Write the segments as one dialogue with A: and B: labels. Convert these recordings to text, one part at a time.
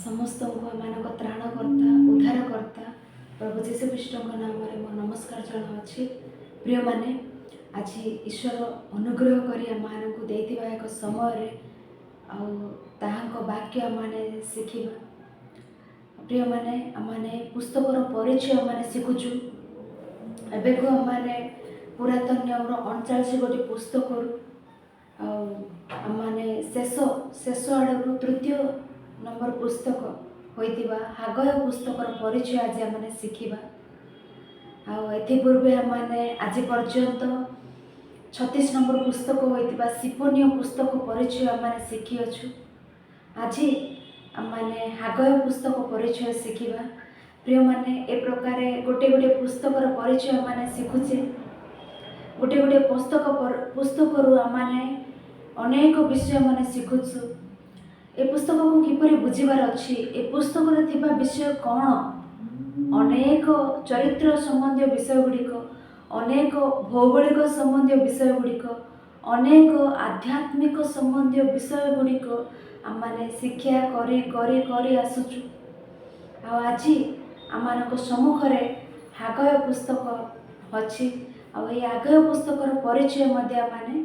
A: समस्त मान त्राणकर्ता उद्धारकर्ता प्रभु जीशु ख्रीष्ट नाम मो नमस्कार जनावि। प्रिय माने आज ईश्वर अनुग्रह कर एक समय वाक्य माने शिखा। प्रिय माने आमने पुस्तकर परिचय माने शिखुचु। एबेको आमने पुरातन नियम 39 गोटी पुस्तक आमने शेष आड़ तृतीय नंबर पुस्तक होइतिबा हागय पुस्तकर परिचय आज आमने शिखिबा। पूर्वे आमने आज पर्यंत 36 नंबर पुस्तक होइतिबा सिपोनिय पुस्तक परिचय आमने शिखि अछु। आज आमने हागय पुस्तक परिचय शिखिबा। प्रिय माने ए प्रकार गोटे गोटे पुस्तकर परिचय आमने शिखुचे। गोटे गोटे पुस्तक आमने अनेक विषय माने शिखुछु। ए पुस्तक को किपरि बुझिबार अछि, ए पुस्तक रे थिबा विषय कौन, अनेक चरित्र संबंधी विषय गुड़िक, अनेक भौगोलिक संबंधी विषय गुड़िक, अनेक आध्यात्मिक संबंधी विषय गुड़िक आमने शिक्षा करी करी करी आसुचु। आज आम सम्मुखें हागय पुस्तक अच्छी। आगय पुस्तकर परिचय आमने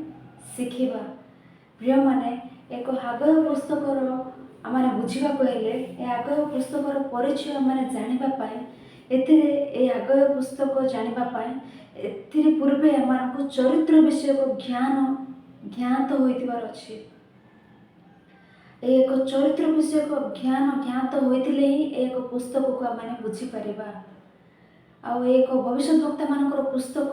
A: शिखिबा। प्रिय माने एक हागय पुस्तकर आमने बुझा हेले आगय पुस्तकर परिचय आमने जानापी ए आगय पुस्तक जानापी ए पूर्वे आम चरित्र विषय को ज्ञात होइतिबार अछि। एक चरित्र विषय को ज्ञात होते ही एक पुस्तक को आमने बुझीपर। एक भविष्य वक्ता मानकर पुस्तक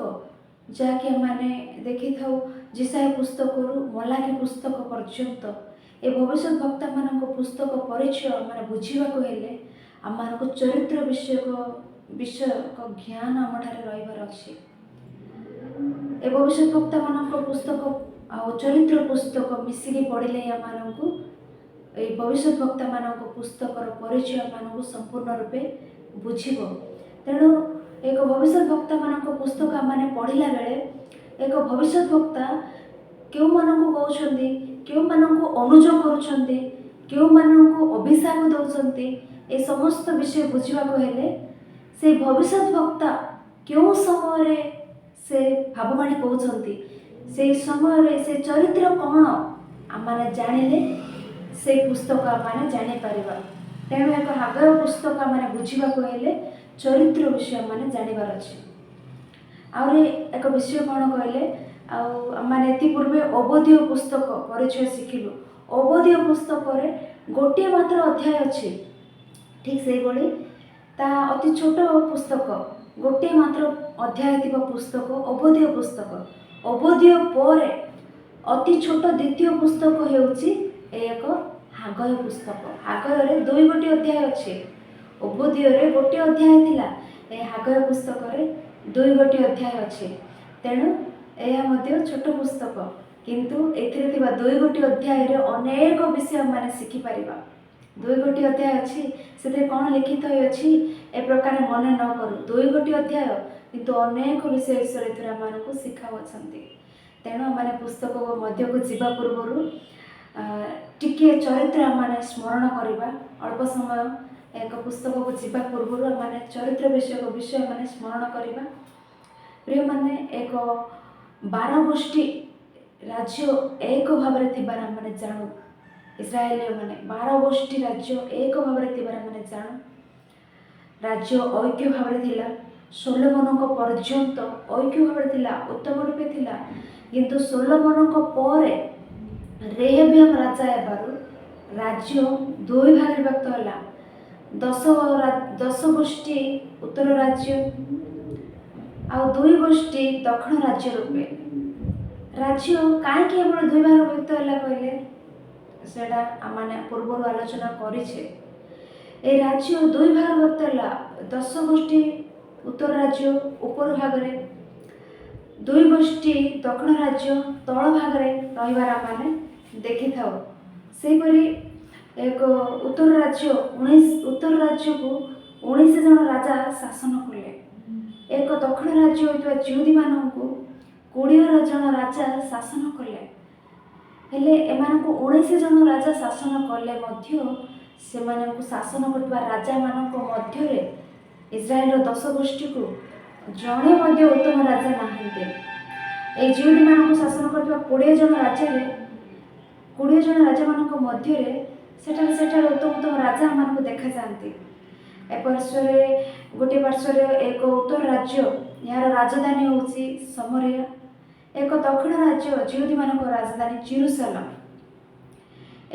A: जहाँकि आमने देखी था जिसाई पुस्तक मलाकी पुस्तक पर्यंत ए भविष्य वक्ता मान पुस्तक परिचय आम बुझा हेले आम चरित्र विषय को ज्ञान आम रहीबार अच्छी। ए भविष्य वक्ता मान पुस्तक आ चरित्र पुस्तक मिसिकी पढ़ले आम भविष्य वक्ता मान पुस्तकर परिचय मान संपूर्ण रूपे बुझिब। तेणु एक भविष्य वक्ता मान पुस्तक आमने पढ़ला बेले एक भविष्य वक्ता क्यों मानक कहते, क्यों मानक अनुजोग करुछंती, क्यों मानक अभिशाप दौरान ए समस्त विषय बुझा हेले से भविष्य वक्ता क्यों समय से भाववाणी कहते से समय से चरित्र कौन आमने जानिले से पुस्तक आमने जानीपर। तेणु एक हागय पुस्तक आमने बुझा हेले चरित्र विषय आमने जानिबार अच्छे। आउरी एक विषय कौन कहले आमने पूर्वे अवधीय पुस्तक परिचय शिखिलु। अवधीय पुस्तक गोटे मात्र अध्याय अच्छे। ठीक से भाई ता अति छोट पुस्तक गोटे मात्र अध्याय थी पुस्तक अवधीय पुस्तक। अवधीय पर अति छोट द्वितीय पुस्तक होउची एक हागय पुस्तक। हागय दुई गोटी अध्याय अच्छे। अवधीय गोटे अध्याय थिला, ए हागय पुस्तक दुई गोटी अध्याय अच्छे। तेणु यह छोट पुस्तक किंतु एथिरे थिबा दुई गोटी अध्याय अनेक विषय माने शिखि परिबा। दुई गोटी अध्याय अच्छी से कौन लिखित अच्छी ए प्रकार मन न करू। दुई गोटी अध्याय किंतु अनेक विषय ईश्वर आमको शिखा अच्छे। तेणु आम पुस्तक मध्य को जीवा पूर्व टिके चरित्र आम स्मरण करवा। अल्प समय एक पुस्तक को जीवा पूर्व आम चरित्र विषय माने स्मरण करवा। प्रिय माने एक 12 गोष्ठी राज्य एक भाव में जानू। इस्राएल माने 12 गोष्ठी राज्य एक भाव में जानू। राज्य ऐक्य भाव में सोलोमन को पर्यंत ऐक्य भाव में उत्तम रूपे थिला। किंतु सोलोमन को पर रेहबियम राजा एबारु राज्य दुई भाग विभक्त होला। 10 गोष्ठी उत्तर राज्य आ 2 गोष्ठी दक्षिण राज्य रूपे। राज्य कहीं केवल दुई भाग विभक्त होला कहले सेटा आमने पूर्व आलोचना करिछे। ए राज्य दुई भाग विभक्त होला। 10 गोष्ठी उत्तर राज्य ऊपर भाग रे, 2 गोष्ठी दक्षिण राज्य तल भाग रे रहिबार आमने देखि थाओ। से परि एक उत्तर राज्य को 19 जन राजा शासन कले। एक दक्षिण राज्य होइतबा जिहुदी माननकु 20 जन राजा शासन कले। हेले एमानकु 19 जन राजा शासन कले मध्य ସେମାନଙ୍କୁ ଶାସନ କରୁଥିବା ରାଜାମାନଙ୍କ ମଧ୍ୟରେ ଇସ୍ରାଏଲର 10 ଗୋଷ୍ଠୀକୁ ଜଣେ ମଧ୍ୟ ଉତ୍ତମ ରାଜା ନାହାନ୍ତି। এই ଜିହୁଦୀମାନଙ୍କୁ ଶାସନ କରୁଥିବା 20 ଜଣ ରାଜାରେ 20 ଜଣ ରାଜାମାନଙ୍କ ମଧ୍ୟରେ ସେଠାରେ ଉତ୍ତମ ରାଜାମାନଙ୍କୁ ଦେଖାଯାଆନ୍ତି। ଗୋଟିଏ ପାର୍ଶ୍ୱରେ ଏକ ଉତ୍ତର ରାଜ୍ୟ, ଏହାର ରାଜଧାନୀ ହେଉଛି ସମରିଆ। ଏକ ଦକ୍ଷିଣ ରାଜ୍ୟ, ଜିହୁଦୀମାନଙ୍କ ରାଜଧାନୀ ଜେରୁସାଲେମ।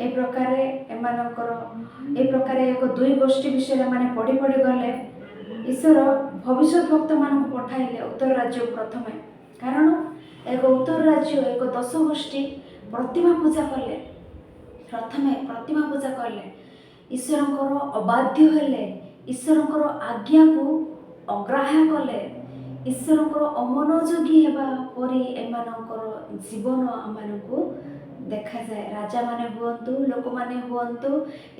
A: ଏ ପ୍ରକାରେ ଏକ ଦୁଇ ଗୋଷ୍ଠୀ ବିଷୟରେ ମାନେ ପଢ଼ି ଗଲେ ଈଶ୍ୱର ଭବିଷ୍ୟତ ଭକ୍ତମାନଙ୍କୁ ପଠାଇଲେ ଉତ୍ତର ରାଜ୍ୟକୁ ପ୍ରଥମେ। କାରଣ ଏକ ଉତ୍ତର ରାଜ୍ୟ, ଏକ 10 ଗୋଷ୍ଠୀ ପ୍ରତିମା ପୂଜା କଲେ। ପ୍ରଥମେ ପ୍ରତିମା ପୂଜା କଲେ, ଈଶ୍ୱରଙ୍କର ଅବାଧ୍ୟ ହେଲେ, ଈଶ୍ୱରଙ୍କର ଆଜ୍ଞାକୁ ଅଗ୍ରାହ୍ୟ କଲେ, ଈଶ୍ୱରଙ୍କର ଅମନୋଯୋଗୀ ହେବା ପରି ଏମାନଙ୍କର ଜୀବନ ଆମମାନଙ୍କୁ ଦେଖାଯାଏ। ରାଜାମାନେ ହୁଅନ୍ତୁ, ଲୋକମାନେ ହୁଅନ୍ତୁ,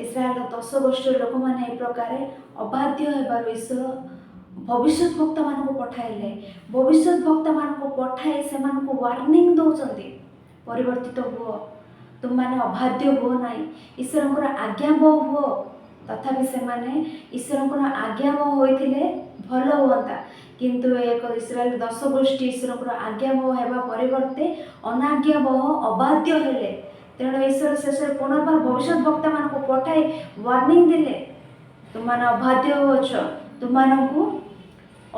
A: ଇସ୍ରାଏଲର 10 ଗୋଷ୍ଠୀର ଲୋକମାନେ ଏ ପ୍ରକାର ଅବାଧ୍ୟ ହେବାରୁ ଈଶ୍ୱର ଭବିଷ୍ୟତ ଭକ୍ତମାନଙ୍କୁ ପଠାଇଲେ। ଭବିଷ୍ୟତ ଭକ୍ତମାନଙ୍କୁ ପଠାଇ ସେମାନଙ୍କୁ ୱାର୍ଣ୍ଣିଂ ଦେଉଛନ୍ତି, ପରିବର୍ତ୍ତିତ ହୁଅ, ତୁମମାନେ ଅବାଧ୍ୟ ହୁଅ ନାହିଁ, ଈଶ୍ୱରଙ୍କର ଆଜ୍ଞାବହ ହୁଅ। ତଥାପି ସେମାନେ ଈଶ୍ୱରଙ୍କର ଆଜ୍ଞାବହ ହୋଇଥିଲେ ଭଲ ହୁଅନ୍ତା, କିନ୍ତୁ ଏକ ଇସ୍ରାଏଲ 10 ଗୋଷ୍ଠୀ ଈଶ୍ୱରଙ୍କର ଆଜ୍ଞାବହ ହେବା ପରିବର୍ତ୍ତେ ଅନାଜ୍ଞାବହ, ଅବାଧ୍ୟ ହେଲେ। ତେଣୁ ଈଶ୍ୱର ଶେଷରେ ପୁନର୍ବାର ଭବିଷ୍ୟତ ଭକ୍ତମାନଙ୍କୁ ପଠାଇ ୱାର୍ଣ୍ଣିଂ ଦେଲେ, ତୁମମାନେ ଅବାଧ୍ୟ ହେଉଛ, ତୁମମାନଙ୍କୁ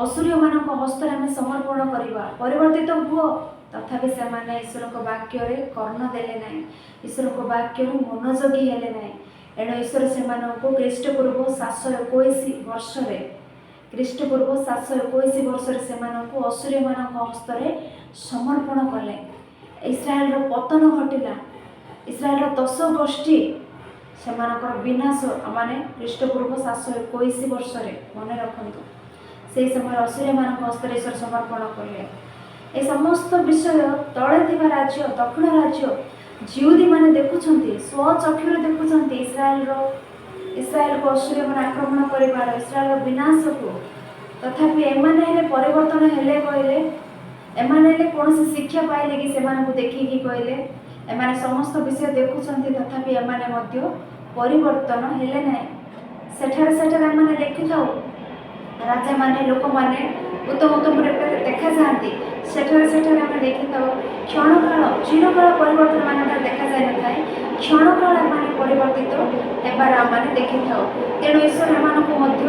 A: ଅସୁରୀୟମାନଙ୍କ ହସ୍ତରେ ଆମେ ସମର୍ପଣ କରିବା, ପରିବର୍ତ୍ତିତ ହୁଅ। ତଥାପି ସେମାନେ ଈଶ୍ୱରଙ୍କ ବାକ୍ୟରେ କର୍ଣ୍ଣ ଦେଲେ ନାହିଁ, ଈଶ୍ୱରଙ୍କ ବାକ୍ୟରେ ମନୋଯୋଗୀ ହେଲେ ନାହିଁ। ଏଣୁ ଈଶ୍ୱର ସେମାନଙ୍କୁ ଖ୍ରୀଷ୍ଟପୂର୍ବ 721 ବର୍ଷରେ ସେମାନଙ୍କୁ ଅସୁରୀୟମାନଙ୍କ ହସ୍ତରେ ସମର୍ପଣ କଲେ। ଇସ୍ରାଏଲର ପତନ ଘଟିଲା। ଇସ୍ରାଏଲର 10 ଗୋଷ୍ଠୀ ସେମାନଙ୍କର ବିନାଶ ମାନେ ଖ୍ରୀଷ୍ଟପୂର୍ବ 721 ବର୍ଷରେ, ମନେ ରଖନ୍ତୁ, ସେହି ସମୟରେ ଅସୁରୀୟମାନଙ୍କ ହସ୍ତରେ ଈଶ୍ୱର ସମର୍ପଣ କଲେ। ଏ ସମସ୍ତ ବିଷୟ ତଳେ ଥିବା ରାଜ୍ୟ, ଦକ୍ଷିଣ ରାଜ୍ୟ, ଜିହୁଦୀମାନେ ଦେଖୁଛନ୍ତି, ସ୍ୱଚକ୍ଷୁରେ ଦେଖୁଛନ୍ତି ଇସ୍ରାଏଲକୁ ଅସୁରୀୟମାନେ ଆକ୍ରମଣ କରିବାର, ଇସ୍ରାଏଲର ବିନାଶକୁ। ତଥାପି ଏମାନେ ହେଲେ ପରିବର୍ତ୍ତନ ହେଲେ କହିଲେ, ଏମାନେ ହେଲେ କୌଣସି ଶିକ୍ଷା ପାଇଲେ କି ସେମାନଙ୍କୁ ଦେଖିକି କହିଲେ? ଏମାନେ ସମସ୍ତ ବିଷୟ ଦେଖୁଛନ୍ତି, ତଥାପି ଏମାନେ ମଧ୍ୟ ପରିବର୍ତ୍ତନ ହେଲେ ନାହିଁ। ସେଠାରେ ଏମାନେ ଦେଖିଥାଉ, ରାଜାମାନେ, ଲୋକମାନେ ଉତ୍ତମ ରୂପେ ଦେଖାଯାଆନ୍ତି। ସେଠାରେ ଆମେ ଦେଖିଥାଉ କ୍ଷଣକାଳ, ଚିରକାଳ ପରିବର୍ତ୍ତନ ମାନଙ୍କର ଦେଖାଯାଇନଥାଏ, କ୍ଷଣକାଳ ଏମାନେ ପରିବର୍ତ୍ତିତ ହେବାର ଆମେ ଦେଖିଥାଉ। ତେଣୁ ଈଶ୍ୱର ଏମାନଙ୍କୁ ମଧ୍ୟ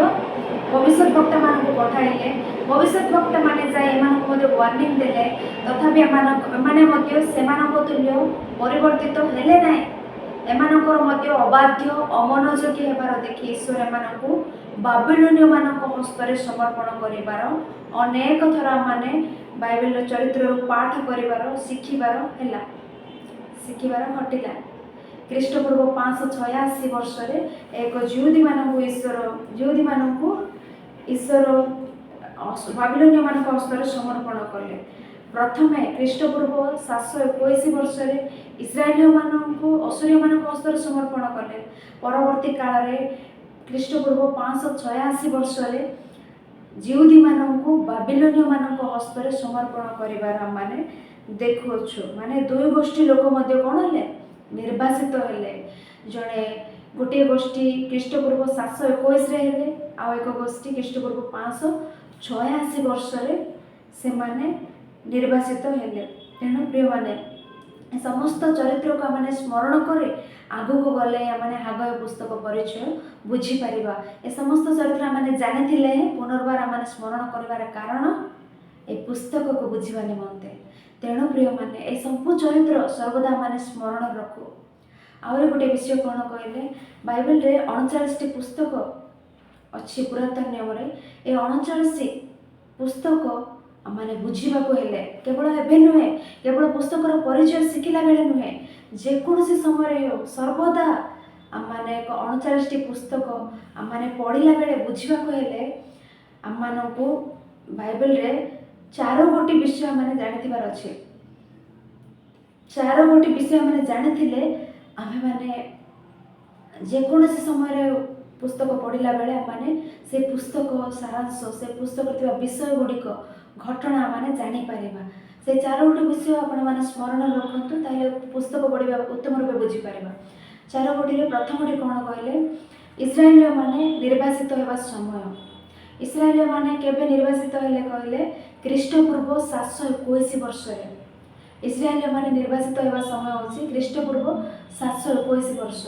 A: ଭବିଷ୍ୟତ ଭକ୍ତମାନଙ୍କୁ ପଠାଇଲେ। ଭବିଷ୍ୟତ ଭକ୍ତମାନେ ଯାଇ ଏମାନଙ୍କୁ ମଧ୍ୟ ୱାର୍ଣ୍ଣିଂ ଦେଲେ। ତଥାପି ଏମାନେ ମଧ୍ୟ ସେମାନଙ୍କ ତୁଲ୍ୟ ପରିବର୍ତ୍ତିତ ହେଲେ ନାହିଁ। ଏମାନଙ୍କର ମଧ୍ୟ ଅବାଧ୍ୟ, ଅମନୋଯୋଗୀ ହେବାର ଦେଖି ଈଶ୍ୱର ଏମାନଙ୍କୁ ବାବିଲୋନୀୟମାନଙ୍କ ହସ୍ତରେ ସମର୍ପଣ କରିବାର ଅନେକ ଥର ମାନେ ବାଇବେଲର ଚରିତ୍ରରୁ ପାଠ କରିବାର, ଶିଖିବାର ଘଟିଲା। ଖ୍ରୀଷ୍ଟପୂର୍ବ 586 ବର୍ଷରେ ଏକ ଜିହୁଦୀମାନଙ୍କୁ ଈଶ୍ୱର ବାବିଲୋନୀୟମାନଙ୍କ ହସ୍ତରେ ସମର୍ପଣ କଲେ। ପ୍ରଥମେ ଖ୍ରୀଷ୍ଟପୂର୍ବ 721 ବର୍ଷରେ ଇସ୍ରାଏଲୀୟମାନଙ୍କୁ ଅସୁରୀୟମାନଙ୍କ ହସ୍ତରେ ସମର୍ପଣ କଲେ। ପରବର୍ତ୍ତୀ କାଳରେ ଖ୍ରୀଷ୍ଟପୂର୍ବ 586 ବର୍ଷରେ ଜିହୁଦୀମାନଙ୍କୁ ବାବିଲୋନୀୟମାନଙ୍କ ହସ୍ତରେ ସମର୍ପଣ କରିବାର ଆମେ ଦେଖୁଅଛୁ। ମାନେ ଦୁଇ ଗୋଷ୍ଠୀ ଲୋକ ମଧ୍ୟ କ'ଣ ହେଲେ? ନିର୍ବାସିତ ହେଲେ। ଗୋଟିଏ ଗୋଷ୍ଠୀ ଖ୍ରୀଷ୍ଟପୂର୍ବ 721ରେ ହେଲେ, ଆଉ ଏକ ଗୋଷ୍ଠୀ ଖ୍ରୀଷ୍ଟପୂର୍ବ 586 ବର୍ଷରେ ସେମାନେ ନିର୍ବାସିତ ହେଲେ। ତେଣୁ ପ୍ରିୟମାନେ, ଏ ସମସ୍ତ ଚରିତ୍ରକୁ ଆମେ ସ୍ମରଣ କରି ଆଗକୁ ଗଲେ ଆମେ ହାଗୟ ପୁସ୍ତକ ପରିଚୟ ବୁଝିପାରିବା। ଏ ସମସ୍ତ ଚରିତ୍ର ଆମେ ଜାଣିଥିଲେ ପୁନର୍ବାର ଆମେ ସ୍ମରଣ କରିବାର କାରଣ ଏ ପୁସ୍ତକକୁ ବୁଝିବା ନିମନ୍ତେ। ତେଣୁ ପ୍ରିୟମାନେ, ଏ ସବୁ ଚରିତ୍ର ସର୍ବଦା ଆମେ ସ୍ମରଣ ରଖୁ। ଆହୁରି ଗୋଟେ ବିଷୟ କ'ଣ କହିଲେ, ବାଇବେଲରେ 39ଟି ପୁସ୍ତକ ଅଛି ପୁରାତନ ନିୟମରେ। ଏ 39 ପୁସ୍ତକ ଆମେ ବୁଝିବାକୁ ହେଲେ କେବଳ ଏବେ ନୁହେଁ, କେବଳ ପୁସ୍ତକର ପରିଚୟ ଶିଖିଲା ବେଳେ ନୁହେଁ, ଯେକୌଣସି ସମୟରେ ହେଉ, ସର୍ବଦା ଆମେ 39ଟି ପୁସ୍ତକ ଆମେ ପଢ଼ିଲା ବେଳେ ବୁଝିବାକୁ ହେଲେ ଆମମାନଙ୍କୁ ବାଇବେଲରେ 4ଗୋଟି ବିଷୟ ଆମେ ଜାଣିଥିବାର ଅଛି। 4ଗୋଟି ବିଷୟ ଆମେ ଜାଣିଥିଲେ ଆମେମାନେ ଯେକୌଣସି ସମୟରେ ପୁସ୍ତକ ପଢ଼ିଲା ବେଳେ ଆମେ ସେ ପୁସ୍ତକ ସାରାଂଶ, ସେ ପୁସ୍ତକରେ ଥିବା ବିଷୟ ଗୁଡ଼ିକ, ଘଟଣା ଆମେ ଜାଣିପାରିବା। ସେ 4ଗୋଟି ବିଷୟ ଆପଣମାନେ ସ୍ମରଣ ରଖନ୍ତୁ, ତାହେଲେ ପୁସ୍ତକ ପଢ଼ିବା ଉତ୍ତମ ରୂପେ ବୁଝିପାରିବା। ଚାରୋଟି ପ୍ରଥମଟି କ'ଣ କହିଲେ, ଇସ୍ରାଏଲୀୟ ମାନେ ନିର୍ବାସିତ ହେବା ସମୟ। ଇସ୍ରାଏଲୀୟ ମାନେ କେବେ ନିର୍ବାସିତ ହେଲେ କହିଲେ, ଖ୍ରୀଷ୍ଟପୂର୍ବ 721 ବର୍ଷରେ। ଇସ୍ରାଏଲୀୟ ମାନେ ନିର୍ବାସିତ ହେବା ସମୟ ହେଉଛି ଖ୍ରୀଷ୍ଟପୂର୍ବ 721 ବର୍ଷ।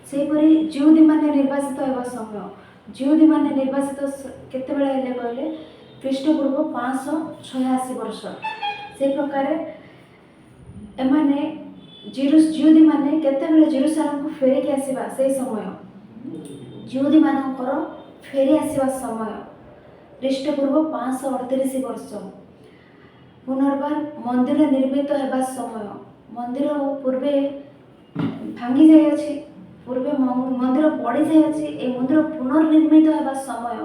A: ସେହିପରି ଜିହୁଦୀ ମାନେ ନିର୍ବାସିତ ହେବା ସମୟ, ଜିହୁଦୀ ମାନେ ନିର୍ବାସିତ କେତେବେଳେ ହେଲେ କହିଲେ, ଖ୍ରୀଷ୍ଟପୂର୍ବ 586 ବର୍ଷ। ସେହି ପ୍ରକାର ଏମାନେ ଜିହୁଦୀ ମାନେ କେତେବେଳେ ଜେରୁସାଲେମକୁ ଫେରିକି ଆସିବା, ସେହି ସମୟ ଜିହୁଦୀ ମାନଙ୍କର ଫେରି ଆସିବା ସମୟ ଖ୍ରୀଷ୍ଟପୂର୍ବ 538 ବର୍ଷ। ପୁନର୍ବାର ମନ୍ଦିର ନିର୍ମିତ ହେବା ସମୟ, ମନ୍ଦିର ପୂର୍ବେ ଭାଙ୍ଗି ଯାଇଅଛି, ପୂର୍ବେ ମନ୍ଦିର ପଡ଼ିଯାଇଅଛି, ଏ ମନ୍ଦିର ପୁନର୍ନିର୍ମିତ ହେବା ସମୟ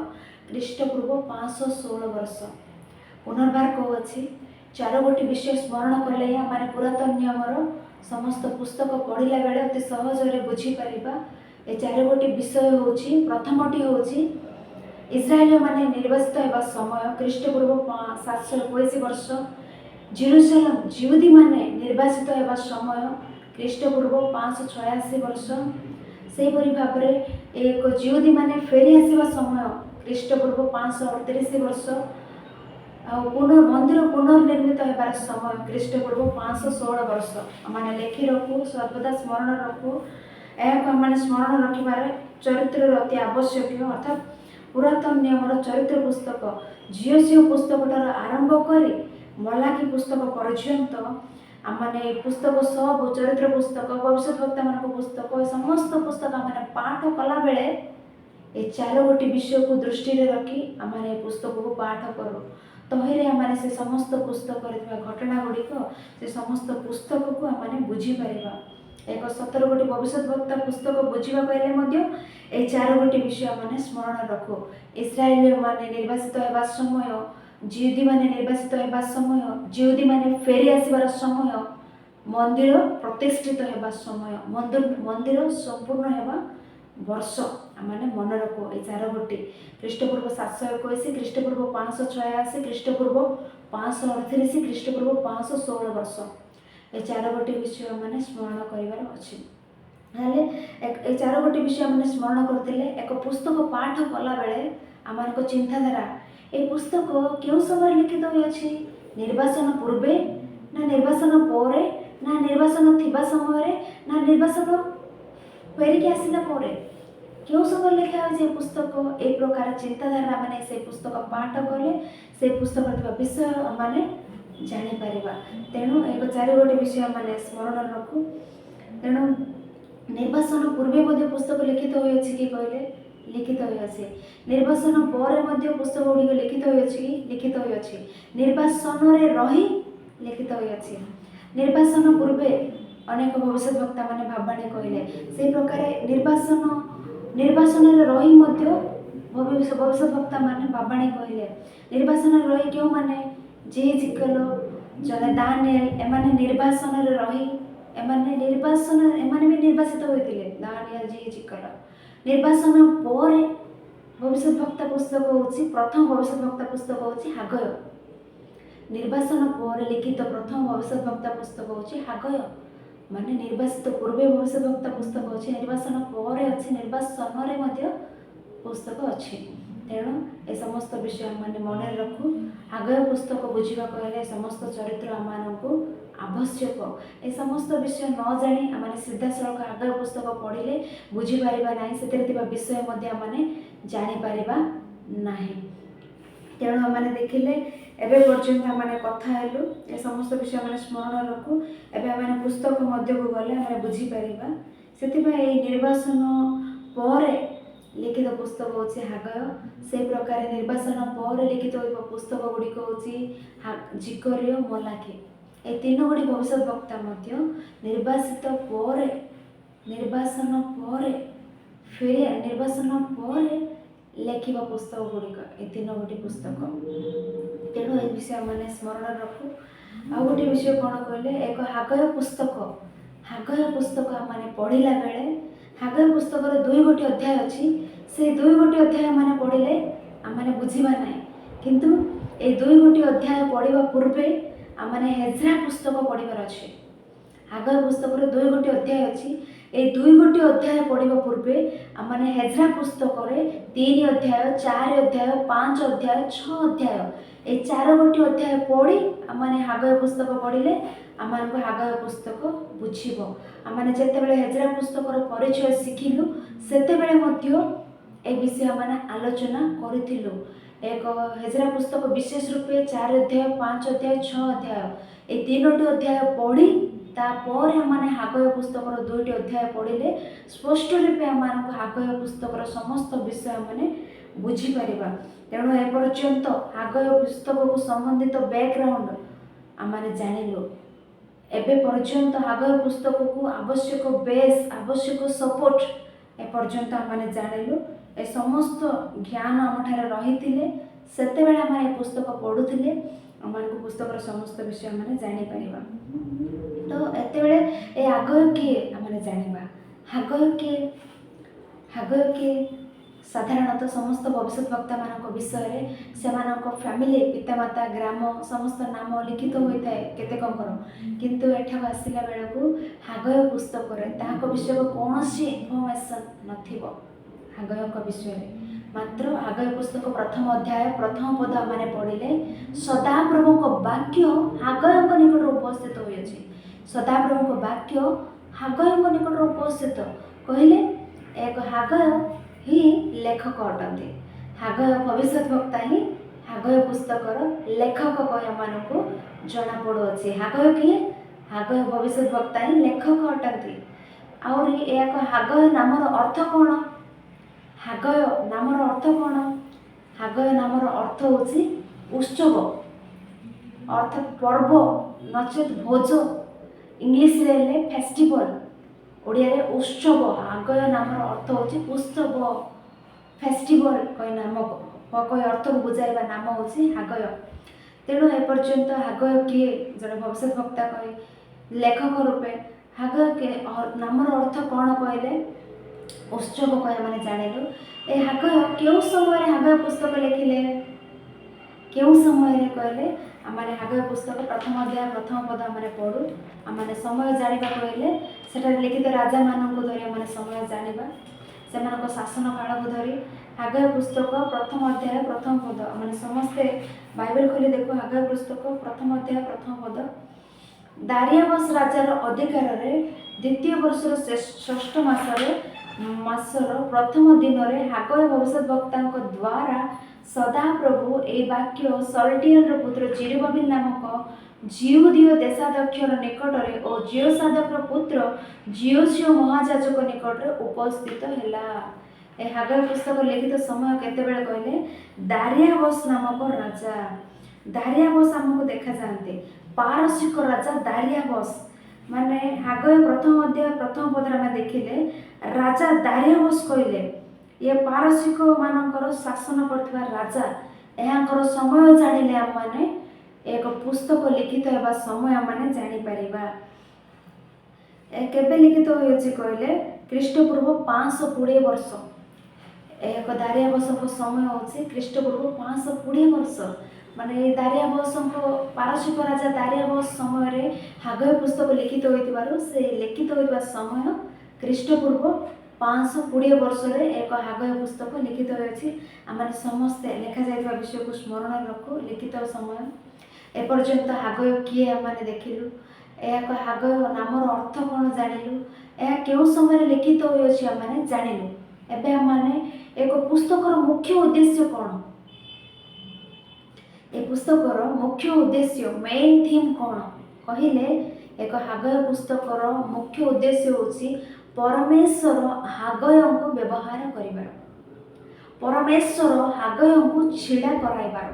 A: ଖ୍ରୀଷ୍ଟପୂର୍ବ 516 ବର୍ଷ। ପୁନର୍ବାର କହୁଅଛି, ଚାରୋଟି ବିଷୟ ସ୍ମରଣ କଲେ ଆମେ ପୁରାତନ ନିୟମର ସମସ୍ତ ପୁସ୍ତକ ପଢ଼ିଲା ବେଳେ ଅତି ସହଜରେ ବୁଝିପାରିବା। ଏ ଚାରୋଟି ବିଷୟ ହେଉଛି, ପ୍ରଥମଟି ହେଉଛି ଇସ୍ରାଏଲୀୟ ମାନେ ନିର୍ବାସିତ ହେବା ସମୟ ଖ୍ରୀଷ୍ଟପୂର୍ବ 721 ବର୍ଷ। ଜେରୁସାଲେମ ଜିହୁଦୀ ମାନେ ନିର୍ବାସିତ ହେବା ସମୟ ଖ୍ରୀଷ୍ଟପୂର୍ବ 586 ବର୍ଷ। ସେହିପରି ଭାବରେ ଏକ ଜିହୁଦୀ ମାନେ ଫେରି ଆସିବା ସମୟ ଖ୍ରୀଷ୍ଟପୂର୍ବ 538 ବର୍ଷ। ଆଉ ମନ୍ଦିର ପୁନର୍ନିର୍ମିତ ହେବାର ସମୟ ଖ୍ରୀଷ୍ଟପୂର୍ବ 516 ବର୍ଷ। ଆମେ ଲେଖି ରଖୁ, ସର୍ବଦା ସ୍ମରଣ ରଖୁ। ଏହାକୁ ଆମେ ସ୍ମରଣ ରଖିବାର ଚରିତ୍ରର ଅତି ଆବଶ୍ୟକୀୟ, ଅର୍ଥାତ୍ ପୁରାତନ ନିୟମର ଚରିତ୍ର ପୁସ୍ତକ ଝିଅସିଓ ପୁସ୍ତକଠାରୁ ଆରମ୍ଭ କରି ମଲାକି ପୁସ୍ତକ ପର୍ଯ୍ୟନ୍ତ ଆମେ ପୁସ୍ତକ ସବୁ, ଚରିତ୍ର ପୁସ୍ତକ, ଭବିଷ୍ୟତ ବକ୍ତାମାନଙ୍କ ପୁସ୍ତକ, ଏ ସମସ୍ତ ପୁସ୍ତକ ଆମେ ପାଠ କଲାବେଳେ ଏ ଚାରୋଟି ବିଷୟକୁ ଦୃଷ୍ଟିରେ ରଖି ଆମେ ଏ ପୁସ୍ତକକୁ ପାଠ କରୁ। ତହିଁରେ ଆମେ ସେ ସମସ୍ତ ପୁସ୍ତକରେ ଥିବା ଘଟଣା ଗୁଡ଼ିକ, ସେ ସମସ୍ତ ପୁସ୍ତକକୁ ଆମେ ବୁଝିପାରିବା। ଏକ 17 ଭବିଷ୍ୟତ ବକ୍ତା ପୁସ୍ତକ ବୁଝିବାକୁ ହେଲେ ମଧ୍ୟ এই ଚାରୋଟି ବିଷୟ ଆମେ ସ୍ମରଣ ରଖୁ। ଇସ୍ରାଏଲୀୟ ମାନେ ନିର୍ବାସିତ ହେବା ସମୟ, ଜିହୁଦୀ ମାନେ ନିର୍ବାସିତ ହେବା ସମୟ, ଜିହୁଦୀ ମାନେ ଫେରି ଆସିବାର ସମୟ, ମନ୍ଦିର ପ୍ରତିଷ୍ଠିତ ହେବା ସମୟ, ମନ୍ଦିର ସମ୍ପୂର୍ଣ୍ଣ ହେବା ବର୍ଷ ଆମେ ମନେ ରଖୁ। এই ଚାରୋଟି ଖ୍ରୀଷ୍ଟପୂର୍ବ 721, ଖ୍ରୀଷ୍ଟପୂର୍ବ 586, ଖ୍ରୀଷ୍ଟପୂର୍ବ 538, ଖ୍ରୀଷ୍ଟପୂର୍ବ 516 ବର୍ଷ। এই ଚାରୋଟି ବିଷୟ ମାନେ ସ୍ମରଣ କରିବାର ଅଛି। ତାହେଲେ ଏ ଚାରୋଟି ବିଷୟ ଆମେ ସ୍ମରଣ କରିଥିଲେ ଏକ ପୁସ୍ତକ ପାଠ କଲାବେଳେ ଆମମାନଙ୍କ ଚିନ୍ତାଧାରା, ଏ ପୁସ୍ତକ କେଉଁ ସମୟରେ ଲିଖିତ ହୋଇଅଛି, ନିର୍ବାସନ ପୂର୍ବେ ନା ନିର୍ବାସନ ପରେ, ନା ନିର୍ବାସନ ଥିବା ସମୟରେ, ନା ନିର୍ବାସନ ଫେରିକି ଆସିଲା ପରେ, କେଉଁ ସମୟରେ ଲେଖା ହେଉଛି ଏ ପୁସ୍ତକ, ଏ ପ୍ରକାର ଚିନ୍ତାଧାରା ମାନେ ସେ ପୁସ୍ତକ ପାଠ କଲେ ସେ ପୁସ୍ତକରେ ଥିବା ବିଷୟ ଆମେ ଜାଣିପାରିବା। ତେଣୁ ଏକ ଚାରୋଟି ବିଷୟ ଆମେ ସ୍ମରଣ ରଖୁ। ତେଣୁ ନିର୍ବାସନ ପୂର୍ବେ ମଧ୍ୟ ପୁସ୍ତକ ଲିଖିତ ହୋଇଅଛି କି କହିଲେ, ଲିଖିତ ହୋଇଅଛି। ନିର୍ବାସନ ପରେ ମଧ୍ୟ ପୁସ୍ତକ ଗୁଡ଼ିକ ଲିଖିତ ହୋଇଅଛି କି, ଲିଖିତ ହୋଇଅଛି। ନିର୍ବାସନରେ ରହି ଲିଖିତ ହୋଇଅଛି। ନିର୍ବାସନ ପୂର୍ବେ ଅନେକ ଭବିଷ୍ୟତ ବକ୍ତା ମାନେ ଭାବାଣୀ କହିଲେ, ସେହି ପ୍ରକାର ନିର୍ବାସନରେ ରହି ମଧ୍ୟ ଭବିଷ୍ୟତ ବକ୍ତା ମାନେ ଭାବାଣୀ କହିଲେ। ନିର୍ବାସନରେ ରହି କେଉଁମାନେ, ଜିହିଜିକେଲ, ଜଣେ ଦାନିଏଲ, ଏମାନେ ନିର୍ବାସନରେ ରହି ଏମାନେ ବି ନିର୍ବାସିତ ହୋଇଥିଲେ। ଦାନିଏଲ, ଜିହିଜିକେଲ। ନିର୍ବାସନ ପରେ ଭବିଷ୍ୟତ ବକ୍ତା ପୁସ୍ତକ ହେଉଛି, ପ୍ରଥମ ଭବିଷ୍ୟତ ବକ୍ତା ପୁସ୍ତକ ହେଉଛି ହାଗୟ। ନିର୍ବାସନ ପରେ ଲିଖିତ ପ୍ରଥମ ଭବିଷ୍ୟତ ବକ୍ତା ପୁସ୍ତକ ହେଉଛି ହାଗୟ। ମାନେ ନିର୍ବାସିତ ପୂର୍ବେ ଭବିଷ୍ୟତ ବକ୍ତା ପୁସ୍ତକ ଅଛି, ନିର୍ବାସନ ପରେ ଅଛି, ନିର୍ବାସନରେ ମଧ୍ୟ ପୁସ୍ତକ ଅଛି। ତେଣୁ ଏ ସମସ୍ତ ବିଷୟ ଆମେ ମନେ ରଖୁ। ହାଗୟ ପୁସ୍ତକ ବୁଝିବାକୁ ହେଲେ ସମସ୍ତ ଚରିତ୍ର ଆମମାନଙ୍କୁ ଆବଶ୍ୟକ। ଏ ସମସ୍ତ ବିଷୟ ନ ଜାଣି ଆମେ ସିଧାସଳଖ ହାଗୟ ପୁସ୍ତକ ପଢ଼ିଲେ ବୁଝିପାରିବା ନାହିଁ, ସେଥିରେ ଥିବା ବିଷୟ ମଧ୍ୟ ଆମେ ଜାଣିପାରିବା ନାହିଁ। ତେଣୁ ଆମେ ଦେଖିଲେ ଏବେ ପର୍ଯ୍ୟନ୍ତ ଆମେ କଥା ହେଲୁ, ଏ ସମସ୍ତ ବିଷୟ ଆମେ ସ୍ମରଣ ରଖୁ। ଏବେ ଆମେ ପୁସ୍ତକ ମଧ୍ୟକୁ ଗଲେ ଆମେ ବୁଝିପାରିବା। ସେଥିପାଇଁ ଏହି ନିର୍ବାସନ ପରେ ଲିଖିତ ପୁସ୍ତକ ହେଉଛି ହାଗୟ। ସେହି ପ୍ରକାର ନିର୍ବାସନ ପରେ ଲିଖିତ ହୋଇଥିବା ପୁସ୍ତକ ଗୁଡ଼ିକ ହେଉଛି ଜିକରିୟ, ମଲାକି। ଏ ତିନୋଟି ଭବିଷ୍ୟତ ବକ୍ତା ମଧ୍ୟ ନିର୍ବାସନ ପରେ ଲେଖିବା ପୁସ୍ତକ ଗୁଡ଼ିକ, ଏ ତିନୋଟି ପୁସ୍ତକ। ତେଣୁ ଏ ବିଷୟ ଆମେ ସ୍ମରଣ ରଖୁ। ଆଉ ଗୋଟିଏ ବିଷୟ କ'ଣ କହିଲେ, ଏକ ହାଗୟ ପୁସ୍ତକ ଆମେ ପଢ଼ିଲା ବେଳେ ହାଗୟ ପୁସ୍ତକର 2 ଅଧ୍ୟାୟ ଅଛି। ସେ 2 ଅଧ୍ୟାୟ ମାନେ ପଢ଼ିଲେ ଆମେ ବୁଝିବା ନାହିଁ, କିନ୍ତୁ ଏ 2 ଅଧ୍ୟାୟ ପଢ଼ିବା ପୂର୍ବେ ଆମେ ହେଜ୍ରା ପୁସ୍ତକ ପଢ଼ିବାର ଅଛି। ହାଗୟ ପୁସ୍ତକରେ 2 ଅଧ୍ୟାୟ ଅଛି। ଏ ए 2 अध्याय पढ़ा पूर्वे आम हेजरा पुस्तक 3 अध्याय 4 अध्याय 5 अध्याय 6 अध्याय ए 4 अध्याय पढ़ी आम हागय पुस्तक पढ़ले आम हागय पुस्तक बुझीब। आम जिते हेजरा पुस्तक परिचय शिखिलु सेते ए विषय मैंने आलोचना करूँ। एक हेजरा पुस्तक विशेष रूपे 4 अध्याय 5 अध्याय 6 अध्याय ए 3 अध्याय पढ़ी तापर आमने हागय पुस्तक 2 अध्याय पढ़ले स्पष्ट रूपे आम हागय पुस्तक समस्त विषय मैंने बुझीपर। तेणु एपर्यंत हागय पुस्तक को संबंधित बैकग्राउंड आम जानिलु। एबे पर्यंत हागय पुस्तक को आवश्यक बेस आवश्यक सपोर्ट एपर्यंत आम जानिलु। ए समस्त ज्ञान आम रही सेतेबेले आम ए पुस्तक पढ़ुले आम पुस्तक समस्त विषय मैंने जानीपर। तो एतेबेले ए हागय किए आम जाना हागय किए साधारणतः समस्त भविष्यवक्ता मान विषय से फैमिली पितामाता ग्राम समस्त नाम लिखित होता है केतेकंकर, किंतु एठाक आसिला बेलू हागय पुस्तक विषय कौन इनफर्मेशन नथिबो। हागय विषय मात्र हागय पुस्तक प्रथम अध्याय प्रथम पद आम पढ़ले सदाप्रभु वाक्य हागय निकट उपस्थित होइछि। सदाप्रभु वाक्य हागय निकट उपस्थित कहले एक हागय ही लेखक अटंती। हागय भविष्यवक्ता ही हागय पुस्तकर लेखक कह मानू जना पड़ुअछि। हागय किए हागय भविष्यवक्ता ही लेखक अटंती। आउरी एक हागय नामर अर्थ कौन? हागय नामर अर्थ कौन? हागय नामर अर्थ होछि उत्सव अर्थ पर्व नचेत भोज इंग्लिश रे फेस्टिवल ओडिया रे उत्सव। हागय नामर अर्थ होछि उत्सव फेस्टिवल कय नाम कय अर्थ को बुझाइबा नाम होछि हागय। तेणु एपर्यंत हागय किए जड़े भविष्यवक्ता कहे लेखक रूपे हागय के नामर अर्थ कौन कहले उत्सव कह मैंने जानिलु। ए हागय क्यों समय हागय पुस्तक लिखिले क्यों समय कहले आम हागय पुस्तक प्रथम अध्याय प्रथम पद आम पढ़ू। आम समय जाना कहले सेठारे लिखित राजा मानक धरी आम समय जाना से शासन काल को धरी हागय पुस्तक प्रथम अध्याय प्रथम पद आम समस्ते बाइबल खोली देखो। हागय पुस्तक प्रथम अध्याय प्रथम पद दारियाबस राजार अधिकार द्वितीय वर्षर षष्ठ मासर प्रथम दिन में हागय भविष्यवक्ता द्वारा सदाप्रभु ए वाक्य सल्टियलर पुत्र जिरुबाबिल नामक जिहुदीय देशाध्यक्षर निकटरे और जियोसादाकर पुत्र जियोसियो महायाजक निकटरे उपस्थित हैला। ए हागय पुस्तक लिखित समय केतेबेले कहले दारियाबस नामक राजा। दारियाबस आमको देखा जाते पारसिक राजा दारियाबस माने हागय प्रथम अध्याय प्रथम पद में देखिले राजा दारियाबस कहले ये पारसिक मानकर शासन करथिबा राजा एहांकर समय जानिले आम माने एक पुस्तक लिखित होगा समय आम माने जानी परिबा। केबे लिखित होइछि कहले ख्रीष्टपूर्व 520 वर्ष। एक दारियाबस समय होछि ख्रीष्टपूर्व 520 वर्ष माने दारियाबस पारसिक राजा दारियाबस समय हागय पुस्तक लिखित होइतिबारु से लिखित होइतिबा समय ख्रीष्टपूर्व 520 वर्ष एक हागय पुस्तक लिखित होइछि। आम समस्ते लिखा जाइतिबा विषय को स्मरण रखु। लिखित समय एपर्यंत हागय किए आम देखिलु। एक हागय नामर अर्थ कौन जानिलु। यह क्यों समय लिखित होइछि आम जानिलु। एबे आम एक पुस्तकर मुख्य उद्देश्य कौन? ए पुस्तकर मुख्य उद्देश्य मेन थीम कौन कहले एक हागय पुस्तकर मुख्य उद्देश्य होछि परमेश्वर हागय को व्यवहार करिबार। परमेश्वर हागय को छिड़ा कराइबार।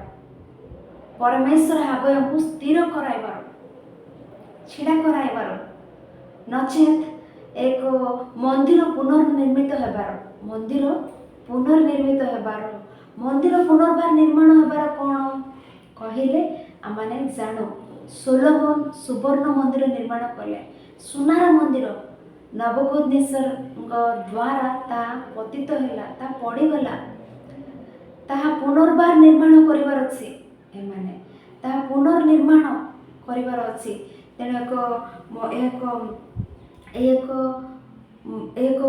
A: परमेश्वर हागय को स्थिर कराइबार छिड़ा कराइबार नचेत एक मंदिर पुनर्निर्मित हेबार। मंदिर पुनर्निर्मित हेबार मंदिर पुनर्बार निर्माण हेबार कौन कहले आमने जानो सोलोमन सुवर्ण मंदिर निर्माण कले सुनार मंदिर नबुकदनेस्सर द्वारा ता पतित हैला ता पड़ीगला ताहा पुनर्बार निर्माण करिवार अछि। एमाने ताहा पुनर्निर्माण करिवार अछि। तेणु एक एक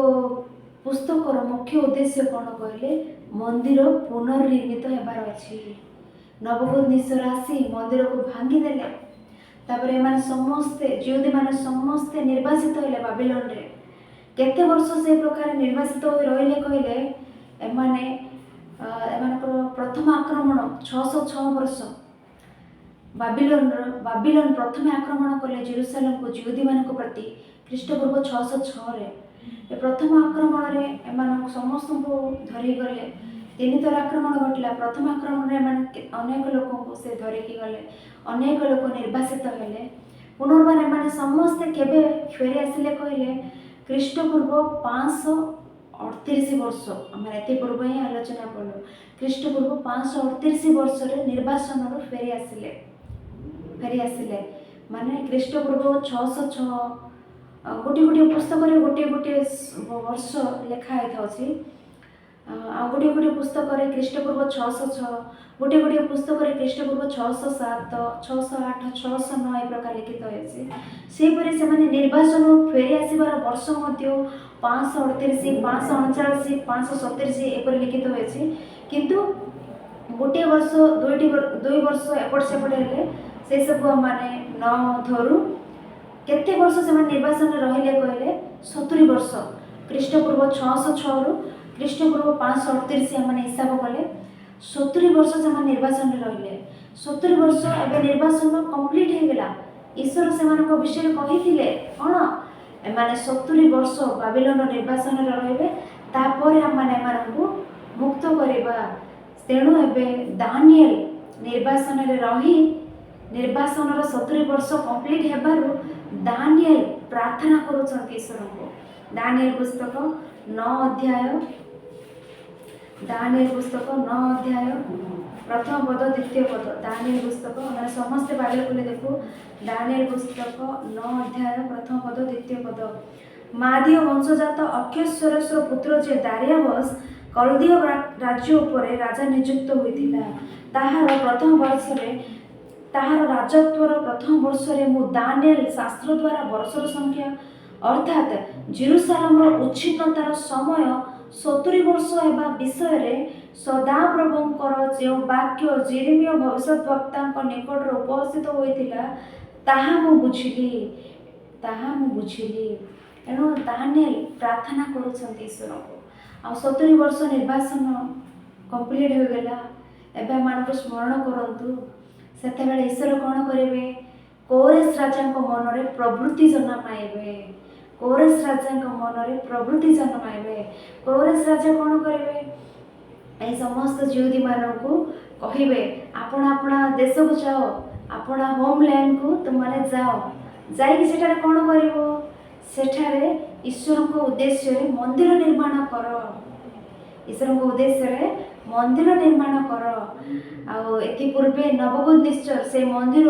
A: पुस्तकर मुख्य उद्देश्य कौन कहले मंदिर पुनर्निर्मित हेबार अछि। नबुकदनेस्वर आसी मंदिर को भांगीदेले तापर एमाने समस्ते जिहुदी माने समस्ते निर्वासित हेले बाबिलोन रे। केते वर्ष से प्रकार निर्वासित होई रहिले कहले एमाने एमानकर प्रथम आक्रमण 606 वर्ष बाबिलोन प्रथम आक्रमण कले जेरूसलम को जिहुदी मानक प्रति ख्रीष्टपूर्व 606 रे। ए प्रथम आक्रमण रे एमान समस्त को धरी गले। तीन थर आक्रमण घटला। प्रथम आक्रमण रे एमान अनेक लोक को से धरिकी गले, अनेक लोक निर्वासित हेले। पुनर्बार एमाने समस्त केबे फेरी आसिले कहले ख्रीष्टपूर्व 538 वर्ष। आम एते पूर्व ही आलोचना कलु। ख्रीष्टपूर्व 538 वर्ष रे निर्वासन रो फेरी आसिले माने ख्रीष्टपूर्व 606 गोटे गोटे पुस्तक गोटे गोटे वर्ष लेखा होती। गोटे गोटे पुस्तक ख्रीष्टपूर्व 606 गोटे गोटे पुस्तक ख्रीष्टपूर्व 607 608 609 ए प्रकार लिखित होती। सेपरी से निर्वाचन फेरी आसबार वर्ष 538 539 537 एपरी लिखित होती। किंतु गोटे वर्ष दुई वर्ष एपट सेपट हेले से सब माने न धरू केते वर्ष से निर्वासन रहिले कहले 70 वर्ष। ख्रीष्टपूर्व 606 रु ख्रीष्टपूर्व 538 आम हिसाब कले 70 वर्ष से निर्वासन रहिले। 70 वर्ष एबे निर्वासन कंप्लीट हो गला। ईश्वर से विषय कही कौन एमाने 70 वर्ष बाबिलोन निर्वासन रहिबे तापर एमानकु मुक्त करबा। तेणु एबे दानिएल निर्वासन रे रही निर्वासन 70 वर्ष कंप्लीट हेबारु दानिएल प्रार्थना करुछंती ईश्वर को। दानिएल पुस्तक 9 अध्याय प्रथम पद द्वितीय पद। दानिएल पुस्तक मैं समस्ते बाइबल को देखो। दानिएल पुस्तक 9 अध्याय प्रथम पद द्वितीय पद। मादीय वंशजात अक्षस्वरस्वर पुत्र जे दारियावस कल्दीय राज्य उपरे राजा नियुक्त होइथिला। ताहार प्रथम वर्ष रे ताहार राजत्वर प्रथम वर्ष रे मु दानिएल शास्त्र द्वारा वर्षर संख्या अर्थात जेरूसलम उच्छिन्नतार समय 70 वर्ष हेबा विषय रे सदाप्रभुंकर जो वाक्य जेरेमिया भविष्यद्वक्ता निकट उपस्थित होइथिला ताहा मु बुझिली। एणु दानिएल प्रार्थना करुछंती ईश्वर को। आ 70 वर्ष निर्वासन कंप्लीट हो गला। एबे मानको स्मरण करंतु सेतेबेले ईश्वर कौन करेंगे कोरेश राजा मन में प्रवृत्ति जन्माइबे। कोरेश राजा मन में प्रवृत्ति जन्माइबे। कोरेश राजा कौन करेंगे ए समस्त जिहुदी मानकु कहिबे आपण अपना देश को जाओ, अपना होमलैंड को तुमने जाओ। जाई सेठारे कौन करिवो सेठारे ईश्वर को उद्देश्य रे मंदिर निर्माण कर। ईश्वर को उद्देश्य रे मंदिर निर्माण कर। आथि पूर्वे नबुकदनेस्वर से मंदिर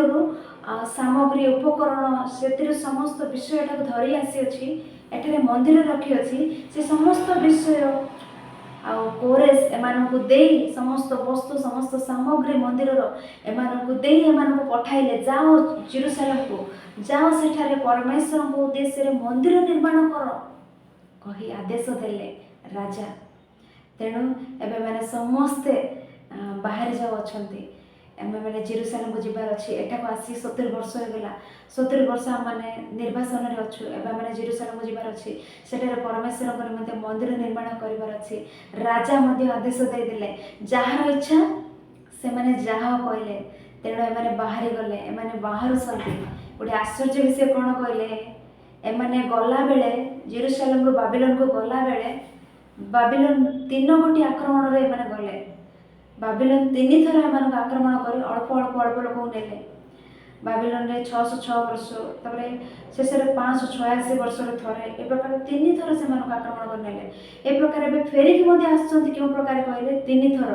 A: सामग्री उपकरण से समस्त विषय धरी आसी एठारे मंदिर रखी अच्छी से समस्त विषय कोरेश एमानकु देई समस्त वस्तु समस्त सामग्री मंदिर एमानकु देई एमानकु पठाइले जाओ जेरूसलम को जाओ सेठारे परमेश्वर को उद्देश्य रे मंदिर निर्माण कर कही आदेश देले राजा। तेणु एबे माने समस्ते बाहर जाओ अछंती। एमे माने जेरूसलम को जिबार अछि। एटा को आसी 70 वर्ष हो गला। 70 वर्ष माने निर्वासन रे अछु। एबे माने जेरूसलम को जिबार अछि। सेटारे परमेश्वर को निमंते मंदिर निर्माण करिबार अछि। राजा मध्ये आदेश दे दिले जहार इच्छा से माने जहा कहले। तेणु एमाने बाहरी गले। एमाने बाहर संती गोटे आश्चर्य विषय कोन कहले एमाने गला बेले जेरूसलम रो बाबिलोन को गला बेले बाबिलोन 3 गोटी आक्रमण रे माने गले। बाबिलोन 3 थर एमान आक्रमण करी अल्प अल्प अल्प लोक नेले। बाबिलोन रे 606 वर्ष तबरे शेष रे 586 वर्ष रे थरे ए प्रकार 3 थर से मान आक्रमण कर नेले। ए प्रकार बे फेरी कि मध्ये आछंती केउ प्रकार कहले 3 थर।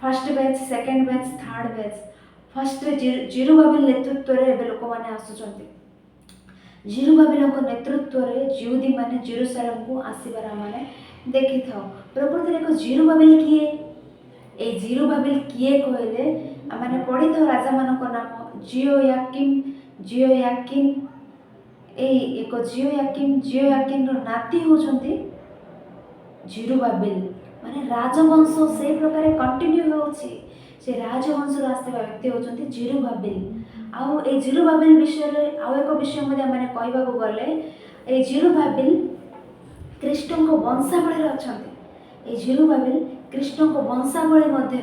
A: First batch, second batch, third batch. First ray जेरुबाबिल नेतृत्व रे बे लोक माने आछुचंती। जेरुबाबिल को नेतृत्व रे जिहुदी माने जेरूसलम को आसीबार माने देखि थाओ। प्रकृति रे को जेरुबाबिल किए ए जेरुबाबिल किए कहले माने पढ़ी थाओ राजा मान को नाम जियोयाकिन एक जियोयाकिन नाती होचंती जिरुबाबिल माने राजवंश से प्रकार कंटिन्यू होची से राजवंश आसवा व्यक्ति होचंती जिरुबाबिल आउ ए जिरुबाबिल विषय आउ एक विषय मध्ये माने कहबा को गले ए जिरुबाबिल कृष्ण को वंशावली अछंती ए जिरुबाबिल कृष्ण को वंशावली मध्य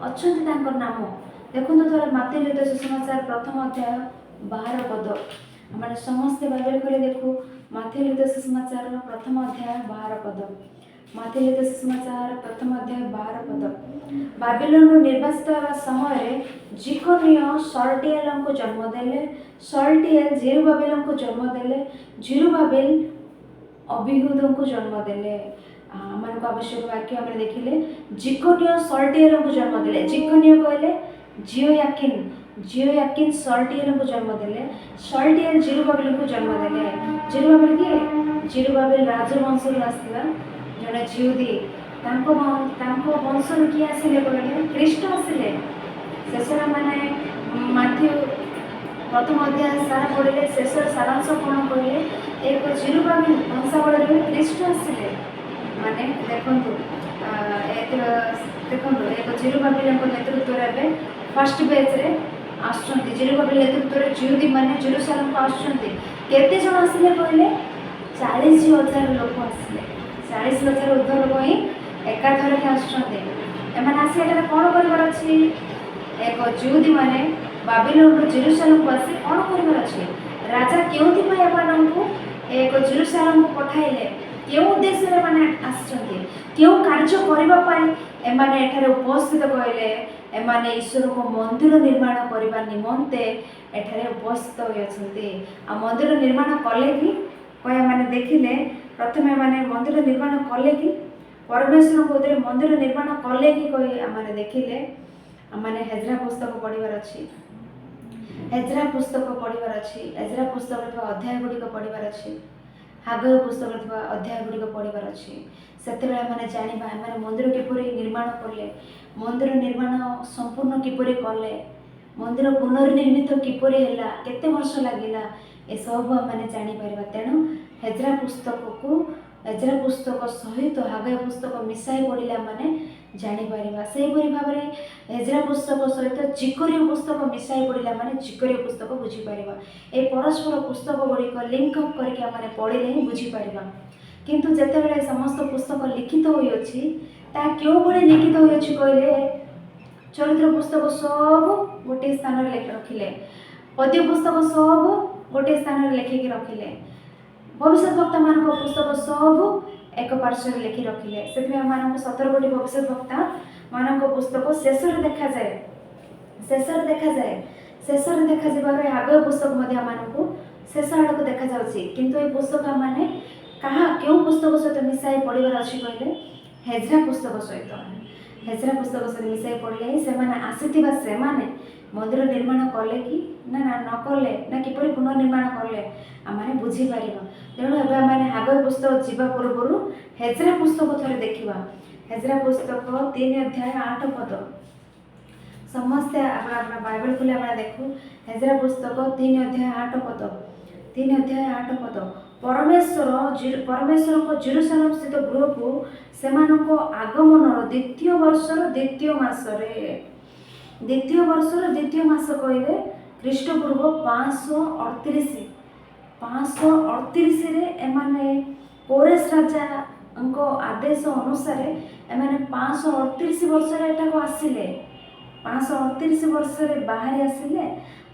A: अछंती तांकर नाम देखो थोड़े मातृ निर्देश समाचार प्रथम अध्याय 12 पद हमारे समस्ते बाइबल खोले देखो माथि निर्देश समाचार प्रथम अध्याय 12 पद माथि निर्देश समाचार प्रथम अध्याय 12 पद बाबिलोन निर्वासित होगा समय जिकोनिय सल्टिएल को जन्म देले सल्टिएल जिरुबाबिल को जन्म देले जिरुबाबिल अबिहुद को जन्म देले आम आवश्यक वाक्य आम देखिले जिकोनिय सल्टिएल को जन्म देले जिकोनिय कहले जियोयाकिन सल्टिएल को जन्म देले सल्टिएल जिरुबाबिल को जन्म देले जिरुबाबिल किए जिरुबाबिल राजवंश आसला जड़े जिहुदी वंश किए आसिले कहले कृष्ण आसिले शेष माने माथ्यू प्रथम अध्याय सारा पढ़े शेष सारांश कौन कहले एक जिरुबाबिल वंशावली कृष्ण आसिले माने देखो एक जिरुबाबिल नेतृत्व में फर्स्ट बेच रे आसुचंती जिरुबाबिल नेतृत्व में जिहुदी माने जेरूशलेम को आसुचंती केते जण आसिले कहले 40,000 लोक आसिले 40,000 उर्ध्व लोक ही एकाथर के आसुचंती एमाने आसी एटा कोन करबार अछि एक जिहुदी माने बाबिलोन जेरूशलेम को आसी कोन करबार अछि राजा केउथि पय एमानंकु एक जेरूशलेम को पठाइले केउ उद्देश्य रे माने आसुचंती केउ कार्य करबा पय एमाने एठारे उपस्थित कहले एमाने ईश्वर को मंदिर निर्माण करने निमंते एठारे उपस्थित होती आ मंदिर निर्माण कले कि कह माने देखिले प्रथम माने मंदिर निर्माण कले कि परमेश्वर को मंदिर निर्माण कले कि कह माने देखिले माने हेजरा पुस्तक पढ़िबार अछि हेजरा पुस्तक पढ़िबार अछि हेजरा पुस्तक अध्याय गुड़िक पढ़िबार अछि हागय पुस्तक अध्याय गुड़िक पढ़िबार अछि सेते बेला माने जानिबा माने मंदिर किपरि निर्माण कले मंदिर निर्माण संपूर्ण किपरि कले मंदिर पुनर्निर्मित किपरि हैला केते वर्ष लागिला ए सब माने जानि परिबा तेनु हेजरा पुस्तक सहित हागय पुस्तक मिसाई पढ़िला माने जानि परिबा से परि भाबरे हेजरा पुस्तक सहित जिकरिया पुस्तक मिसाई पढ़िला माने जिकरिया पुस्तक बुझी परिबा ए परस्पर पुस्तक गुड़ी को लिंक अप करके माने पढ़िले ही बुझी परिबा किंतु जेते बेले समस्त पुस्तक लिखित होई अछि ता क्यों भले लिखित होई अछि कहले चरित्र पुस्तक सब गोटे स्थान रे लिख रखिले पद्य पुस्तक सब गोटे स्थान रे लिखि रखिले भविष्य वक्ता मान पुस्तक सब एक पार्श्व रे लिखि रखिले से मान 17 गोटी भविष्य वक्ता मान पुस्तक शेष रे देखा जाए जबार आगे पुस्तक मध्य मान शेष आड़ को देखा जाउछि किंतु ए पुस्तक माने कहा क्यों पुस्तक सहित मिसाई पढ़िबार अछि कहले हेजरा पुस्तक सहित मिसाई पढ़ले से माने आसीथिबा से माने मंदिर निर्माण कले कि ना न कले ना किपरि पुनर्निर्माण कले आमाने बुझी पारिबा तेणु एबे माने हागय पुस्तक जीवा पूर्व हेजरा पुस्तक थरे देखिबा हेजरा पुस्तक 3 अध्याय 8 पद समस्ते अपना बाइबल खोले अपना देखो हेजरा पुस्तक 3 अध्याय 8 पद परमेश्वर को जेरूशलेम स्थित गृह को सेमानको आगमनर द्वितीय वर्षर द्वितीय मास कहले ख्रीष्टपूर्व 538 रे एमाने कोरेश राजा आदेश अनुसार एमाने 538 वर्ष रे एटा को आसिले 538 वर्ष रे बाहर आसिले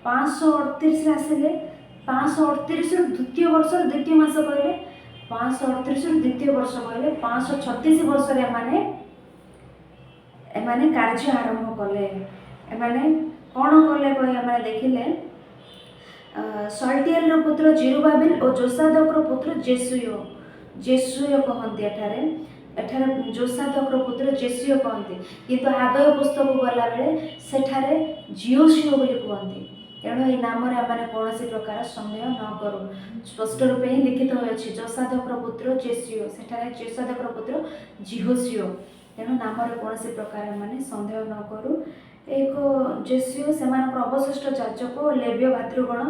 A: 538 रे आसिले 538 द्वितीय वर्ष द्वितीय मास कहले 538 द्वितीय वर्ष कहले 536 वर्ष रे एमाने कार्य आरंभ कले एमाने कौन कले कह एमाने देखिले सल्टिएल रो पुत्र जिरुबाबिल और जोसादक रो पुत्र जेसुयो कहंती एठारे जोसादक रो पुत्र जेसुयो कहंती किंतु हागय पुस्तक गला बेले सेठारे जियोसियो बोली कहंती तेणु ये नाम आम कौन प्रकार संदेह न करूँ स्पष्ट रूपे ही लिखित होती जोसादक पुत्र जेसियो सेठारे जोसादक पुत्र जिहोसियो तेणु नाम कौन प्रकार आम संदेह न करूँ ଏକ ଯେଶୁଅ ସେମାନଙ୍କର ଅବଶିଷ୍ଟ ଯାଜକ ଓ ଲେବ୍ୟ ଭାତୃଗଣ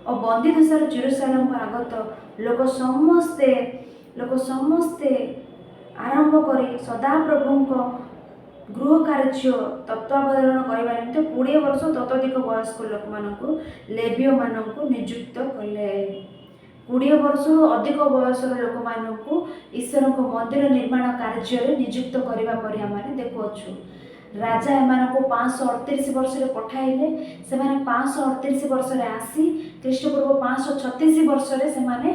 A: ଓ ବନ୍ଦୀ ଦେଶର ଜେରୁସାଲେମକୁ ଆଗତ ଲୋକ ସମସ୍ତେ ଆରମ୍ଭ କରି ସଦାପ୍ରଭୁଙ୍କ ଗୃହ କାର୍ଯ୍ୟ ତତ୍ତ୍ୱାବଧାନ କରିବା ନିମନ୍ତେ 20 ବର୍ଷ ତତୋଧିକ ବୟସ୍କ ଲୋକମାନଙ୍କୁ ଲେବ୍ୟମାନଙ୍କୁ ନିଯୁକ୍ତ କଲେ। 20 ବର୍ଷରୁ ଅଧିକ ବୟସର ଲୋକମାନଙ୍କୁ ଈଶ୍ୱରଙ୍କ ମନ୍ଦିର ନିର୍ମାଣ କାର୍ଯ୍ୟରେ ନିଯୁକ୍ତ କରିବା ପରି ଆମେ ଦେଖୁଅଛୁ। ରାଜା ଏମାନଙ୍କୁ 538 ବର୍ଷରେ ପଠାଇଲେ। ସେମାନେ 538 ବର୍ଷରେ ଆସି ଖ୍ରୀଷ୍ଟପୂର୍ବ 536 ବର୍ଷରେ ସେମାନେ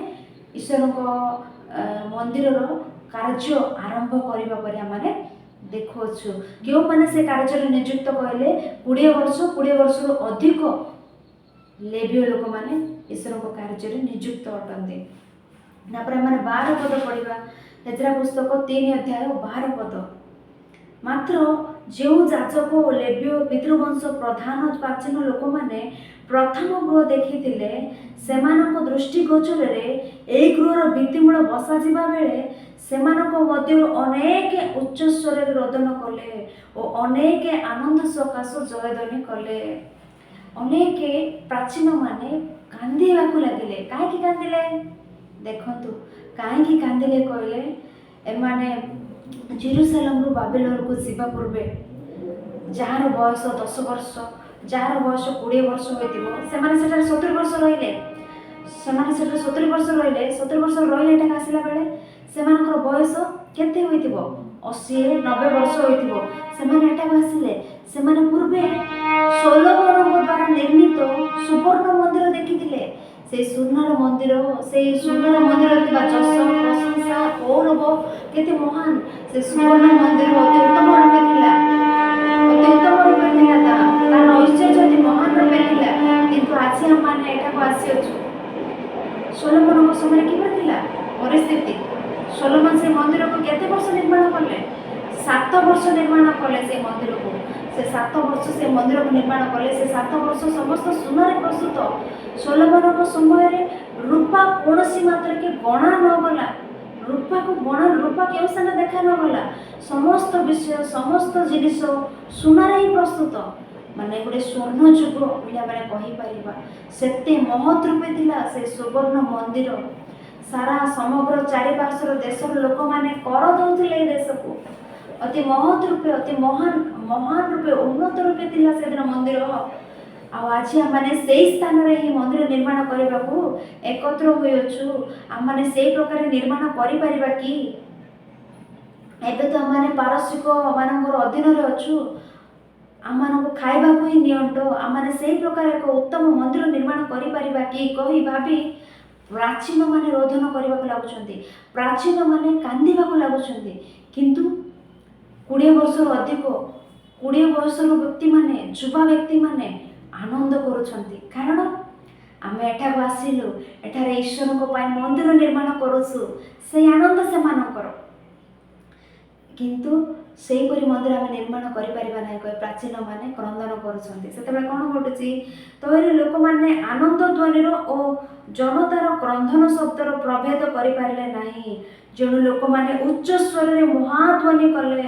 A: ଈଶ୍ୱରଙ୍କ ମନ୍ଦିରର କାର୍ଯ୍ୟ ଆରମ୍ଭ କରିବା ପରି ଆମେ ଦେଖୁଅଛୁ। କେଉଁମାନେ ସେ କାର୍ଯ୍ୟରେ ନିଯୁକ୍ତ କହିଲେ? 20 ବର୍ଷରୁ ଅଧିକ ଲେବ୍ୟ ଲୋକମାନେ ଈଶ୍ୱରଙ୍କ କାର୍ଯ୍ୟରେ ନିଯୁକ୍ତ ଅଟନ୍ତି। ତାପରେ ଆମେ 12 ପଦ ପଢ଼ିବା। ଏଜ୍ରା ପୁସ୍ତକ 3 ଅଧ୍ୟାୟ 12 ପଦ। ମାତ୍ର ଯେଉଁ ଯାଜକ ଓ ଲେବ୍ୟ ପିତୃବଂଶ ପ୍ରଧାନ ପ୍ରାଚୀନ ଲୋକମାନେ ପ୍ରଥମ ଗୃହ ଦେଖିଥିଲେ, ସେମାନଙ୍କ ଦୃଷ୍ଟିଗୋଚରରେ ଏହି ଗୃହର ଭିତ୍ତିମୂଳ ବସାଯିବା ବେଳେ ସେମାନଙ୍କ ମଧ୍ୟରୁ ଅନେକ ଉଚ୍ଚ ସ୍ୱରରେ ରୋଦନ କଲେ ଓ ଅନେକ ଆନନ୍ଦ ସକାଶ ଜୟଧ୍ୱନି କଲେ। ଅନେକ ପ୍ରାଚୀନମାନେ କାନ୍ଦିବାକୁ ଲାଗିଲେ। କାହିଁକି କାନ୍ଦିଲେ? ଦେଖନ୍ତୁ, କାହିଁକି କାନ୍ଦିଲେ କହିଲେ, ଏମାନେ ଜେରୁସାଲେମରୁ ବାବିଲୋନକୁ ଯିବା ପୂର୍ବେ ଯାହାର ବୟସ 10 ବର୍ଷ, ଯାହାର ବୟସ 20 ବର୍ଷ ହୋଇଥିବ, ସେମାନେ ସେଠାରେ 70 ବର୍ଷ ରହିଲେ। 70 ବର୍ଷ ରହିଲେ। 70 ବର୍ଷ ରହି ଏଠାକୁ ଆସିଲା ବେଳେ ସେମାନଙ୍କର ବୟସ କେତେ ହୋଇଥିବ? 80-90 ବର୍ଷ ହୋଇଥିବ। ସେମାନେ ଏଠାକୁ ଆସିଲେ। ସେମାନେ ପୂର୍ବେ ସୋଲୋମନଙ୍କ ଦ୍ୱାରା ନିର୍ମିତ ସୁବର୍ଣ୍ଣ ମନ୍ଦିର ଦେଖିଥିଲେ। ସେଇ ସୁନାର ମନ୍ଦିରରେ ଥିବା ଯଶ, ପ୍ରଶଂସା, ଗୌରବ କେତେ ମହାନ! ସେ ସୁବର୍ଣ୍ଣ ମନ୍ଦିର ଅତି ଉତ୍ତମ ରୂପେ ଥିଲା। ତାର ଐଶ୍ୱର୍ଯ୍ୟ ଅତି ମହାନ ରୂପେ ଥିଲା। କିନ୍ତୁ ଆଜି ଆମମାନେ ଏଠାକୁ ଆସିଅଛୁ। ସୋଲୋମନଙ୍କ ସମୟରେ କିପରି ଥିଲା ପରିସ୍ଥିତି? ସୋଲୋମନ ସେ ମନ୍ଦିରକୁ କେତେ ବର୍ଷ ନିର୍ମାଣ କଲେ? 7 ବର୍ଷ ନିର୍ମାଣ କଲେ ସେ ମନ୍ଦିରକୁ। ସେ 7 ବର୍ଷ ସେ ମନ୍ଦିରକୁ ନିର୍ମାଣ କଲେ। ସେ 7 ବର୍ଷ ସମସ୍ତ ସୁନାରେ ପ୍ରସ୍ତୁତ। ସୋଲୋମନଙ୍କ ସମୟରେ ରୂପା କୌଣସି ମାତ୍ରାରେ ଗଣା ନଗଲା। ରୂପା କେଉଁ ସ୍ଥାନ ଦେଖା ନଗଲା। ସମସ୍ତ ବିଷୟ, ସମସ୍ତ ଜିନିଷ ସୁନାରେ ହିଁ ପ୍ରସ୍ତୁତ। ମାନେ ଗୋଟେ ସ୍ୱର୍ଣ୍ଣ ଯୁଗ ବୋଲି ଆମେ କହିପାରିବା। ସେତେ ମହତ୍ ରୂପେ ଥିଲା ସେ ସୁବର୍ଣ୍ଣ ମନ୍ଦିର। ସାରା ସମଗ୍ର ଚାରିପାର୍ଶ୍ୱର ଦେଶର ଲୋକମାନେ କର ଦେଉଥିଲେ ଏ ଦେଶକୁ। ଅତି ମହତ୍ ରୂପେ, ଅତି ମହାନ ରୂପେ, ଉନ୍ନତ ରୂପେ ଥିଲା ସେଦିନ ମନ୍ଦିର। ଆଉ ଆଜି ଆମମାନେ ସେଇ ସ୍ଥାନରେ ହିଁ ମନ୍ଦିର ନିର୍ମାଣ କରିବାକୁ ଏକତ୍ର ହୋଇଅଛୁ। ଆମମାନେ ସେଇ ପ୍ରକାର ନିର୍ମାଣ କରିପାରିବା କି? ଏବେ ତ ଆମମାନେ ପାରସିକ ମାନଙ୍କର ଅଧୀନରେ ଅଛୁ। ଆମମାନଙ୍କୁ ଖାଇବାକୁ ହିଁ ନିଅଣ୍ଟ। ଆମମାନେ ସେଇ ପ୍ରକାର ଏକ ଉତ୍ତମ ମନ୍ଦିର ନିର୍ମାଣ କରିପାରିବା କି କହି ଭାବି ପ୍ରାଚୀନମାନେ ରୋଦନ କରିବାକୁ ଲାଗୁଛନ୍ତି। ପ୍ରାଚୀନମାନେ କାନ୍ଦିବାକୁ ଲାଗୁଛନ୍ତି। କିନ୍ତୁ 20 ବର୍ଷରୁ ଅଧିକ, 20 ବୟସର ବ୍ୟକ୍ତିମାନେ, ଯୁବା ବ୍ୟକ୍ତିମାନେ ଆନନ୍ଦ କରୁଛନ୍ତି। କାରଣ ଆମେ ଏଠାକୁ ଆସିଲୁ, ଏଠାରେ ଈଶ୍ୱରଙ୍କ ପାଇଁ ମନ୍ଦିର ନିର୍ମାଣ କରୁଛୁ। ସେଇ ଆନନ୍ଦ ସେମାନଙ୍କର। କିନ୍ତୁ ସେହିପରି ମନ୍ଦିର ଆମେ ନିର୍ମାଣ କରିପାରିବା ନାହିଁ କହି ପ୍ରାଚୀନମାନେ କ୍ରନ୍ଦନ କରୁଛନ୍ତି। ସେତେବେଳେ କ'ଣ ଘଟୁଛି? ତହିଁରେ ଲୋକମାନେ ଆନନ୍ଦ ଧ୍ୱନିର ଓ ଜନତାର କ୍ରନ୍ଦନ ଶବ୍ଦର ପ୍ରଭେଦ କରିପାରିଲେ ନାହିଁ। ଯେଣୁ ଲୋକମାନେ ଉଚ୍ଚ ସ୍ୱରରେ ମହାଧ୍ୱନି କଲେ,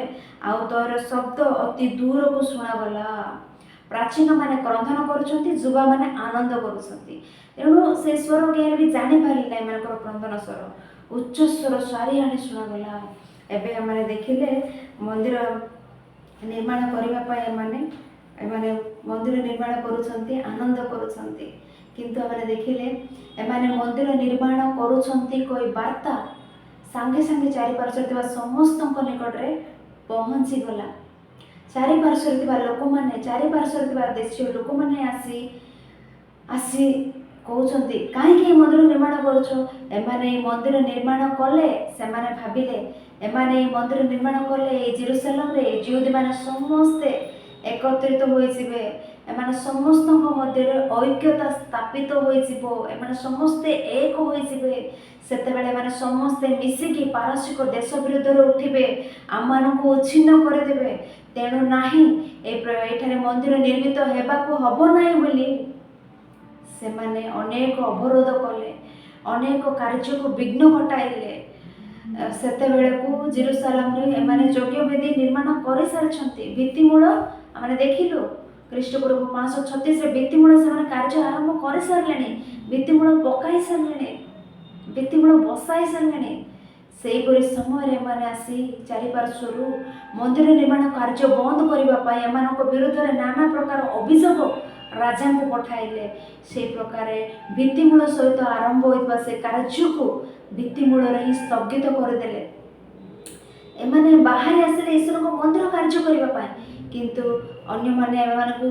A: ଆଉ ତହିଁର ଶବ୍ଦ ଅତି ଦୂରକୁ ଶୁଣାଗଲା। ପ୍ରାଚୀନମାନେ କ୍ରନ୍ଦନ କରୁଛନ୍ତି, ଯୁବାମାନେ ଆନନ୍ଦ କରୁଛନ୍ତି। ତେଣୁ ସେ ସ୍ୱର କେହି ବି ଜାଣିପାରିଲେ ନାହିଁ। ଏମାନଙ୍କର କ୍ରନ୍ଦନ ସ୍ୱର ଉଚ୍ଚ ସ୍ୱର ଚାରିଆଡ଼େ ଶୁଣାଗଲା। ଏବେ ଆମେ ଦେଖିଲେ ମନ୍ଦିର ନିର୍ମାଣ କରିବା ପାଇଁ ଏମାନେ ମନ୍ଦିର ନିର୍ମାଣ କରୁଛନ୍ତି, ଆନନ୍ଦ କରୁଛନ୍ତି। କିନ୍ତୁ ଆମେ ଦେଖିଲେ ଏମାନେ ମନ୍ଦିର ନିର୍ମାଣ କରୁଛନ୍ତି କହି ବାର୍ତ୍ତା ସାଙ୍ଗେ ସାଙ୍ଗେ ଚାରିପାର୍ଶ୍ୱରେ ଥିବା ସମସ୍ତଙ୍କ ନିକଟରେ ପହଞ୍ଚିଗଲା। ଚାରିପାର୍ଶ୍ୱରେ ଥିବା ଲୋକମାନେ, ଚାରିପାର୍ଶ୍ୱରେ ଥିବା ଦେଶୀୟ ଲୋକମାନେ ଆସି କହୁଛନ୍ତି, କାହିଁକି ଏ ମନ୍ଦିର ନିର୍ମାଣ କରୁଛ? ଏମାନେ এই ମନ୍ଦିର ନିର୍ମାଣ କଲେ, ସେମାନେ ଭାବିଲେ ଏମାନେ এই ମନ୍ଦିର ନିର୍ମାଣ କଲେ এই ଜେରୁସାଲେମରେ ଜିହୁଦୀମାନେ ସମସ୍ତେ ଏକତ୍ରିତ ହୋଇଯିବେ। ଏମାନେ ସମସ୍ତଙ୍କ ମଧ୍ୟରେ ଐକ୍ୟତା ସ୍ଥାପିତ ହୋଇଯିବ। ଏମାନେ ସମସ୍ତେ ଏକ ହୋଇଯିବେ। ସେତେବେଳେ ଏମାନେ ସମସ୍ତେ ମିଶିକି ପାରସିକ ଦେଶ ବିରୁଦ୍ଧରେ ଉଠିବେ, ଆମମାନଙ୍କୁ ଉଚ୍ଛିନ୍ନ କରିଦେବେ। ତେଣୁ ନାହିଁ, ଏଠାରେ ମନ୍ଦିର ନିର୍ମିତ ହେବାକୁ ହବ ନାହିଁ ବୋଲି ସେମାନେ ଅନେକ ଅବରୋଧ କଲେ, ଅନେକ କାର୍ଯ୍ୟକୁ ବିଘ୍ନ ଘଟାଇଲେ। ସେତେବେଳକୁ ଜେରୁସାଲେମରେ ଏମାନେ ଯଜ୍ଞବେଦୀ ନିର୍ମାଣ କରିସାରିଛନ୍ତି। ଭିତ୍ତିମୂଳ ଆମେ ଦେଖିଲୁ, ଖ୍ରୀଷ୍ଟପୂର୍ବ 536 ଭିତ୍ତିମୂଳ ସେମାନେ କାର୍ଯ୍ୟ ଆରମ୍ଭ କରିସାରିଲେଣି, ଭିତ୍ତିମୂଳ ପକାଇ ସାରିଲେଣି, ଭିତ୍ତିମୂଳ ବସାଇ ସାରିଲେଣି। ସେହିପରି ସମୟରେ ଏମାନେ ଆସି ଚାରିପାର୍ଶ୍ୱରୁ ମନ୍ଦିର ନିର୍ମାଣ କାର୍ଯ୍ୟ ବନ୍ଦ କରିବା ପାଇଁ ଏମାନଙ୍କ ବିରୁଦ୍ଧରେ ନାନା ପ୍ରକାର ଅଭିଯୋଗ ରାଜାଙ୍କୁ ପଠାଇଲେ। ସେହି ପ୍ରକାରେ ଭିତ୍ତିମୂଳ ସହିତ ଆରମ୍ଭ ହୋଇଥିବା ସେ କାର୍ଯ୍ୟକୁ ଭିତ୍ତିମୂଳରେ ହିଁ ସ୍ଥଗିତ କରିଦେଲେ। ଏମାନେ ବାହାରି ଆସିଲେ ଈଶ୍ୱରଙ୍କ ମନ୍ଦିର କାର୍ଯ୍ୟ କରିବା ପାଇଁ, କିନ୍ତୁ ଅନ୍ୟମାନେ ଏମାନଙ୍କୁ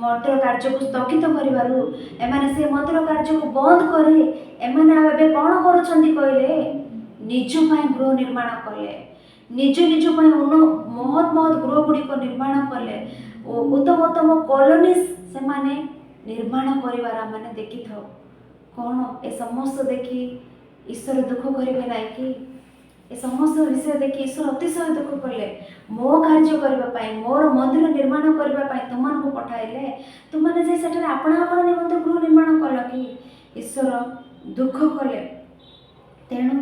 A: ମନ୍ଦିର କାର୍ଯ୍ୟକୁ ସ୍ଥଗିତ କରିବାରୁ ଏମାନେ ସେ ମନ୍ଦିର କାର୍ଯ୍ୟକୁ ବନ୍ଦ କରି ଏମାନେ ଏବେ କ'ଣ କରୁଛନ୍ତି କହିଲେ, ନିଜ ପାଇଁ ଗୃହ ନିର୍ମାଣ କଲେ, ନିଜ ପାଇଁ ମହତ୍ ଗୃହ ଗୁଡ଼ିକ ନିର୍ମାଣ କଲେ ଓ ଉତ୍ତମ ଉତ୍ତମ କଲୋନିସ୍ ସେମାନେ ନିର୍ମାଣ କରିବାର ଆମେ ଦେଖିଥାଉ। କ'ଣ ଏ ସମସ୍ତ ଦେଖି ଈଶ୍ୱର ଦୁଃଖ କରିବେ ନାହିଁ କି? ଏ ସମସ୍ତ ବିଷୟ ଦେଖି ଈଶ୍ୱର ଅତିଶୟ ଦୁଃଖ କଲେ। ମୋ କାର୍ଯ୍ୟ କରିବା ପାଇଁ, ମୋର ମନ୍ଦିର ନିର୍ମାଣ କରିବା ପାଇଁ ତୁମମାନଙ୍କୁ ପଠାଇଲେ, ତୁମମାନେ ଯେ ସେଠାରେ ଆପଣା ନିମନ୍ତେ ଗୃହ ନିର୍ମାଣ କଲ କି? ଈଶ୍ୱର ଦୁଃଖ କଲେ। ତେଣୁ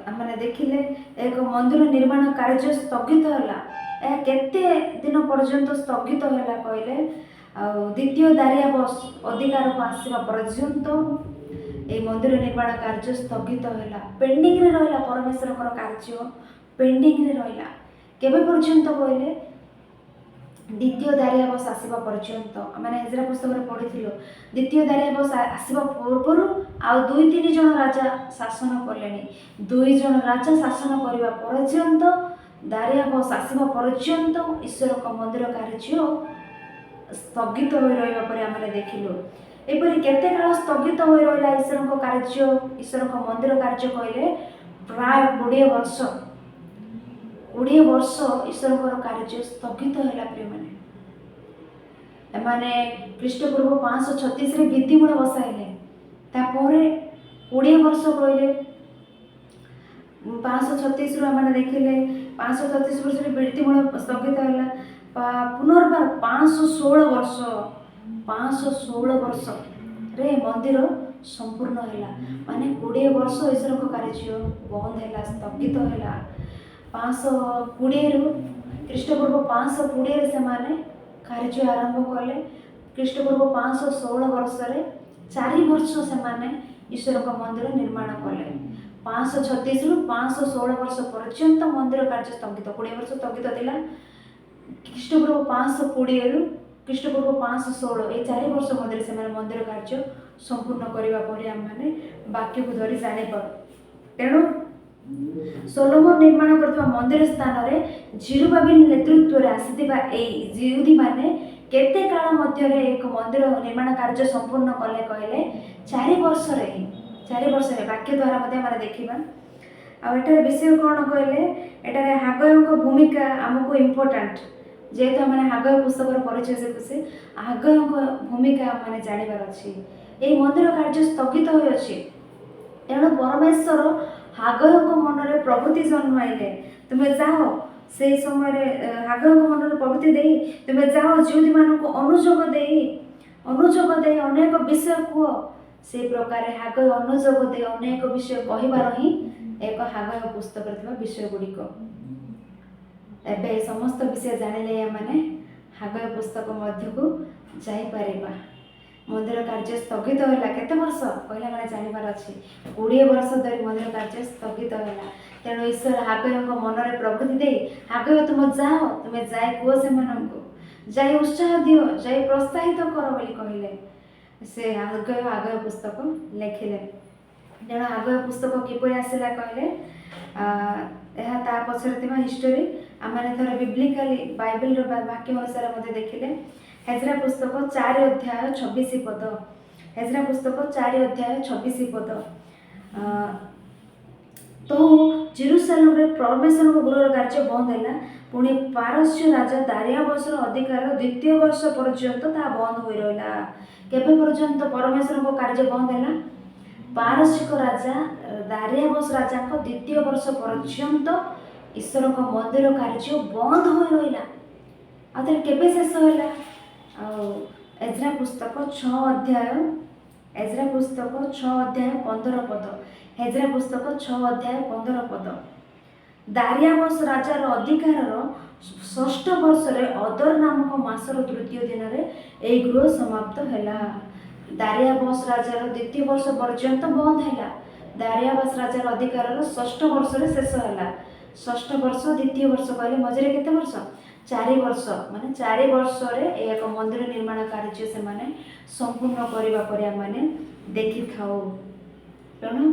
A: ଆମେ ଦେଖିଲେ ଏକ ମନ୍ଦିର ନିର୍ମାଣ କାର୍ଯ୍ୟ ସ୍ଥଗିତ ହେଲା। ଏହା କେତେ ଦିନ ପର୍ଯ୍ୟନ୍ତ ସ୍ଥଗିତ ହେଲା କହିଲେ, ଆଉ ଦ୍ୱିତୀୟ ଦାରିଆବସ୍ ଅଧିକାରକୁ ଆସିବା ପର୍ଯ୍ୟନ୍ତ এই ମନ୍ଦିର ନିର୍ମାଣ କାର୍ଯ୍ୟ ସ୍ଥଗିତ ହେଲା, ପେଣ୍ଡିଂରେ ରହିଲା। ପରମେଶ୍ୱରଙ୍କର କାର୍ଯ୍ୟ ପେଣ୍ଡିଂରେ ରହିଲା। କେବେ ପର୍ଯ୍ୟନ୍ତ କହିଲେ, ଦ୍ୱିତୀୟ ଦାରିଆବସ୍ ଆସିବା ପର୍ଯ୍ୟନ୍ତ। ଆମେ ଏଜ୍ରା ପୁସ୍ତକରେ ପଢ଼ିଥିଲୁ, ଦ୍ୱିତୀୟ ଦାରିଆବସ୍ ଆସିବା ପୂର୍ବରୁ ଆଉ 2-3 ଜଣ ରାଜା ଶାସନ କଲେଣି। 2 ଜଣ ରାଜା ଶାସନ କରିବା ପର୍ଯ୍ୟନ୍ତ, ଦାରିଆବସ୍ ଆସିବା ପର୍ଯ୍ୟନ୍ତ ଈଶ୍ୱରଙ୍କ ମନ୍ଦିର କାର୍ଯ୍ୟ ସ୍ଥଗିତ ହୋଇ ରହିବା ପରେ ଆମେ ଦେଖିଲୁ। ଏପରି କେତେ କାଳ ସ୍ଥଗିତ ହୋଇ ରହିଲା ଈଶ୍ୱରଙ୍କ କାର୍ଯ୍ୟ, ଈଶ୍ୱରଙ୍କ ମନ୍ଦିର କାର୍ଯ୍ୟ କହିଲେ ପ୍ରାୟ 20 ବର୍ଷ। 20 ବର୍ଷ ଈଶ୍ୱରଙ୍କର କାର୍ଯ୍ୟ ସ୍ଥଗିତ ହେଲା। ପ୍ରିୟମାନେ, ଏମାନେ ଖ୍ରୀଷ୍ଟପୂର୍ବ 536ରେ ଭିତ୍ତିମୂଳ ବସାଇଲେ। ତାପରେ 20 ବର୍ଷ କହିଲେ 536ରୁ ଆମେ ଦେଖିଲେ 536 ବର୍ଷରେ ଭିତ୍ତିମୂଳ ସ୍ଥଗିତ ହେଲା। ପୁନର୍ବାର 516 ବର୍ଷରେ ମନ୍ଦିର ସମ୍ପୂର୍ଣ୍ଣ ହେଲା। ମାନେ 20 ବର୍ଷ ଈଶ୍ୱରଙ୍କ କାର୍ଯ୍ୟ ବନ୍ଦ ହେଲା, ସ୍ଥଗିତ ହେଲା। 520ରୁ ଖ୍ରୀଷ୍ଟପୂର୍ବ 520ରେ ସେମାନେ କାର୍ଯ୍ୟ ଆରମ୍ଭ କଲେ। ଖ୍ରୀଷ୍ଟପୂର୍ବ 516 ବର୍ଷରେ 4 ବର୍ଷ ସେମାନେ ଈଶ୍ୱରଙ୍କ ମନ୍ଦିର ନିର୍ମାଣ କଲେ। 536ରୁ 516 ବର୍ଷ ପର୍ଯ୍ୟନ୍ତ ମନ୍ଦିର କାର୍ଯ୍ୟ ସ୍ଥଗିତ। 20 ବର୍ଷ ସ୍ଥଗିତ ଥିଲା। ଖ୍ରୀଷ୍ଟପୂର୍ବ 520ରୁ ଖ୍ରୀଷ୍ଟପୂର୍ବ 516 এই 4 ବର୍ଷ ମଧ୍ୟରେ ସେମାନେ ମନ୍ଦିର କାର୍ଯ୍ୟ ସମ୍ପୂର୍ଣ୍ଣ କରିବା ପରେ ଆମମାନେ ବାକ୍ୟକୁ ଧରି ଜାଣିପାରୁ। ତେଣୁ ସୋଲୋମନ ନିର୍ମାଣ କରିଥିବା ମନ୍ଦିର ସ୍ଥାନରେ ଜିରୁବାବେଲ ନେତୃତ୍ୱରେ ଆସିଥିବା ଏହି ଜିହୁଦୀମାନେ କେତେ କାଳ ମଧ୍ୟରେ ଏକ ମନ୍ଦିର ନିର୍ମାଣ କାର୍ଯ୍ୟ ସମ୍ପୂର୍ଣ୍ଣ କଲେ କହିଲେ, 4 ବର୍ଷରେ ହିଁ। 4 ବର୍ଷରେ ବାକ୍ୟ ଦ୍ୱାରା ମଧ୍ୟ ଆମେ ଦେଖିବା। ଆଉ ଏଠାରେ ବିଷୟ କ'ଣ କହିଲେ, ଏଠାରେ ହାଗୟଙ୍କ ଭୂମିକା ଆମକୁ ଇମ୍ପୋର୍ଟାଣ୍ଟ। ଯେହେତୁ ଆମେ ହାଗୟ ପୁସ୍ତକର ପରିଚୟ ଶିଖୁଛେ, ହାଗୟଙ୍କ ଭୂମିକା ଆମେ ଜାଣିବାର ଅଛି। ଏହି ମନ୍ଦିର କାର୍ଯ୍ୟ ସ୍ଥଗିତ ହୋଇଅଛି। ତେଣୁ ପରମେଶ୍ୱର ହାଗୟଙ୍କ ମନରେ ପ୍ରଭୃତି ଜନ୍ମାଇଲେ। ତୁମେ ଯାଅ, ସେହି ସମୟରେ ହାଗୟଙ୍କ ମନରେ ପ୍ରଭୃତି ଦେଇ ତୁମେ ଯାଅ, ଜିହୁଦୀମାନଙ୍କୁ ଅନୁଯୋଗ ଦେଇ ଅନେକ ବିଷୟ କୁହ। ସେହି ପ୍ରକାରେ ହାଗୟ ଅନୁଯୋଗ ଦେଇ ଅନେକ ବିଷୟ କହିବାର ହିଁ ଏକ ହାଗୟ ପୁସ୍ତକରେ ଥିବା ବିଷୟ ଗୁଡ଼ିକ। ଏବେ ଏ ସମସ୍ତ ବିଷୟ ଜାଣିଲେ ଆମେ ହାଗୟ ପୁସ୍ତକ ମଧ୍ୟକୁ ଯାଇପାରିବା। ମନ୍ଦିର କାର୍ଯ୍ୟ ସ୍ଥଗିତ ହେଲା କେତେ ବର୍ଷ କହିଲେ ଆମେ ଜାଣିବାର ଅଛି। 20 ବର୍ଷ ଧରି ମନ୍ଦିର କାର୍ଯ୍ୟ ସ୍ଥଗିତ ହେଲା। ତେଣୁ ଈଶ୍ୱର ହାଗୟଙ୍କ ମନରେ ପ୍ରବୃତ୍ତି ଦେଇ, ହାଗୟ ତୁମେ ଯାଅ, ତୁମେ ଯାଇ କୁହ, ସେମାନଙ୍କୁ ଯାଇ ଉତ୍ସାହ ଦିଅ, ଯାଇ ପ୍ରୋତ୍ସାହିତ କର ବୋଲି କହିଲେ। ସେ ହାଗୟ ପୁସ୍ତକ ଲେଖିଲେ। ତେଣୁ ହାଗୟ ପୁସ୍ତକ କିପରି ଆସିଲା କହିଲେ, ଏହା ତା ପଛରେ ଥିବା ହିଷ୍ଟୋରୀ ଆମେ ଥରେ ବିବ୍ଲିକାଲି ବାଇବେଲର ବାକ୍ୟ ଅନୁସାରେ ମଧ୍ୟ ଦେଖିଲେ। ଏଜ୍ରା ପୁସ୍ତକ 4 ଅଧ୍ୟାୟ 26 ପଦ। ଏଜ୍ରା ପୁସ୍ତକ 4 ଅଧ୍ୟାୟ 26 ପଦ। ତ ଜେରୁସାଲେମରେ ପରମେଶ୍ୱରଙ୍କ ଗୃହର କାର୍ଯ୍ୟ ବନ୍ଦ ହେଲା। ପୁଣି ପାରସ୍ୟ ରାଜା ଦାରିଆବସର ଅଧିକାର 2ୟ ବର୍ଷ ପର୍ଯ୍ୟନ୍ତ ତାହା ବନ୍ଦ ହୋଇ ରହିଲା। କେବେ ପର୍ଯ୍ୟନ୍ତ ପରମେଶ୍ୱରଙ୍କ କାର୍ଯ୍ୟ ବନ୍ଦ ହେଲା? ପାରସିକ ରାଜା ଦାରିଆବସ୍ ରାଜାଙ୍କ 2ୟ ବର୍ଷ ପର୍ଯ୍ୟନ୍ତ ଈଶ୍ୱରଙ୍କ ମନ୍ଦିର କାର୍ଯ୍ୟ ବନ୍ଦ ହୋଇ ରହିଲା। ଆଉ ତାହେଲେ କେବେ ଶେଷ ହେଲା? ଆଉ ଏଜ୍ରା ପୁସ୍ତକ 6 ଅଧ୍ୟାୟ 15 ପଦ। ଏଜ୍ରା ପୁସ୍ତକ 6 ଅଧ୍ୟାୟ 15 ପଦ। ଦାରିଆବସ୍ ରାଜାର ଅଧିକାରର षष्ठ वर्षरे अदर नामक मासर तृतीय दिन में गृह समाप्त है। दारियाबस राजार द्वितीय वर्ष पर्यंत बंद है। दारियाबस राजार अधिकार षष्ठ वर्ष शेष है। षष्ठ वर्ष द्वितीय वर्ष कहले मझे केते वर्ष 4 वर्ष माने 4 वर्ष रे एक मंदिर निर्माण कार्य से माने संपूर्ण करबा पर माने देखि थाओ। तेणु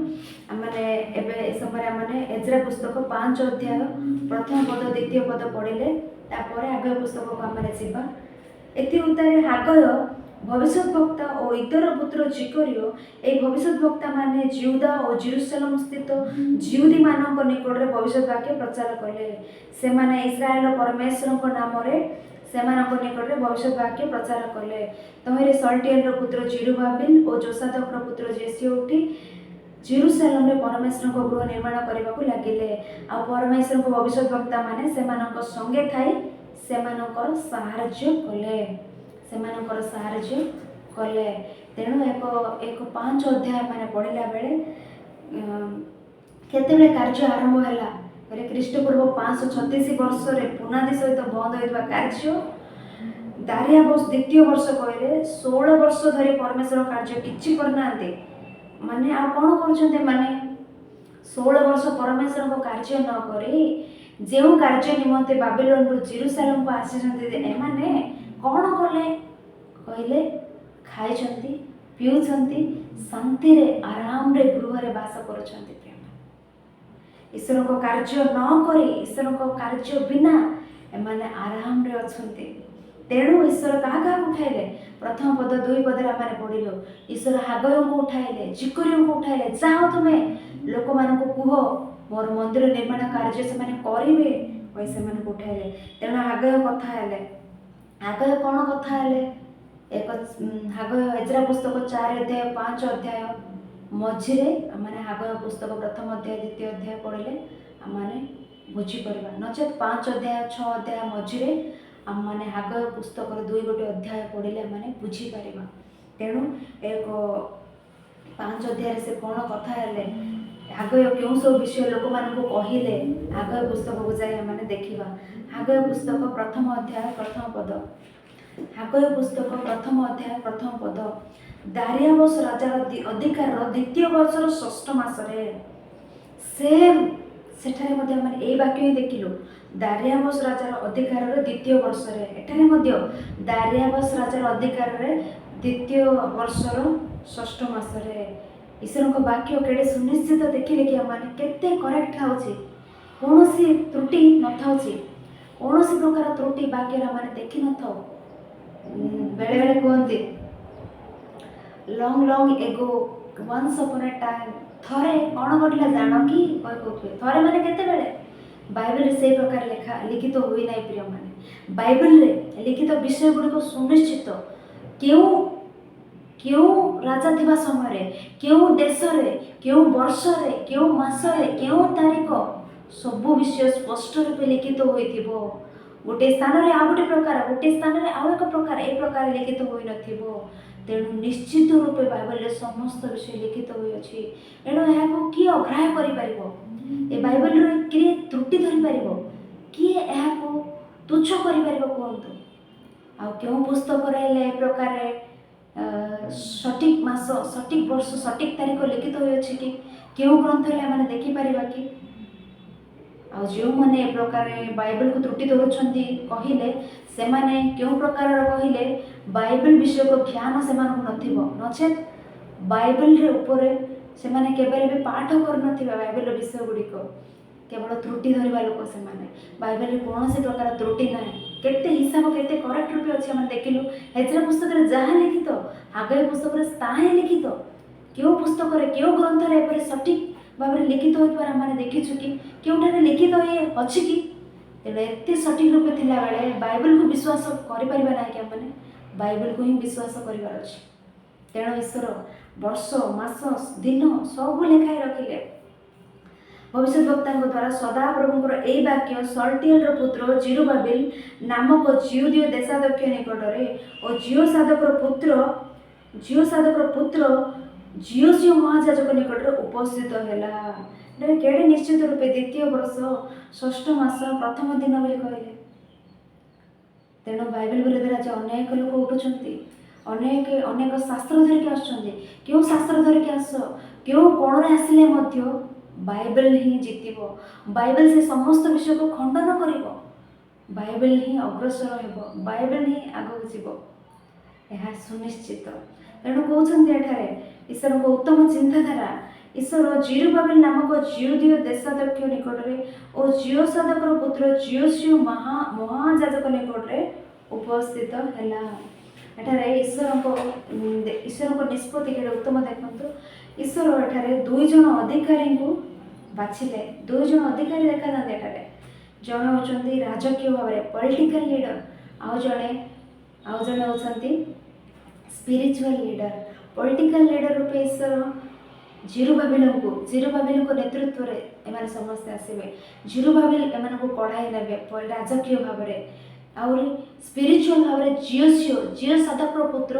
A: आमने ए समय आमने एजरा पुस्तक 5 अध्याय प्रथम पद द्वितीय पद पढ़िले तापर आगे पुस्तक को आमने जीवा। एति उतारे हागय भविष्यवक्ता और इतर पुत्र जिकरियो ए भविष्यवक्ता माने जिहुदा और जेरूशलेम स्थित जिहुदी मानक निकट रे भविष्य वाक्य प्रचार कले। से माने इस्राएल परमेश्वर को नाम रे सेमानक निकट रे भविष्य वाक्य प्रचार कले। तमरे सल्टिएल पुत्र जेरुब्बाबिल और जोसादाक पुत्र जेसियो उठी जेरूशलेम रे परमेश्वर को गृह निर्माण करने को लगिले। आ परमेश्वर को भविष्यवक्ता माने सेमानक संगे थाई सेमानकर सहाय्य कले कले। तेणु एक 5 अध्याय माने पढ़िला बेले केतेबेले कार्य आरंभ हैला बोले ख्रीष्टपूर्व 536 वर्ष रे पुनादि सहित बंद होइतबा कार्य दारियाबस द्वितीय वर्ष कहले 16 वर्ष धरि परमेश्वर कार्य किछि करनांते माने आ कोन करछन्ते माने 16 वर्ष परमेश्वर को कार्य न करे जेउ कार्य निमंते बाबिलोन रु जेरूशलेम को आसीछन्ते ए माने कोन करले कहले खाइछन्ती पिउछन्ती शांति रे आराम रे गृह रे वास करछन्ती। प्रेम ईश्वर को कार्य न करे ईश्वर को कार्य बिना एमाने आराम रे अछन्ती। तेणु ईश्वर क्या क्या उठाइले प्रथम पद 2 पद आम पढ़िलु ईश्वर हागय को उठाइले जिकरियो को उठाइले जाओ तुमे लोक मान को कुह मोर मंदिर निर्माण कार्य से माने करिवे कहि से मान को उठाइले। तेणु हागय कथा हेले हागय कौन कथा हेले एक हागय एजरा पुस्तक 4 अध्याय 5 अध्याय मझिरे आमाने हागय पुस्तक प्रथम अध्याय द्वितीय अध्याय पढ़िले आमाने बुझी परबा नचेत 5 अध्याय 6 अध्याय मझिरे आम मैंने हागय पुस्तक 2 गोटे अध्याय पढ़िले मैंने बुझी पारिबा। तेणु एक 5 अध्याय से कौन कथा हेले हागय क्यों सब विषय लोक मान को कहिले हागय पुस्तक को जाई माने देखिबा। हागय पुस्तक प्रथम अध्याय प्रथम पद हागय पुस्तक प्रथम अध्याय प्रथम पद दारियाबस राजार अधिकार द्वितीय वर्षर षष्ठ मासरे सेम सेठारे मध्ये माने ए वाक्य ही देखिलु दारियाबस राजार अधिकार द्वितीय वर्ष एठारे दारियाबस राजार अधिकार द्वितीय वर्षर षष्ठ मासरे ईश्वर को वाक्य केड़े सुनिश्चित देखिले कि माने केते करेक्ट थाउछि कौन सी त्रुटि न थाउछि कौन सी प्रकार त्रुटि वाक्य माने देखि न थाउ। बेले बेले कहते long long ago once upon a time there कौन घटला जान कि कहते थरे माने केते बेले बाइबल से प्रकार लेखा लिखित तो हुई नहीं। प्रिय माने बाइबल रे लिखित विषय गुड़िक सुनिश्चित क्यों क्यों राजा थिबा समय क्यों देश रे क्यों वर्ष रे क्यों मास रे क्यों तारीख सब विषय स्पष्ट रूपे लिखित होइथिबो। गोटे स्थान रे आ गोटे प्रकार गोटे स्थान रे आ एक प्रकार ए प्रकार लिखित होई नथिबो। तेणु निश्चित रूपे बाइबल रे समस्त विषय लिखित होई अछि। एणु ଏହା को की अग्राह्य करि परिबो ए बाइबल रे कि त्रुटि धरि परिबो कि ଏହା को तुच्छ करि परिबो कहंतु। आ केउ पुस्तक रे ए प्रकार सटीक मास सटीक वर्ष सटीक तारीख लिखित होई अछि कि केउ ग्रंथ रे माने देखि परिबा कि आ जो माने ए प्रकार बाइबल को त्रुटि धरुछंती कहिले से माने केउ प्रकार कहिले बाइबल विषय को ज्ञान से मान नथिबो नचेत बाइबल रे ऊपर से माने केबेले भी पाठ कर नथिबा बाइबल विषय गुडी को केवल त्रुटि धरिबा लोक से माने बाइबल रे कौन से प्रकार त्रुटि ना केते हिसाब केते करेक्ट रूपे अछि हम देखिलु एजरा पुस्तक रे जहां लिखित हागय पुस्तक रे ताहे लिखित केउ पुस्तक रे केउ ग्रंथ रे पर सटीक भाबरे लिखित होई पर हमने देखिछु कि केउठारे लिखित होई अछि कि तेरे एते सटीक रूपे थिला बेले बाइबल को विश्वास करि परिबा नै कि हमने बाइबल को ही विश्वास करिबार अछि। तेणु ईश्वर वर्ष मास दिन सब लेखाई रखिले भविष्यवक्ता द्वारा सदा प्रभुंकर ए वाक्य सल्टिएल पुत्र जेरुब्बाबिल नामक जिहुदीय देशाध्यक्ष निकटरे और जियोसादकर पुत्र जियोसियो महायाजक निकटरे उपस्थित है। केड़े निश्चित रूपे द्वितीय वर्ष षष्ठ मास प्रथम दिन बोली कहले ତେଣୁ ବାଇବେଲ ବିରୋଧରେ ଆଜି ଅନେକ ଲୋକ ଉଠୁଛନ୍ତି, ଅନେକ ଅନେକ ଶାସ୍ତ୍ର ଧରିକି ଆସୁଛନ୍ତି। କେଉଁ ଶାସ୍ତ୍ର ଧରିକି ଆସ, କେଉଁ କୋଣରେ ଆସିଲେ ମଧ୍ୟ ବାଇବେଲ ହିଁ ଜିତିବ। ବାଇବେଲ ସେ ସମସ୍ତ ବିଷୟକୁ ଖଣ୍ଡନ କରିବ। ବାଇବେଲ ହିଁ ଅଗ୍ରସର ହେବ, ବାଇବେଲ ହିଁ ଆଗକୁ ଯିବ, ଏହା ସୁନିଶ୍ଚିତ। ତେଣୁ କହୁଛନ୍ତି ଏଠାରେ ଈଶ୍ୱରଙ୍କ ଉତ୍ତମ ଚିନ୍ତାଧାରା। ଈଶ୍ୱର ଜିରୁବାବେଲ ନାମକ ଜିଉଦୀୟ ଦେଶାଧ୍ୟକ୍ଷ ନିକଟରେ ଓ ଜିଓସାଦକର ପୁତ୍ର ଜିଓସିଓ ମହାଯାଜକ ନିକଟରେ ଉପସ୍ଥିତ ହେଲା। ଏଠାରେ ଈଶ୍ୱରଙ୍କ ନିଷ୍ପତ୍ତି କେଡ଼େ ଉତ୍ତମ ଦେଖନ୍ତୁ। ଈଶ୍ୱର ଏଠାରେ 2 ଜଣ ଅଧିକାରୀଙ୍କୁ ବାଛିଲେ। 2 ଜଣ ଅଧିକାରୀ ଦେଖାଯାନ୍ତି ଏଠାରେ। ଜଣେ ହେଉଛନ୍ତି ରାଜକୀୟ ଭାବରେ ପଲିଟିକାଲ ଲିଡର, ଆଉ ଜଣେ ହେଉଛନ୍ତି ସ୍ପିରିଚୁଆଲ ଲିଡର। ପଲିଟିକାଲ ଲିଡର ରୂପେ ଈଶ୍ୱର ଜିରୁବାବେଲଙ୍କ ନେତୃତ୍ୱରେ ଏମାନେ ସମସ୍ତେ ଆସିବେ। ଜିରୁବାବେଲ ଏମାନଙ୍କୁ କଢ଼ାଇ ନେବେ ରାଜକୀୟ ଭାବରେ। ଆହୁରି ସ୍ପିରିଚୁଆଲ ଭାବରେ ଜିଓସାଦକର ପୁତ୍ର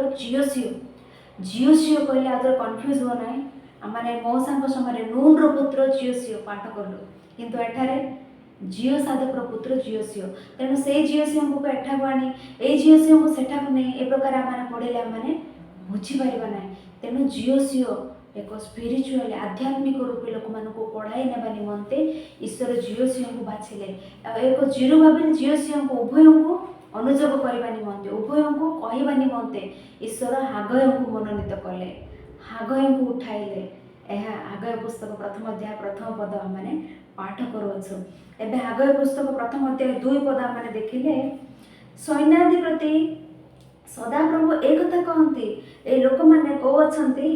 A: ଜିଓସିଓ କହିଲେ ଆଦର କନଫ୍ୟୁଜ ହୁଅ ନାହିଁ। ଆମେ ମଉସାଙ୍କ ସମୟରେ ନୁନର ପୁତ୍ର ଜିଓସିଓ ପାଠ କଲୁ, କିନ୍ତୁ ଏଠାରେ ଜିଓସାଦକର ପୁତ୍ର ଜିଓସିଓ। ତେଣୁ ସେଇ ଜିଓସିଓଙ୍କୁ ଏଠାକୁ ଆଣି ଏଇ ଜିଓସିଓଙ୍କୁ ସେଠାକୁ ନେଇ ଏ ପ୍ରକାର ଆମେ ପଢ଼ିଲେ ଆମେ ବୁଝିପାରିବା ନାହିଁ। ତେଣୁ ଜିଓସିଓ ଏକ ସ୍ପିରିଚୁଆଲ ଆଧ୍ୟାତ୍ମିକ ରୂପେ ଲୋକମାନଙ୍କୁ କଢ଼ାଇ ନେବା ନିମନ୍ତେ ଈଶ୍ୱର ଜିଓସିଓଙ୍କୁ ବାଛିଲେ। ଆଉ ଏକ ଜିରୁବାବେଲ ଜିଓସିଓଙ୍କୁ ଉଭୟଙ୍କୁ ଅନୁଯୋଗ କରିବା ନିମନ୍ତେ, ଉଭୟଙ୍କୁ କହିବା ନିମନ୍ତେ ଈଶ୍ୱର ହାଗୟଙ୍କୁ ମନୋନୀତ କଲେ, ହାଗୟଙ୍କୁ ଉଠାଇଲେ। ଏହା ହାଗୟ ପୁସ୍ତକ 1ମ ଅଧ୍ୟାୟ 1ମ ପଦ ଆମେ ପାଠ କରୁଅଛୁ। ଏବେ ହାଗୟ ପୁସ୍ତକ 1ମ ଅଧ୍ୟାୟ 2 ପଦ ଆମେ ଦେଖିଲେ, ସୈନ୍ୟାଧିପତି ସଦାପ୍ରଭୁ ଏ କଥା କହନ୍ତି, ଏ ଲୋକମାନେ କହୁଅଛନ୍ତି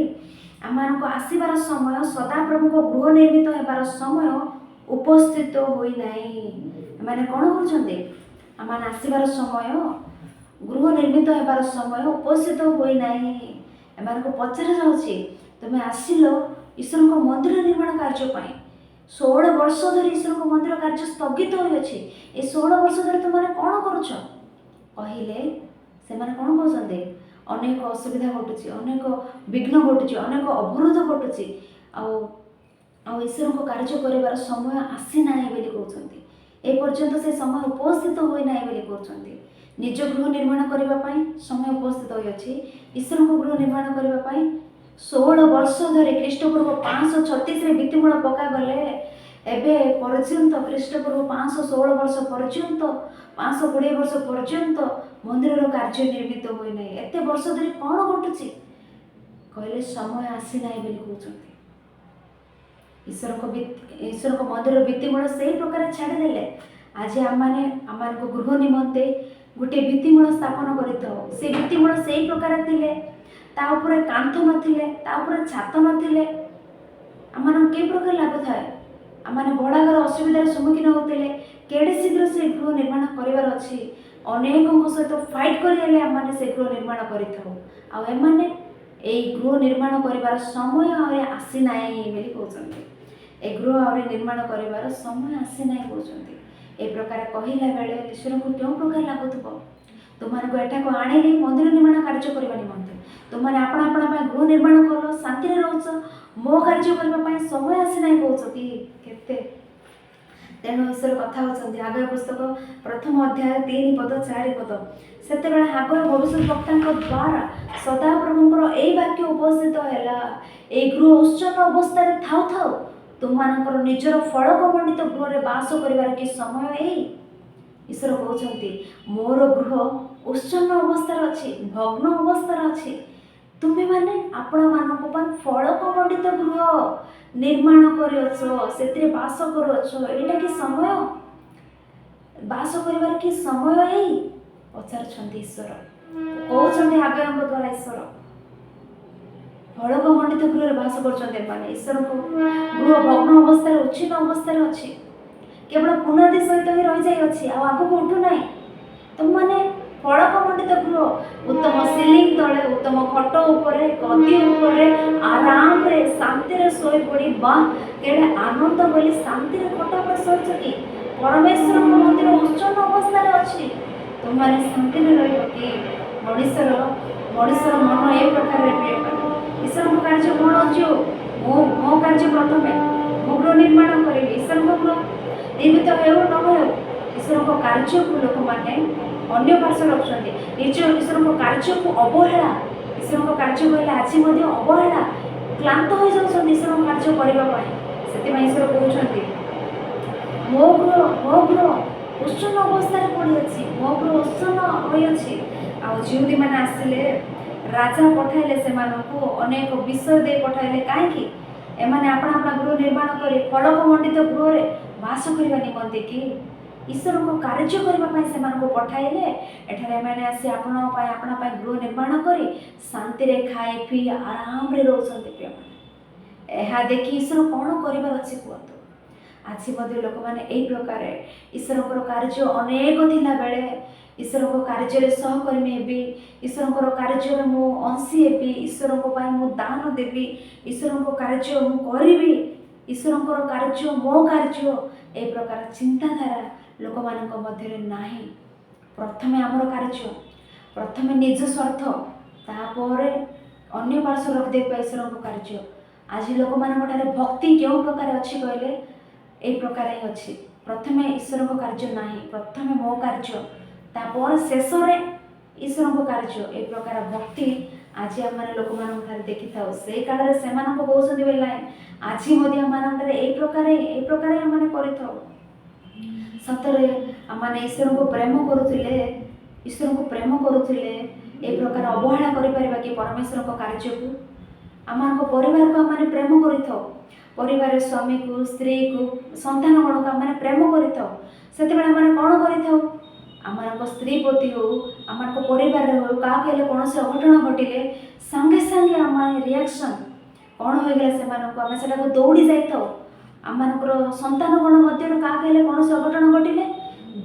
A: ଆମମାନଙ୍କ ଆସିବାର ସମୟ, ସଦାପ୍ରଭୁଙ୍କ ଗୃହ ନିର୍ମିତ ହେବାର ସମୟ ଉପସ୍ଥିତ ହୋଇନାହିଁ। ଏମାନେ କ'ଣ କହୁଛନ୍ତି? ଆମମାନେ ଆସିବାର ସମୟ, ଗୃହ ନିର୍ମିତ ହେବାର ସମୟ ଉପସ୍ଥିତ ହୋଇନାହିଁ। ଏମାନଙ୍କୁ ପଚରାଯାଉଛି ତୁମେ ଆସିଲ ଈଶ୍ୱରଙ୍କ ମନ୍ଦିର ନିର୍ମାଣ କାର୍ଯ୍ୟ ପାଇଁ। 16 ବର୍ଷ ଧରି ଈଶ୍ୱରଙ୍କ ମନ୍ଦିର କାର୍ଯ୍ୟ ସ୍ଥଗିତ ହୋଇଅଛି। ଏ 16 ବର୍ଷ ଧରି ତୁମମାନେ କ'ଣ କରୁଛ କହିଲେ ସେମାନେ କ'ଣ କହୁଛନ୍ତି? ଅନେକ ଅସୁବିଧା ଘଟୁଛି, ଅନେକ ବିଘ୍ନ ଘଟୁଛି, ଅନେକ ଅବରୋଧ ଘଟୁଛି, ଆଉ ଈଶ୍ୱରଙ୍କ କାର୍ଯ୍ୟ କରିବାର ସମୟ ଆସିନାହିଁ ବୋଲି କହୁଛନ୍ତି। ଏପର୍ଯ୍ୟନ୍ତ ସେ ସମୟ ଉପସ୍ଥିତ ହୋଇନାହିଁ ବୋଲି କହୁଛନ୍ତି। ନିଜ ଗୃହ ନିର୍ମାଣ କରିବା ପାଇଁ ସମୟ ଉପସ୍ଥିତ ହୋଇଅଛି। ଈଶ୍ୱରଙ୍କ ଗୃହ ନିର୍ମାଣ କରିବା ପାଇଁ 16 ବର୍ଷ ଧରି ଖ୍ରୀଷ୍ଟପୂର୍ବ 536ରେ ଭିତ୍ତିମୂଳ ପକାଗଲେ ଏବେ ପର୍ଯ୍ୟନ୍ତ, ଖ୍ରୀଷ୍ଟପୂର୍ବ 516 ବର୍ଷ ପର୍ଯ୍ୟନ୍ତ, 520 ବର୍ଷ ପର୍ଯ୍ୟନ୍ତ ମନ୍ଦିରର କାର୍ଯ୍ୟ ନିର୍ମିତ ହୋଇନାହିଁ। ଏତେ ବର୍ଷ ଧରି କ'ଣ ଘଟୁଛି କହିଲେ ସମୟ ଆସିନାହିଁ ବୋଲି କହୁଛନ୍ତି। ଈଶ୍ୱରଙ୍କ ମନ୍ଦିରର ଭିତ୍ତିମୂଳ ସେହି ପ୍ରକାର ଛାଡ଼ିଦେଲେ। ଆଜି ଆମମାନଙ୍କ ଗୃହ ନିମନ୍ତେ ଗୋଟିଏ ଭିତ୍ତିମୂଳ ସ୍ଥାପନ କରିଥାଉ। ସେ ଭିତ୍ତିମୂଳ ସେହି ପ୍ରକାର ଥିଲେ, ତା ଉପରେ କାନ୍ଥ ନଥିଲେ, ତା ଉପରେ ଛାତ ନଥିଲେ, ଆମମାନଙ୍କୁ କି ପ୍ରକାର ଲାଗୁଥାଏ? ଆମମାନେ ଭଡ଼ାଘର ଅସୁବିଧାର ସମ୍ମୁଖୀନ ହେଉଥିଲେ। କେଡ଼େ ଶୀଘ୍ର ସେ ଗୃହ ନିର୍ମାଣ କରିବାର ଅଛି, ଅନେକଙ୍କ ସହିତ ଫାଇଟ୍ କରି ହେଲେ ଆମମାନେ ସେ ଗୃହ ନିର୍ମାଣ କରିଥାଉ। ଆଉ ଏମାନେ ଏଇ ଗୃହ ନିର୍ମାଣ କରିବାର ସମୟ ଆହୁରି ଆସିନାହିଁ ବୋଲି କହୁଛନ୍ତି। ଏ ଗୃହ ଆହୁରି ନିର୍ମାଣ କରିବାର ସମୟ ଆସିନାହିଁ କହୁଛନ୍ତି। ଏ ପ୍ରକାର କହିଲା ବେଳେ ଈଶ୍ୱରଙ୍କୁ କେଉଁ ପ୍ରକାର ଲାଗୁଥିବ? ତୁମମାନଙ୍କୁ ଏଠାକୁ ଆଣିଲି ମନ୍ଦିର ନିର୍ମାଣ କାର୍ଯ୍ୟ କରିବା ନିମନ୍ତେ, ତୁମମାନେ ଆପଣ ପାଇଁ ଗୃହ ନିର୍ମାଣ କଲ, ଶାନ୍ତିରେ ରହୁଛ, ମୋ କାର୍ଯ୍ୟ କରିବା ପାଇଁ ସମୟ ଆସିନାହିଁ କହୁଛ କି କେତେ? ତେଣୁ ଈଶ୍ୱର କଥା ହେଉଛନ୍ତି। ହାଗୟ ପୁସ୍ତକ 1ମ ଅଧ୍ୟାୟ 3 ପଦ 4 ପଦ। ସେତେବେଳେ ହାଗୟ ଭବିଷ୍ୟତ ବକ୍ତାଙ୍କ ଦ୍ୱାରା ସଦାପ୍ରଭୁଙ୍କର ଏଇ ବାକ୍ୟ ଉପସ୍ଥିତ ହେଲା, ଏଇ ଗୃହ ଉଚ୍ଛନ୍ନ ଅବସ୍ଥାରେ ଥାଉ ଥାଉ ତୁମମାନଙ୍କର ନିଜର ଫଳକମଣ୍ଡିତ ଗୃହରେ ବାସ କରିବାର କି ସମୟ ଏଇ? ଈଶ୍ୱର କହୁଛନ୍ତି ମୋର ଗୃହ ଉଚ୍ଛନ୍ନ ଅବସ୍ଥାରେ ଅଛି, ଭଗ୍ନ ଅବସ୍ଥାରେ ଅଛି। ତୁମେମାନେ ଆପଣମାନଙ୍କ ପାଇଁ ଫଳକମଣ୍ଡିତ ଗୃହ ନିର୍ମାଣ କରିଅଛ, ସେଥିରେ ବାସ କରୁଅଛ। ଏଇଟା କି ସମୟ? ବାସ କରିବାର କି ସମୟ ଏଇ? ପଚାରୁଛନ୍ତି ଈଶ୍ୱର, କହୁଛନ୍ତି ହାଗୟଙ୍କ ଦ୍ୱାରା ଈଶ୍ୱର। ଫଳକମଣ୍ଡିତ ଗୃହରେ ବାସ କରୁଛନ୍ତି ଏମାନେ। ଈଶ୍ୱରଙ୍କ ଗୃହ ଭଗ୍ନ ଅବସ୍ଥାରେ, ଉଚ୍ଛନ୍ନ ଅବସ୍ଥାରେ ଅଛି, କେବଳ ପୁନାଦି ସହିତ ହିଁ ରହିଯାଇଅଛି, ଆଉ ଆଗକୁ ଉଠୁନାହିଁ। ତୁମମାନେ ଫଳକମଣ୍ଡିତ ଗୃହ, ଉତ୍ତମ ସିଲିଂ ତଳେ, ଉତ୍ତମ ଖଟ ଉପରେ, ଗଦି ଉପରେ ଆରାମରେ ଶାନ୍ତିରେ ଶୋଇପଡ଼ି, ବା କେଡ଼େ ଆନନ୍ଦ ବୋଲି ଶାନ୍ତିରେ ଖଟ ଉପରେ ଶୋଇଛ କି? ପରମେଶ୍ୱରଙ୍କ ମନ୍ଦିର ଉଚ୍ଛନ୍ନ ଅବସ୍ଥାରେ ଅଛି, ତୁମମାନେ ଶାନ୍ତିରେ ରହିବ କି? ମଣିଷର ମନ ଏ ପ୍ରକାରରେ ପ୍ରିୟପାରେ। ଈଶ୍ୱରଙ୍କ କାର୍ଯ୍ୟ କ'ଣ ଅଛି? ମୋ କାର୍ଯ୍ୟ ପ୍ରଥମେ, ମୁଁ ଗୃହ ନିର୍ମାଣ କରିବି। ଈଶ୍ୱରଙ୍କ ଗୃହ ନିର୍ମିତ ହେଉ ନ ହେଉ, ଈଶ୍ୱରଙ୍କ କାର୍ଯ୍ୟକୁ ଲୋକମାନେ ଅନ୍ୟ ପାର୍ଶ୍ୱରେ ରଖୁଛନ୍ତି। ଈଶ୍ୱରଙ୍କ କାର୍ଯ୍ୟକୁ ଅବହେଳା, ଈଶ୍ୱରଙ୍କ କାର୍ଯ୍ୟ କହିଲେ ଆଜି ମଧ୍ୟ ଅବହେଳା, କ୍ଳାନ୍ତ ହୋଇଯାଉଛନ୍ତି ଈଶ୍ୱରଙ୍କ କାର୍ଯ୍ୟ କରିବା ପାଇଁ। ସେଥିପାଇଁ ଈଶ୍ୱର କହୁଛନ୍ତି ମୋ ଗୃହ ଉଚ୍ଛନ୍ନ ଅବସ୍ଥାରେ ପଡ଼ିଅଛି, ମୋ ଗୃହ ଉଚ୍ଛନ୍ନ ହୋଇଅଛି। ଆଉ ଜିହୁଦୀମାନେ ଆସିଲେ, ରାଜା ପଠାଇଲେ ସେମାନଙ୍କୁ, ଅନେକ ବିଷୟ ଦେଇ ପଠାଇଲେ। କାହିଁକି? ଏମାନେ ଆପଣା ଆପଣା ଗୃହ ନିର୍ମାଣ କରି ଫଳକ ମଣ୍ଡିତ ଗୃହରେ ବାସ କରିବା ନିମନ୍ତେ କି ଈଶ୍ୱରଙ୍କ କାର୍ଯ୍ୟ କରିବା ପାଇଁ ସେମାନଙ୍କୁ ପଠାଇଲେ। ଏଠାରେ ଏମାନେ ଆସି ଆପଣା ପାଇଁ ଗୃହ ନିର୍ମାଣ କରି ଶାନ୍ତିରେ ଖାଇ ପିଇ ଆରାମରେ ରହୁଛନ୍ତି। ପ୍ରିୟମାନେ, ଏହା ଦେଖି ଈଶ୍ୱର କ'ଣ କରିବାର ଅଛି କୁହନ୍ତୁ? ଆଜି ମଧ୍ୟ ଲୋକମାନେ ଏହି ପ୍ରକାର ଈଶ୍ୱରଙ୍କର କାର୍ଯ୍ୟ ଅନେକ ଥିଲାବେଳେ ଈଶ୍ୱରଙ୍କ କାର୍ଯ୍ୟରେ ସହକର୍ମୀ ହେବି, ଈଶ୍ୱରଙ୍କର କାର୍ଯ୍ୟରେ ମୁଁ ଅଂଶୀ ହେବି, ଈଶ୍ୱରଙ୍କ ପାଇଁ ମୁଁ ଦାନ ଦେବି, ଈଶ୍ୱରଙ୍କ କାର୍ଯ୍ୟ ମୁଁ କରିବି, ଈଶ୍ୱରଙ୍କର କାର୍ଯ୍ୟ ମୋ କାର୍ଯ୍ୟ, ଏହି ପ୍ରକାର ଚିନ୍ତାଧାରା ଲୋକମାନଙ୍କ ମଧ୍ୟରେ ନାହିଁ। ପ୍ରଥମେ ଆମର କାର୍ଯ୍ୟ, ପ୍ରଥମେ ନିଜ ସ୍ୱାର୍ଥ, ତାପରେ ଅନ୍ୟ ପାର୍ଶ୍ୱ ରଖିଦେବା ଈଶ୍ୱରଙ୍କ କାର୍ଯ୍ୟ। ଆଜି ଲୋକମାନଙ୍କଠାରେ ଭକ୍ତି କେଉଁ ପ୍ରକାର ଅଛି କହିଲେ? ଏହି ପ୍ରକାର ହିଁ ଅଛି। ପ୍ରଥମେ ଈଶ୍ୱରଙ୍କ କାର୍ଯ୍ୟ ନାହିଁ, ପ୍ରଥମେ ମୋ କାର୍ଯ୍ୟ, ତାପରେ ଶେଷରେ ଈଶ୍ୱରଙ୍କ କାର୍ଯ୍ୟ। ଏହି ପ୍ରକାର ଭକ୍ତି ଆଜି ଆମମାନେ ଲୋକମାନଙ୍କଠାରେ ଦେଖିଥାଉ। ସେଇ କାଳରେ ସେମାନଙ୍କୁ କହୁଛନ୍ତି ବୋଲି ନାହିଁ, ଆଜି ମଧ୍ୟ ଆମମାନଙ୍କଠାରେ ଏହି ପ୍ରକାର ଆମମାନେ କରିଥାଉ। ସତରେ ଆମମାନେ ଈଶ୍ୱରଙ୍କୁ ପ୍ରେମ କରୁଥିଲେ ଏହି ପ୍ରକାର ଅବହେଳା କରିପାରିବା କି ପରମେଶ୍ୱରଙ୍କ କାର୍ଯ୍ୟକୁ? ଆମମାନଙ୍କ ପରିବାରକୁ ଆମମାନେ ପ୍ରେମ କରିଥାଉ, ପରିବାର ସ୍ୱାମୀକୁ, ସ୍ତ୍ରୀକୁ, ସନ୍ତାନଗଣକୁ ଆମମାନେ ପ୍ରେମ କରିଥାଉ। ସେତେବେଳେ ଆମେ କ'ଣ କରିଥାଉ? ଆମମାନଙ୍କ ସ୍ତ୍ରୀ ପ୍ରତି ହେଉ, ଆମମାନଙ୍କ ପରିବାରରେ ହେଉ, କାହାକୁ ହେଲେ କୌଣସି ଅଘଟଣ ଘଟିଲେ ସାଙ୍ଗେ ସାଙ୍ଗେ ଆମ ରିଆକ୍ସନ୍ କ'ଣ ହୋଇଗଲା ସେମାନଙ୍କୁ, ଆମେ ସେଟାକୁ ଦୌଡ଼ି ଯାଇଥାଉ। ଆମମାନଙ୍କର ସନ୍ତାନଗଣ ମଧ୍ୟରୁ କାହାକୁ ହେଲେ କୌଣସି ଅଘଟଣ ଘଟିଲେ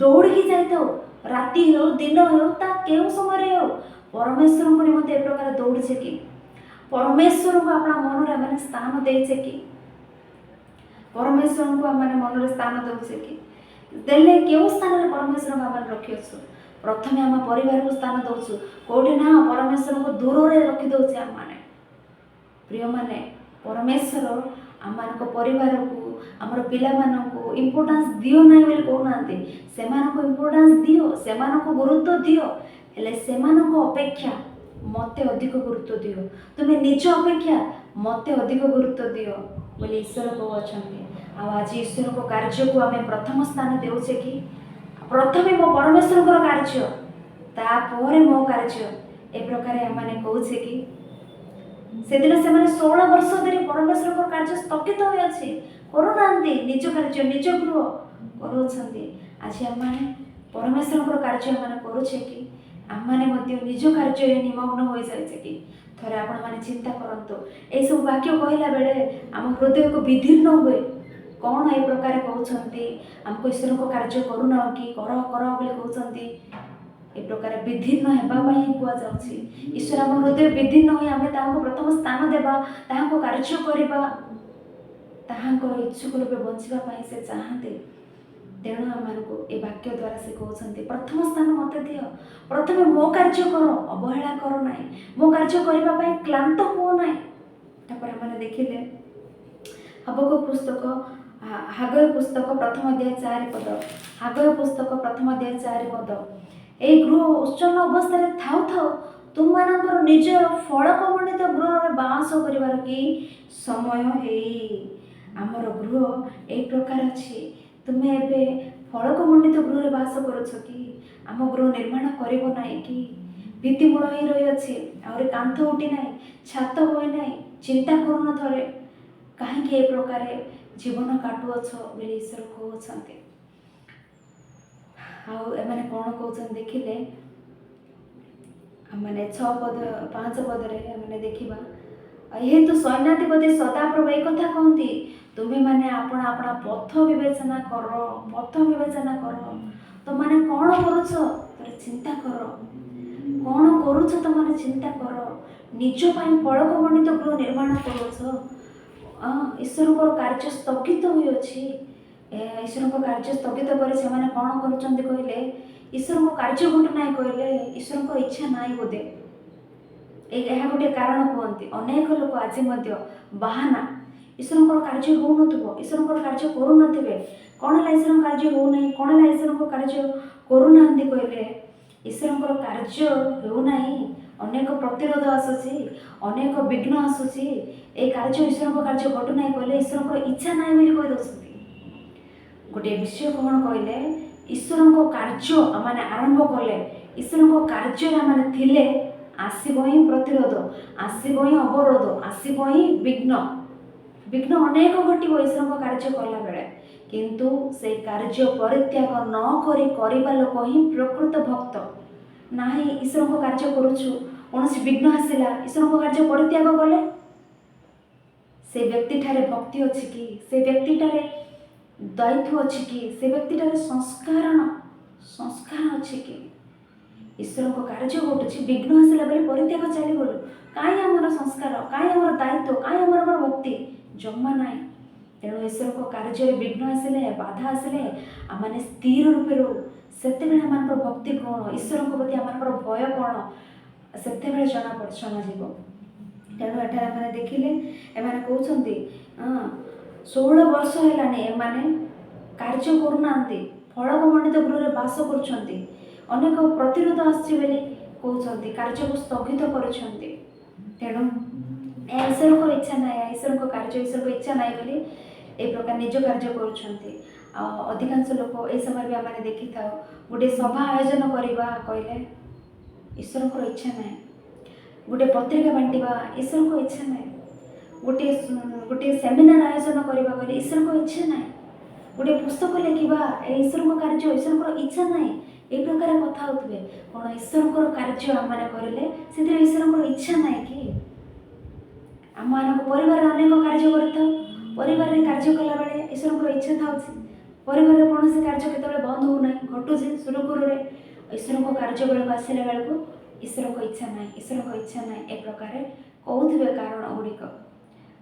A: ଦୌଡ଼ିକି ଯାଇଥାଉ। ରାତି ହେଉ, ଦିନ ହେଉ, ତା କେଉଁ ସମୟରେ ହେଉ, ପରମେଶ୍ୱରଙ୍କ ନିମନ୍ତେ ଏ ପ୍ରକାର ଦୌଡ଼ିଛେ କି? ପରମେଶ୍ୱରଙ୍କୁ ଆପଣା ମନରେ ଆମେ ସ୍ଥାନ ଦେଇଛେ କି? ପରମେଶ୍ୱରଙ୍କୁ ଆମେ ମନରେ ସ୍ଥାନ ଦେଉଛେ କି? ଦେଲେ କେଉଁ ସ୍ଥାନରେ ପରମେଶ୍ୱରଙ୍କୁ ଆମେ ରଖିଅଛୁ? ପ୍ରଥମେ ଆମ ପରିବାରକୁ ସ୍ଥାନ ଦେଉଛୁ, କେଉଁଠି ନା ପରମେଶ୍ୱରଙ୍କୁ ଦୂରରେ ରଖିଦେଉଛେ ଆମମାନେ। ପ୍ରିୟମାନେ, ପରମେଶ୍ୱର ଆମମାନଙ୍କ ପରିବାରକୁ, ଆମର ପିଲାମାନଙ୍କୁ ଇମ୍ପୋର୍ଟାନ୍ସ ଦିଅ ନାହିଁ ବୋଲି କହୁନାହାନ୍ତି। ସେମାନଙ୍କୁ ଇମ୍ପୋର୍ଟାନ୍ସ ଦିଅ, ସେମାନଙ୍କୁ ଗୁରୁତ୍ୱ ଦିଅ, ହେଲେ ସେମାନଙ୍କ ଅପେକ୍ଷା ମୋତେ ଅଧିକ ଗୁରୁତ୍ୱ ଦିଅ। ତୁମେ ନିଜ ଅପେକ୍ଷା ମୋତେ ଅଧିକ ଗୁରୁତ୍ୱ ଦିଅ ବୋଲି ଈଶ୍ୱର କହୁଅଛନ୍ତି। ଆଉ ଆଜି ଈଶ୍ୱରଙ୍କ କାର୍ଯ୍ୟକୁ ଆମେ ପ୍ରଥମ ସ୍ଥାନ ଦେଉଛେ କି? ପ୍ରଥମେ ମୋ ପରମେଶ୍ୱରଙ୍କର କାର୍ଯ୍ୟ, ତାପରେ ମୋ କାର୍ଯ୍ୟ, ଏ ପ୍ରକାର ଆମମାନେ କହୁଛେ କି? ସେଦିନ ସେମାନେ 16 ବର୍ଷ ଧରି ପରମେଶ୍ୱରଙ୍କ କାର୍ଯ୍ୟ ସ୍ଥଗିତ ହୋଇଅଛି, କରୁନାହାନ୍ତି। ନିଜ କାର୍ଯ୍ୟ, ନିଜ ଗୃହ କରୁଅଛନ୍ତି। ଆଜି ଆମମାନେ ପରମେଶ୍ୱରଙ୍କର କାର୍ଯ୍ୟ ଆମମାନେ କରୁଛେ କି? ଆମମାନେ ମଧ୍ୟ ନିଜ କାର୍ଯ୍ୟରେ ନିମଗ୍ନ ହୋଇଯାଇଛେ କି? ଥରେ ଆପଣମାନେ ଚିନ୍ତା କରନ୍ତୁ। ଏହିସବୁ ବାକ୍ୟ କହିଲା ବେଳେ ଆମ ହୃଦୟକୁ ବିଦୀର୍ଣ୍ଣ ହୁଏ। କ'ଣ ଏ ପ୍ରକାର କହୁଛନ୍ତି? ଆମକୁ ଈଶ୍ୱରଙ୍କ କାର୍ଯ୍ୟ କରୁନାହ କି? କର ବୋଲି କହୁଛନ୍ତି। ଏ ପ୍ରକାର ବିଦୀର୍ଣ୍ଣ ହେବା ପାଇଁ ହିଁ କୁହାଯାଉଛି। ଈଶ୍ୱର ଆମ ହୃଦୟ ବିଦୀର୍ଣ୍ଣ ହୋଇ ଆମେ ତାହାଙ୍କୁ ପ୍ରଥମ ସ୍ଥାନ ଦେବା, ତାହାଙ୍କ କାର୍ଯ୍ୟ କରିବା, ତାହାଙ୍କ ଇଚ୍ଛୁକ ରୂପେ ବଞ୍ଚିବା ପାଇଁ ସେ ଚାହାନ୍ତି। ତେଣୁ ଆମମାନଙ୍କୁ ଏ ବାକ୍ୟ ଦ୍ୱାରା ସେ କହୁଛନ୍ତି, ପ୍ରଥମ ସ୍ଥାନ ମୋତେ ଦିଅ, ପ୍ରଥମେ ମୋ କାର୍ଯ୍ୟ କର, ଅବହେଳା କର ନାହିଁ, ମୋ କାର୍ଯ୍ୟ କରିବା ପାଇଁ କ୍ଳାନ୍ତ ହୁଅ ନାହିଁ। ତାପରେ ଆମେ ଦେଖିଲେ ହାଗୟ ପୁସ୍ତକ ପ୍ରଥମ ଅଧ୍ୟାୟ 4 ପଦ, ହାଗୟ ପୁସ୍ତକ ପ୍ରଥମ ଅଧ୍ୟାୟ 4 ପଦ, ଏହି ଗୃହ ଉଚ୍ଛନ୍ନ ଅବସ୍ଥାରେ ଥାଉ ଥାଉ ତୁମମାନଙ୍କର ନିଜର ଫଳକମଣ୍ଡିତ ଗୃହରେ ବାସ କରିବାର କି ସମୟ ହେଇ? ଆମର ଗୃହ ଏହି ପ୍ରକାର ଅଛି। ତୁମେ ଏବେ ଫଳକମଣ୍ଡିତ ଗୃହରେ ବାସ କରୁଛ କି? ଆମ ଗୃହ ନିର୍ମାଣ କରିବ ନାହିଁ କି? ଭିତ୍ତିମୂଳ ହୋଇ ରହିଅଛି, ଆହୁରି କାନ୍ଥ ଉଠି ନାହିଁ, ଛାତ ହୋଇ ନାହିଁ। ଚିନ୍ତା କରୁନ ଥରେ, କାହିଁକି ଏ ପ୍ରକାର ଜୀବନ କାଟୁଅଛ ବୋଲି ଈଶ୍ୱର କହୁଅଛନ୍ତି। ଆଉ ଏମାନେ କ'ଣ କହୁଛନ୍ତି ଦେଖିଲେ, ଆମେ 5 ପଦରେ ଆମେ ଦେଖିବା, ଯେହେତୁ ସୈନ୍ୟାଧିପତି ସଦାପ୍ରଭୁ ଏହି କଥା କହନ୍ତି, ତୁମେମାନେ ଆପଣା ପଥ ବିବେଚନା କର। ତୁମମାନେ କ'ଣ କରୁଛ ଚିନ୍ତା କର। କ'ଣ କରୁଛ ତୁମମାନେ ଚିନ୍ତା କର। ନିଜ ପାଇଁ ଫଳକମଣ୍ଡିତ ଗୃହ ନିର୍ମାଣ କରୁଛ। ଈଶ୍ୱରଙ୍କର କାର୍ଯ୍ୟ ସ୍ଥଗିତ ହୋଇଅଛି। ଈଶ୍ୱରଙ୍କ କାର୍ଯ୍ୟ ସ୍ଥଗିତ କରି ସେମାନେ କ'ଣ କରୁଛନ୍ତି କହିଲେ, ଈଶ୍ୱରଙ୍କ କାର୍ଯ୍ୟ ଘଟୁ ନାହିଁ କହିଲେ ଈଶ୍ୱରଙ୍କ ଇଚ୍ଛା ନାହିଁ ବୋଧେ। ଏହା ଗୋଟିଏ କାରଣ କୁହନ୍ତି। ଅନେକ ଲୋକ ଆଜି ମଧ୍ୟ ବାହାନା, ଈଶ୍ୱରଙ୍କର କାର୍ଯ୍ୟ ହେଉନଥିବ, ଈଶ୍ୱରଙ୍କର କାର୍ଯ୍ୟ କରୁନଥିବେ। କ'ଣ ହେଲା ଈଶ୍ୱରଙ୍କ କାର୍ଯ୍ୟ ହେଉନାହିଁ, କ'ଣ ହେଲା ଈଶ୍ୱରଙ୍କ କାର୍ଯ୍ୟ କରୁନାହାନ୍ତି କହିଲେ? ଈଶ୍ୱରଙ୍କର କାର୍ଯ୍ୟ ହେଉନାହିଁ, ଅନେକ ପ୍ରତିରୋଧ ଆସୁଛି, ଅନେକ ବିଘ୍ନ ଆସୁଛି, ଏ କାର୍ଯ୍ୟ ଈଶ୍ୱରଙ୍କ କାର୍ଯ୍ୟ ଘଟୁନାହିଁ କହିଲେ ଈଶ୍ୱରଙ୍କର ଇଚ୍ଛା ନାହିଁ ବୋଲି କହିଦେଉଛନ୍ତି। ଗୋଟିଏ ବିଷୟ କ'ଣ କହିଲେ, ଈଶ୍ୱରଙ୍କ କାର୍ଯ୍ୟ ମାନେ ଆରମ୍ଭ କଲେ, ଈଶ୍ୱରଙ୍କ କାର୍ଯ୍ୟରେ ମାନେ ଥିଲେ ଆସିବ ହିଁ ପ୍ରତିରୋଧ, ଆସିବ ହିଁ ଅବରୋଧ, ଆସିବ ହିଁ ବିଘ୍ନ। ବିଘ୍ନ ଅନେକ ଘଟିବ ଈଶ୍ୱରଙ୍କ କାର୍ଯ୍ୟ କଲାବେଳେ, କିନ୍ତୁ ସେଇ କାର୍ଯ୍ୟ ପରିତ୍ୟାଗ ନ କରି କରିବା ଲୋକ ହିଁ ପ୍ରକୃତ ଭକ୍ତ। ନାହିଁ ଈଶ୍ୱରଙ୍କ କାର୍ଯ୍ୟ କରୁଛୁ, କୌଣସି ବିଘ୍ନ ଆସିଲା, ଈଶ୍ୱରଙ୍କ କାର୍ଯ୍ୟ ପରିତ୍ୟାଗ କଲେ, ସେ ବ୍ୟକ୍ତିଠାରେ ଭକ୍ତି ଅଛି କି, ସେ ବ୍ୟକ୍ତିଠାରେ ଦାୟିତ୍ୱ ଅଛି କି, ସେ ବ୍ୟକ୍ତିଠାରେ ସଂସ୍କାର ଅଛି କି? ଈଶ୍ୱରଙ୍କ କାର୍ଯ୍ୟ ଘଟୁଛି, ବିଘ୍ନ ଆସିଲା ବୋଲି ପରିତ୍ୟାଗ ଚାଲିଗଲୁ, କାହିଁ ଆମର ସଂସ୍କାର, କାହିଁ ଆମର ଦାୟିତ୍ୱ, କାହିଁ ଆମର ଭକ୍ତି? ଜମା ନାହିଁ। ତେଣୁ ଈଶ୍ୱରଙ୍କ କାର୍ଯ୍ୟରେ ବିଘ୍ନ ଆସିଲେ, ବାଧା ଆସିଲେ ଆମମାନେ ସ୍ଥିର ରୂପେ ରହୁ। ସେତେବେଳେ ଆମମାନଙ୍କର ଭକ୍ତି କ'ଣ, ଈଶ୍ୱରଙ୍କ ପ୍ରତି ଆମମାନଙ୍କର ଭୟ କ'ଣ, ସେତେବେଳେ ଜଣାଯିବ। ତେଣୁ ଏଠାରେ ଆମେ ଦେଖିଲେ ଏମାନେ କହୁଛନ୍ତି 16 ବର୍ଷ ହେଲାଣି ଏମାନେ କାର୍ଯ୍ୟ କରୁନାହାନ୍ତି, ଫଳକ ମଣ୍ଡିତ ଗୃହରେ ବାସ କରୁଛନ୍ତି, ଅନେକ ପ୍ରତିରୋଧ ଆସୁଛି ବୋଲି କହୁଛନ୍ତି, କାର୍ଯ୍ୟକୁ ସ୍ଥଗିତ କରୁଛନ୍ତି। ତେଣୁ ଈଶ୍ୱରଙ୍କର ଇଚ୍ଛା ନାହିଁ, ଈଶ୍ୱରଙ୍କ କାର୍ଯ୍ୟ ଈଶ୍ୱରଙ୍କ ଇଚ୍ଛା ନାହିଁ ବୋଲି ଏ ପ୍ରକାର ନିଜ କାର୍ଯ୍ୟ କରୁଛନ୍ତି। ଆଉ ଅଧିକାଂଶ ଲୋକ ଏ ସମୟରେ ବି ଆମେ ଦେଖିଥାଉ, ଗୋଟିଏ ସଭା ଆୟୋଜନ କରିବା କହିଲେ ଈଶ୍ୱରଙ୍କର ଇଚ୍ଛା ନାହିଁ, ଗୋଟିଏ ପତ୍ରିକା ବାଣ୍ଟିବା ଈଶ୍ୱରଙ୍କ ଇଚ୍ଛା ନାହିଁ, ଗୋଟିଏ ସେମିନାର ଆୟୋଜନ କରିବା କହିଲେ ଈଶ୍ୱରଙ୍କ ଇଚ୍ଛା ନାହିଁ, ଗୋଟିଏ ପୁସ୍ତକ ଲେଖିବା ଏ ଈଶ୍ୱରଙ୍କ କାର୍ଯ୍ୟ, ଈଶ୍ୱରଙ୍କର ଇଚ୍ଛା ନାହିଁ। এই ପ୍ରକାର କଥା ହେଉଥିବେ, କ'ଣ ଈଶ୍ୱରଙ୍କର କାର୍ଯ୍ୟ ଆମମାନେ କରିଲେ ସେଥିରେ ଈଶ୍ୱରଙ୍କର ଇଚ୍ଛା ନାହିଁ କି? ଆମମାନଙ୍କ ପରିବାରରେ ଅନେକ କାର୍ଯ୍ୟ କରିଥାଉ, ପରିବାରରେ କାର୍ଯ୍ୟ କଲାବେଳେ ଈଶ୍ୱରଙ୍କର ଇଚ୍ଛା ଥାଉଛି, ପରିବାରରେ କୌଣସି କାର୍ଯ୍ୟ କେତେବେଳେ ବନ୍ଦ ହେଉନାହିଁ, ଘଟୁଛି ସୁରୁଖୁରୁରେ, ଈଶ୍ୱରଙ୍କ କାର୍ଯ୍ୟ ବେଳକୁ ଆସିଲା ବେଳକୁ ଈଶ୍ୱରଙ୍କ ଇଚ୍ଛା ନାହିଁ, ଈଶ୍ୱରଙ୍କ ଇଚ୍ଛା ନାହିଁ, ଏ ପ୍ରକାର କହୁଥିବେ କାରଣ ଗୁଡ଼ିକ।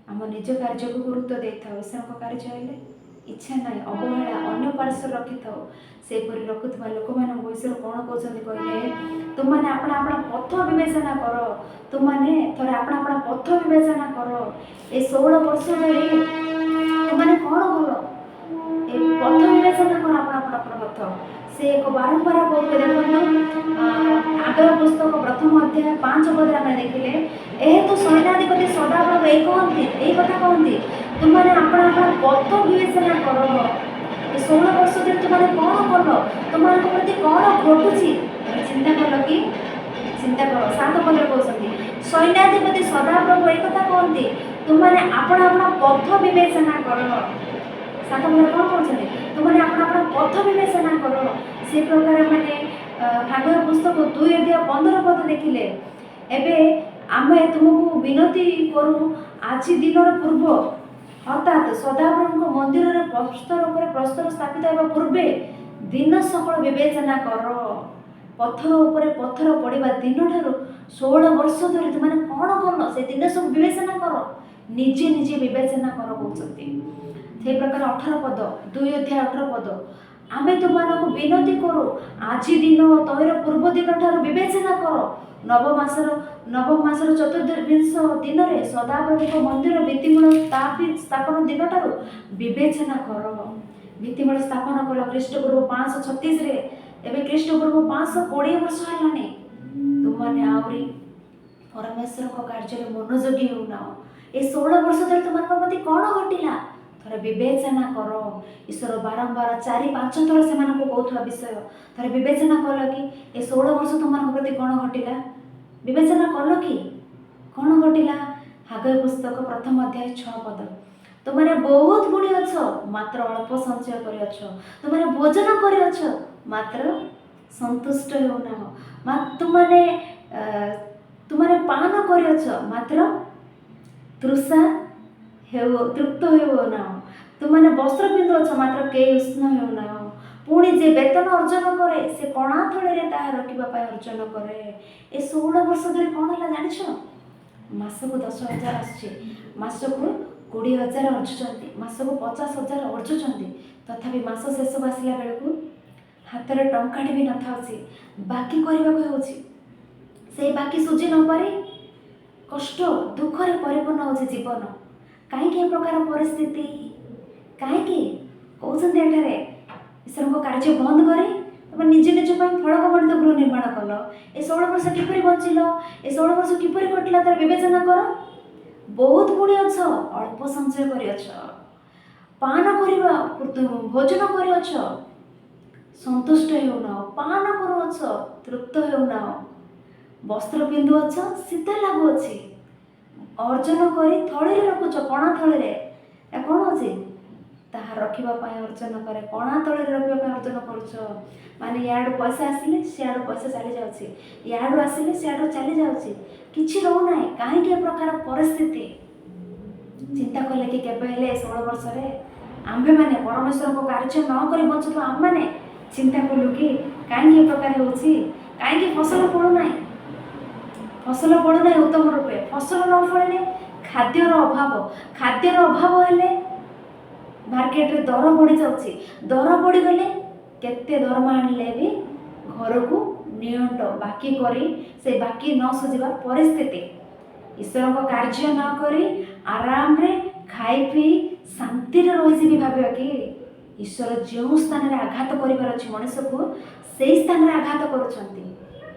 A: ଆମ ନିଜ କାର୍ଯ୍ୟକୁ ଗୁରୁତ୍ୱ ଦେଇଥାଉ, ଈଶ୍ୱରଙ୍କ କାର୍ଯ୍ୟ ହେଲେ ଇଚ୍ଛା ନାହିଁ, ଅବହେଳା ଅନ୍ୟ ପାର୍ଶ୍ୱରେ ରଖିଥାଉ। ସେହିପରି ରଖୁଥିବା ଲୋକମାନଙ୍କୁ ଈଶ୍ୱର କ'ଣ କହୁଛନ୍ତି କହିଲେ, ତୁମମାନେ ଆପଣା ଆପଣା ପଥ ବିବେଚନା କର, ତୁମମାନେ ଥରେ ଆପଣା ଆପଣା ପଥ ବିବେଚନା କର। ଏ 16 ବର୍ଷ ଧରି ତୁମମାନେ କ'ଣ କଲ, ଏ ପଥ ବିବେଚନା କର ଆପଣା ଆପଣା ପଥ। ସେ ଏକ ବାରମ୍ବାର କହୁଥିଲେ, ଦେଖନ୍ତୁ ଆଗର ପୁସ୍ତକ ପ୍ରଥମ ଅଧ୍ୟାୟ 5 ପଦରେ ଆମେ ଦେଖିଲେ, ଏହେତୁ ସୈନ୍ୟାଧିପତି ସଦାପ୍ରଭୁ ଏଇ କଥା କହନ୍ତି, ତୁମମାନେ ଆପଣା ଆପଣା ପଥ ବିବେଚନା କର। ଏ 16 ବର୍ଷ ଧରି ତୁମମାନେ କ'ଣ କଲ, ତୁମମାନଙ୍କ ପ୍ରତି କ'ଣ ଘଟୁଛି, ଚିନ୍ତା କଲ କି? ଚିନ୍ତା କର। 7 ପଦରେ କହୁଛନ୍ତି, ସୈନ୍ୟାଧିପତି ସଦାପ୍ରଭୁ ଏଇ କଥା କହନ୍ତି, ତୁମମାନେ ଆପଣା ଆପଣା ପଥ ବିବେଚନା କର। 7 ପଦରେ କ'ଣ କହୁଛନ୍ତି, ତୁମମାନେ ଆପଣା ଆପଣା ପଥ ବିବେଚନା କର। ସେ ପ୍ରକାର ମାନେ ହାଗର ପୁସ୍ତକ 2 ଅଧ୍ୟାୟ 15 ପଦ ଦେଖିଲେ, ଏବେ ଆମେ ତୁମକୁ ବିନତି କରୁ, ଆଜି ଦିନର ପୂର୍ବ ଅର୍ଥାତ୍ ସଦାପ୍ରଭୁଙ୍କ ମନ୍ଦିରରେ ପ୍ରସ୍ତର ଉପରେ ପ୍ରସ୍ତର ସ୍ଥାପିତ ହେବା ପୂର୍ବେ ଦିନ ସକଳ ବିବେଚନା କର। ପଥର ଉପରେ ପଥର ପଡ଼ିବା ଦିନଠାରୁ 16 ବର୍ଷ ଧରି ତୁମମାନେ କ'ଣ କଲ, ସେ ଦିନ ସବୁ ବିବେଚନା କର, ନିଜେ ନିଜେ ବିବେଚନା କର କହୁଛନ୍ତି। ସେଇ ପ୍ରକାର 18 ପଦ 2 ଅଧ୍ୟାୟ 18 ପଦ, ଆମେ ତୁମମାନଙ୍କୁ ବିନତି କରୁ, ଆଜି ଦିନ ତହିଁର ପୂର୍ବ ଦିନଠାରୁ ବିବେଚନା କର, ନବମ ମାସର ଚତୁର୍ବିଂଶ ଦିନରେ ସଦାପ୍ରଭୁଙ୍କ ମନ୍ଦିର ଭିତ୍ତିମୂଳ ସ୍ଥାପନ ଦିନଠାରୁ ବିବେଚନା କର। ଭିତ୍ତିମୂଳ ସ୍ଥାପନ କଲ ଖ୍ରୀଷ୍ଟପୂର୍ବ 536ରେ, ଏବେ ଖ୍ରୀଷ୍ଟପୂର୍ବ 520 ବର୍ଷ ହେଲାଣି, ତୁମମାନେ ଆହୁରି ପରମେଶ୍ୱରଙ୍କ କାର୍ଯ୍ୟରେ ମନୋଯୋଗୀ ହେଉନାହ। ଏ 16 ବର୍ଷ ଧରି ତୁମମାନଙ୍କ ପ୍ରତି କ'ଣ ଘଟିଲା, ଥରେ ବିବେଚନା କର। ଈଶ୍ୱର ବାରମ୍ବାର 4-5 ଥର ସେମାନଙ୍କୁ କହୁଥିବା ବିଷୟ, ଥରେ ବିବେଚନା କଲ କି ଏ 16 ବର୍ଷ ତୁମମାନଙ୍କ ପ୍ରତି କ'ଣ ଘଟିଲା, ବିବେଚନା କଲ କି କ'ଣ ଘଟିଲା? ହାଗର ପୁସ୍ତକ ପ୍ରଥମ ଅଧ୍ୟାୟ 6 ପଦ, ତୁମମାନେ ବହୁତ ଗୁଣି ଅଛ, ମାତ୍ର ଅଳ୍ପ ସଞ୍ଚୟ କରିଅଛ, ତୁମମାନେ ଭୋଜନ କରିଅଛ, ମାତ୍ର ସନ୍ତୁଷ୍ଟ ହେଉନାହ, ତୁମମାନେ ପାନ କରିଅଛ, ମାତ୍ର ତୃପ୍ତ ହେଉନାହ, ତୁମମାନେ ବସ୍ତ୍ର ପିନ୍ଧୁଅଛ, ମାତ୍ର କେହି ଉଷ୍ଣ ହେଉନାହ। ପୁଣି ଯେ ବେତନ ଅର୍ଜନ କରେ, ସେ କଣା ଥଳିରେ ତାହା ରଖିବା ପାଇଁ ଅର୍ଜନ କରେ। ଏ 16 ବର୍ଷ ଧରି କ'ଣ ହେଲା ଜାଣିଛ? ମାସକୁ 10,000 ଆସୁଛି, ମାସକୁ 20,000 ଅର୍ଜୁଛନ୍ତି, ମାସକୁ 50,000 ଅର୍ଜୁଛନ୍ତି, ତଥାପି ମାସ ଶେଷକୁ ଆସିଲା ବେଳକୁ ହାତରେ ଟଙ୍କାଟେ ବି ନଥାଉଛି, ବାକି କରିବାକୁ ହେଉଛି। ସେଇ ବାକି ସୁଝି ନ ପାରି କଷ୍ଟ ଦୁଃଖରେ ପରିପୂର୍ଣ୍ଣ ହେଉଛି ଜୀବନ। କାହିଁକି ଏ ପ୍ରକାର ପରିସ୍ଥିତି? କାହିଁକି କହୁଛନ୍ତି ଏଠାରେ ଈଶ୍ୱରଙ୍କ କାର୍ଯ୍ୟ ବନ୍ଦ କରି ତମେ ନିଜ ନିଜ ପାଇଁ ଫଳକ ମଣ୍ଡିତ ଗୃହ ନିର୍ମାଣ କଲ। ଏ 16 ବର୍ଷ କିପରି ବଞ୍ଚିଲ? ଏ 16 ବର୍ଷ କିପରି କଟିଲା ତାର ବିବେଚନା କର। ବହୁତ ପୁଣି ଅଛ, ଅଳ୍ପ ସଞ୍ଚୟ କରିଅଛ, ପାନ କରିବା ଭୋଜନ କରିଅଛ, ସନ୍ତୁଷ୍ଟ ହେଉନାହ, ପାନ କରୁଅଛ, ତୃପ୍ତ ହେଉନାହ, ବସ୍ତ୍ର ପିନ୍ଧୁଅଛ, ଶୀତ ଲାଗୁଅଛି, ଅର୍ଜନ କରି ଥଳିରେ ରଖୁଛ, କଣା ଥଳିରେ। ଏ କ'ଣ ଅଛି? ତାହା ରଖିବା ପାଇଁ ଅର୍ଜନ କରେ, କଣା ତଳରେ ରଖିବା ପାଇଁ ଅର୍ଜନ କରୁଛ। ମାନେ ଇଆଡ଼ୁ ପଇସା ଆସିଲେ ସିଆଡ଼ୁ ପଇସା ଚାଲି ଯାଉଛି, ଇଆଡ଼ୁ ଆସିଲେ ସିଆଡ଼ୁ ଚାଲି ଯାଉଛି, କିଛି ରହୁନାହିଁ। କାହିଁକି ଏ ପ୍ରକାର ପରିସ୍ଥିତି? ଚିନ୍ତା କଲେ କି କେବେ ହେଲେ 16 ବର୍ଷରେ ଆମ୍ଭେମାନେ ପରମେଶ୍ୱରଙ୍କ କାର୍ଯ୍ୟ ନ କରି ବଞ୍ଚୁଥିବା ଆମେମାନେ ଚିନ୍ତା କଲୁ କି କାହିଁକି ଏ ପ୍ରକାର ହେଉଛି? କାହିଁକି ଫସଲ ପଡ଼ୁନାହିଁ? ଫସଲ ପଡ଼ୁନାହିଁ ଉତ୍ତମ ରୂପେ। ଫସଲ ନ ଫଳିଲେ ଖାଦ୍ୟର ଅଭାବ, ଖାଦ୍ୟର ଅଭାବ ହେଲେ ମାର୍କେଟରେ ଦର ବଢ଼ିଯାଉଛି, ଦର ବଢ଼ିଗଲେ କେତେ ଦରମା ଆଣିଲେ ବି ଘରକୁ ନିଅଣ୍ଟ ବାକି କରି ସେ ବାକି ନ ସୁଝିବା ପରିସ୍ଥିତି। ଈଶ୍ୱରଙ୍କ କାର୍ଯ୍ୟ ନ କରି ଆରାମରେ ଖାଇ ପିଇ ଶାନ୍ତିରେ ରହିଯିବି ଭାବିବା କି? ଈଶ୍ୱର ଯେଉଁ ସ୍ଥାନରେ ଆଘାତ କରିବାର ଅଛି ମଣିଷକୁ ସେଇ ସ୍ଥାନରେ ଆଘାତ କରୁଛନ୍ତି।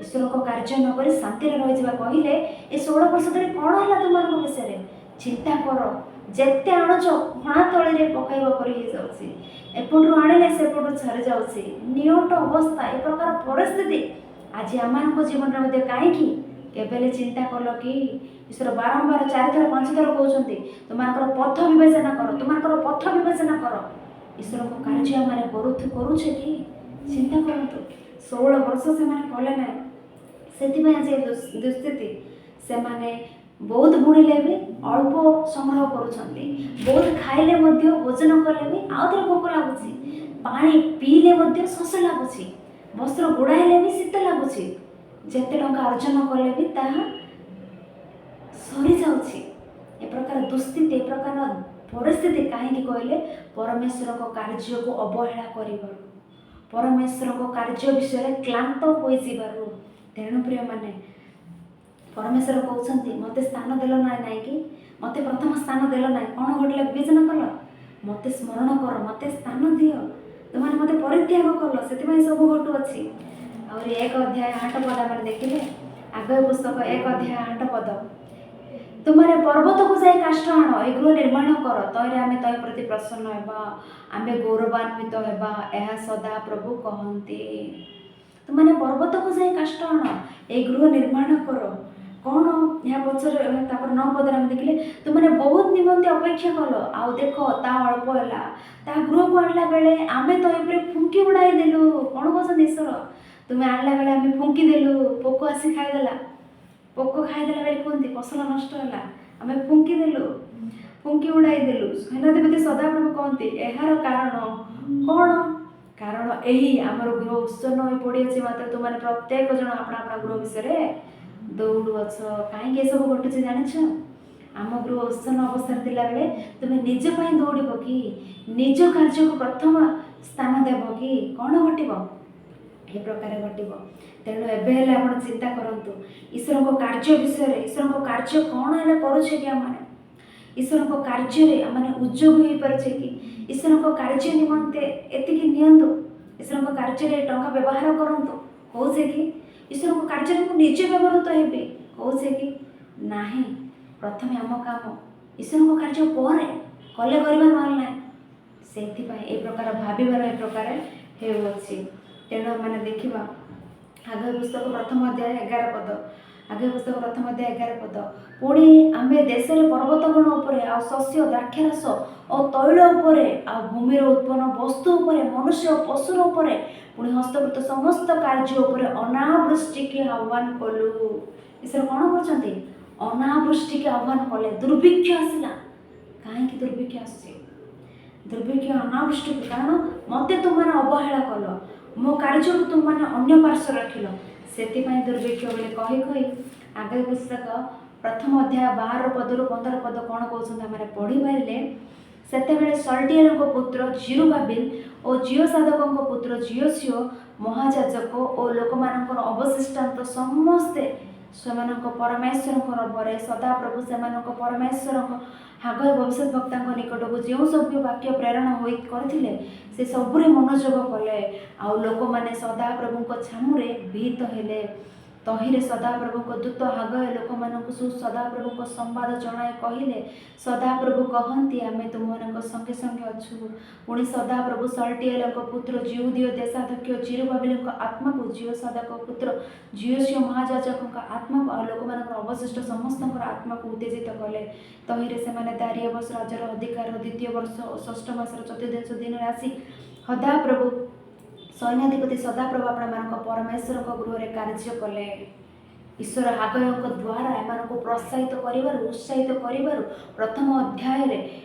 A: ଈଶ୍ୱରଙ୍କ କାର୍ଯ୍ୟ ନ କରି ଶାନ୍ତିରେ ରହିଯିବା କହିଲେ ଏ 16 ବର୍ଷ ଧରି କ'ଣ ହେଲା ତୁମମାନଙ୍କ ବିଷୟରେ? ଚିନ୍ତା କର। ଯେତେ ଆଣୁଛ ଘଣା ତଳିରେ ପକାଇବା ପରି ହେଇଯାଉଛି, ଏପଟରୁ ଆଣିଲେ ସେପଟୁ ଛାଡ଼ିଯାଉଛି, ନିଅଣ୍ଟ ଅବସ୍ଥା, ଏ ପ୍ରକାର ପରିସ୍ଥିତି ଆଜି ଆମମାନଙ୍କ ଜୀବନରେ ମଧ୍ୟ। କାହିଁକି? କେବେ ହେଲେ ଚିନ୍ତା କଲ କି? ଈଶ୍ୱର ବାରମ୍ବାର 4 ଥର 5 ଥର କହୁଛନ୍ତି ତୁମମାନଙ୍କର ପଥ ବିବେଚନା କର, ତୁମମାନଙ୍କର ପଥ ବିବେଚନା କର। ଈଶ୍ୱରଙ୍କ କାର୍ଯ୍ୟ ଆମେ କରୁଛେ କି? ଚିନ୍ତା କରନ୍ତୁ। 16 ବର୍ଷ ସେମାନେ କଲେ ନାହିଁ, ସେଥିପାଇଁ ଆଜି ଦୁଃସ୍ଥିତି। ସେମାନେ ବହୁତ ବୁଣିଲେ ବି ଅଳ୍ପ ସଂଗ୍ରହ କରୁଛନ୍ତି, ବହୁତ ଖାଇଲେ ମଧ୍ୟ ଭୋଜନ କଲେ ବି ଆଉ ଥରେ ଭୋକ ଲାଗୁଛି, ପାଣି ପିଇଲେ ମଧ୍ୟ ଶୋଷ ଲାଗୁଛି, ବସ୍ତ୍ର ଗୁଡ଼ାଇଲେ ବି ଶୀତ ଲାଗୁଛି, ଯେତେ ଟଙ୍କା ଅର୍ଜନ କଲେ ବି ତାହା ସରିଯାଉଛି। ଏ ପ୍ରକାର ଦୁଃସ୍ଥିତି, ଏ ପ୍ରକାର ପରିସ୍ଥିତି କାହିଁକି କହିଲେ? ପରମେଶ୍ୱରଙ୍କ କାର୍ଯ୍ୟକୁ ଅବହେଳା କରିବାରୁ, ପରମେଶ୍ୱରଙ୍କ କାର୍ଯ୍ୟ ବିଷୟରେ କ୍ଳାନ୍ତ ହୋଇଯିବାରୁ। ତେଣୁ ପ୍ରିୟମାନେ, ପରମେଶ୍ୱର କହୁଛନ୍ତି ମୋତେ ସ୍ଥାନ ଦେଲ ନାହିଁ କି? ମୋତେ ପ୍ରଥମ ସ୍ଥାନ ଦେଲ ନାହିଁ। କ'ଣ ଘଟିଲା ବିବେଚନା କଲ? ମୋତେ ସ୍ମରଣ କର, ମୋତେ ସ୍ଥାନ ଦିଅ। ତୁମମାନେ ମୋତେ ପରିତ୍ୟାଗ କଲ, ସେଥିପାଇଁ ସବୁ ଘଟୁଅଛି। ଆହୁରି 1 ଅଧ୍ୟାୟ 8 ପଦ ଆମେ ଦେଖିଲେ, ଆଗୟ ପୁସ୍ତକ 1 ଅଧ୍ୟାୟ 8 ପଦ, ତୁମମାନେ ପର୍ବତକୁ ଯାଇ କାଷ୍ଠ ଆଣ, ଏ ଗୃହ ନିର୍ମାଣ କର, ତହିଁରେ ଆମେ ତହିଁ ପ୍ରତି ପ୍ରସନ୍ନ ହେବା, ଆମେ ଗୌରବାନ୍ୱିତ ହେବା, ଏହା ସଦା ପ୍ରଭୁ କହନ୍ତି। ତୁମମାନେ ପର୍ବତକୁ ଯାଇ କାଷ୍ଠ ଆଣ, ଏ ଗୃହ ନିର୍ମାଣ କର। କ'ଣ ଏହା ପଛରେ? ତାପରେ 9 ପଦରେ ଆମେ ଦେଖିଲେ, ତୁମମାନେ ବହୁତ ନିମନ୍ତେ ଅପେକ୍ଷା କଲ, ଆଉ ଦେଖ ତାହା ଅଳ୍ପ ହେଲା, ତାହା ଗୃହକୁ ଆଣିଲା ବେଳେ ଆମେ ତ ଉପରେ ଫୁଙ୍କି ଉଡ଼ାଇ ଦେଲୁ। କ'ଣ କହୁଛନ୍ତି ଈଶ୍ୱର? ତୁମେ ଆଣିଲା ବେଳେ ଆମେ ଫୁଙ୍କି ଦେଲୁ, ପୋକ ଆସି ଖାଇଦେଲା। ପୋକ ଖାଇଦେଲା ବେଳେ କୁହନ୍ତି ଫସଲ ନଷ୍ଟ ହେଲା, ଆମେ ଫୁଙ୍କି ଦେଲୁ, ଫୁଙ୍କି ଉଡ଼ାଇ ଦେଲୁ। ସେନାଧିପତି ସଦାପ୍ରଭୁ କହନ୍ତି ଏହାର କାରଣ କ'ଣ? କାରଣ ଏହି ଆମର ଗୃହ ଉତ୍ସନ୍ନ ହୋଇ ପଡ଼ିଅଛି, ମାତ୍ର ତୁମମାନେ ପ୍ରତ୍ୟେକ ଜଣ ଆପଣା ଆପଣା ଗୃହ ବିଷୟରେ ଦୌଡ଼ୁଅଛ। କାହିଁକି ଏସବୁ ଘଟୁଛି ଜାଣିଛ? ଆମ ଗୃହ ଉତ୍ସନ୍ନ ଅବସ୍ଥାରେ ଥିଲାବେଳେ ତୁମେ ନିଜ ପାଇଁ ଦୌଡ଼ିବ କି? ନିଜ କାର୍ଯ୍ୟକୁ ପ୍ରଥମ ସ୍ଥାନ ଦେବ କି? କ'ଣ ଘଟିବ? ଏ ପ୍ରକାର ଘଟିବ। ତେଣୁ ଏବେ ହେଲେ ଆପଣ ଚିନ୍ତା କରନ୍ତୁ ଈଶ୍ୱରଙ୍କ କାର୍ଯ୍ୟ ବିଷୟରେ। ଈଶ୍ୱରଙ୍କ କାର୍ଯ୍ୟ କ'ଣ ହେଲେ କରୁଛେ କି ଆମମାନେ? ଈଶ୍ୱରଙ୍କ କାର୍ଯ୍ୟରେ ଆମମାନେ ଉଦ୍ଯୋଗ ହୋଇପାରୁଛେ କି? ଈଶ୍ୱରଙ୍କ କାର୍ଯ୍ୟ ନିମନ୍ତେ ଏତିକି ନିଅନ୍ତୁ, ଈଶ୍ୱରଙ୍କ କାର୍ଯ୍ୟରେ ଟଙ୍କା ବ୍ୟବହାର କରନ୍ତୁ କହୁଛେ କି? ଈଶ୍ୱରଙ୍କ କାର୍ଯ୍ୟରେ ମୁଁ ନିଜେ ବ୍ୟବହୃତ ହେବି କହୁଛେ କି? ନାହିଁ। ପ୍ରଥମେ ଆମ କାମ, ଈଶ୍ୱରଙ୍କ କାର୍ଯ୍ୟ ପରେ କଲେ କରିବା, ନହେଲେ ନାହିଁ। ସେଇଥିପାଇଁ ଏ ପ୍ରକାର ଭାବିବାର ଏ ପ୍ରକାର ହେଉଅଛି। ତେଣୁ ଆମେ ଦେଖିବା ଆଗୟ ପୁସ୍ତକ ପ୍ରଥମ ଅଧ୍ୟାୟ 11 ପଦ, ଆଗୟ ପୁସ୍ତକ ପ୍ରଥମ ଅଧ୍ୟାୟ 11 ପଦ, ପୁଣି ଆମେ ଦେଶରେ ପର୍ବତଗଣ ଉପରେ, ଆଉ ଶସ୍ୟ, ଦ୍ରାକ୍ଷାରସ ଓ ତୈଳ ଉପରେ, ଆଉ ଭୂମିର ଉତ୍ପନ୍ନ ବସ୍ତୁ ଉପରେ, ମନୁଷ୍ୟ ଓ ପଶୁର ଉପରେ, ପୁଣି ହସ୍ତକୃତ ସମସ୍ତ କାର୍ଯ୍ୟ ଉପରେ ଅନାବୃଷ୍ଟିକି ଆହ୍ୱାନ କଲୁ। ଈଶ୍ୱର କ'ଣ କରୁଛନ୍ତି? ଅନାବୃଷ୍ଟିକି ଆହ୍ୱାନ କଲେ। ଦୁର୍ଭିକ୍ଷ ଆସିଲା। କାହିଁକି ଦୁର୍ଭିକ୍ଷ ଆସୁଛି? ଦୁର୍ଭିକ୍ଷ ଅନାବୃଷ୍ଟି କାରଣ ମୋତେ ତୁମମାନେ ଅବହେଳା କଲ, ମୋ କାର୍ଯ୍ୟକୁ ତୁମମାନେ ଅନ୍ୟ ପାର୍ଶ୍ୱ ରଖିଲ, ସେଥିପାଇଁ ଦୁର୍ଭିକ୍ଷ ବୋଲି କହି ଆଗୟ ପୁସ୍ତକ ପ୍ରଥମ ଅଧ୍ୟାୟ 12 ପଦରୁ 15 ପଦ କ'ଣ କହୁଛନ୍ତି ଆମେ ପଢ଼ିପାରିଲେ, ସେତେବେଳେ ସଲ୍ଟିଏଲଙ୍କ ପୁତ୍ର ଜିରୁବାବେଲ ଓ ଜିଓସାଦକଙ୍କ ପୁତ୍ର ଜିଓସିଓ ମହାଯାଜକ ଓ ଲୋକମାନଙ୍କର ଅବଶିଷ୍ଟାନ୍ତ ସମସ୍ତେ ସେମାନଙ୍କ ପରମେଶ୍ୱରଙ୍କର ପରେ ସଦାପ୍ରଭୁ ସେମାନଙ୍କ ପରମେଶ୍ୱରଙ୍କ ହାଗୟ ଭବିଷ୍ୟତ ବକ୍ତାଙ୍କ ନିକଟକୁ ଯେଉଁ ସବୁ ବାକ୍ୟ ପ୍ରେରଣ ହୋଇ କରିଥିଲେ ସେ ସବୁରେ ମନୋଯୋଗ କଲେ। ଆଉ ଲୋକମାନେ ସଦାପ୍ରଭୁଙ୍କ ଛାମୁରେ ଭୀତ ହେଲେ। ତହିଁରେ ସଦାପ୍ରଭୁଙ୍କ ଦୂତ ହାଗୟ ଲୋକମାନଙ୍କୁ ସଦାପ୍ରଭୁଙ୍କ ସମ୍ବାଦ ଜଣାଇ କହିଲେ, ସଦାପ୍ରଭୁ କହନ୍ତି ଆମେ ତୁମମାନଙ୍କ ସଙ୍ଗେ ସଙ୍ଗେ ଅଛୁ। ପୁଣି ସଦାପ୍ରଭୁ ସଲଟିଏଲଙ୍କ ପୁତ୍ର ଜିଉଦୀୟ ଦେଶାଧ୍ୟକ୍ଷ ଜିରୁବାବେଲଙ୍କ ଆତ୍ମାକୁ, ଜିଓସାଦାକ ପୁତ୍ର ଜିଓସିଓ ମହାଯାଜକଙ୍କ ଆତ୍ମାକୁ ଆଉ ଲୋକମାନଙ୍କର ଅବଶିଷ୍ଟ ସମସ୍ତଙ୍କର ଆତ୍ମାକୁ ଉତ୍ତେଜିତ କଲେ। ତହିଁରେ ସେମାନେ ଦାରିୟବସ ରାଜାର ଅଧିକାରର 2ୟ ବର୍ଷ ଓ 6ଠ ମାସର 14 ଦିନରେ ଆସି ସଦାପ୍ରଭୁ ସୈନ୍ୟାଧିପତି ସଦାପ୍ରଭୁ ଆପଣମାନଙ୍କ ପରମେଶ୍ୱରଙ୍କ ଗୃହରେ କାର୍ଯ୍ୟ କଲେ। ଈଶ୍ୱର ହାଗୟଙ୍କ ଦ୍ୱାରା ଏମାନଙ୍କୁ ପ୍ରୋତ୍ସାହିତ କରିବାରୁ ଉତ୍ସାହିତ କରିବାରୁ ପ୍ରଥମ ଅଧ୍ୟାୟରେ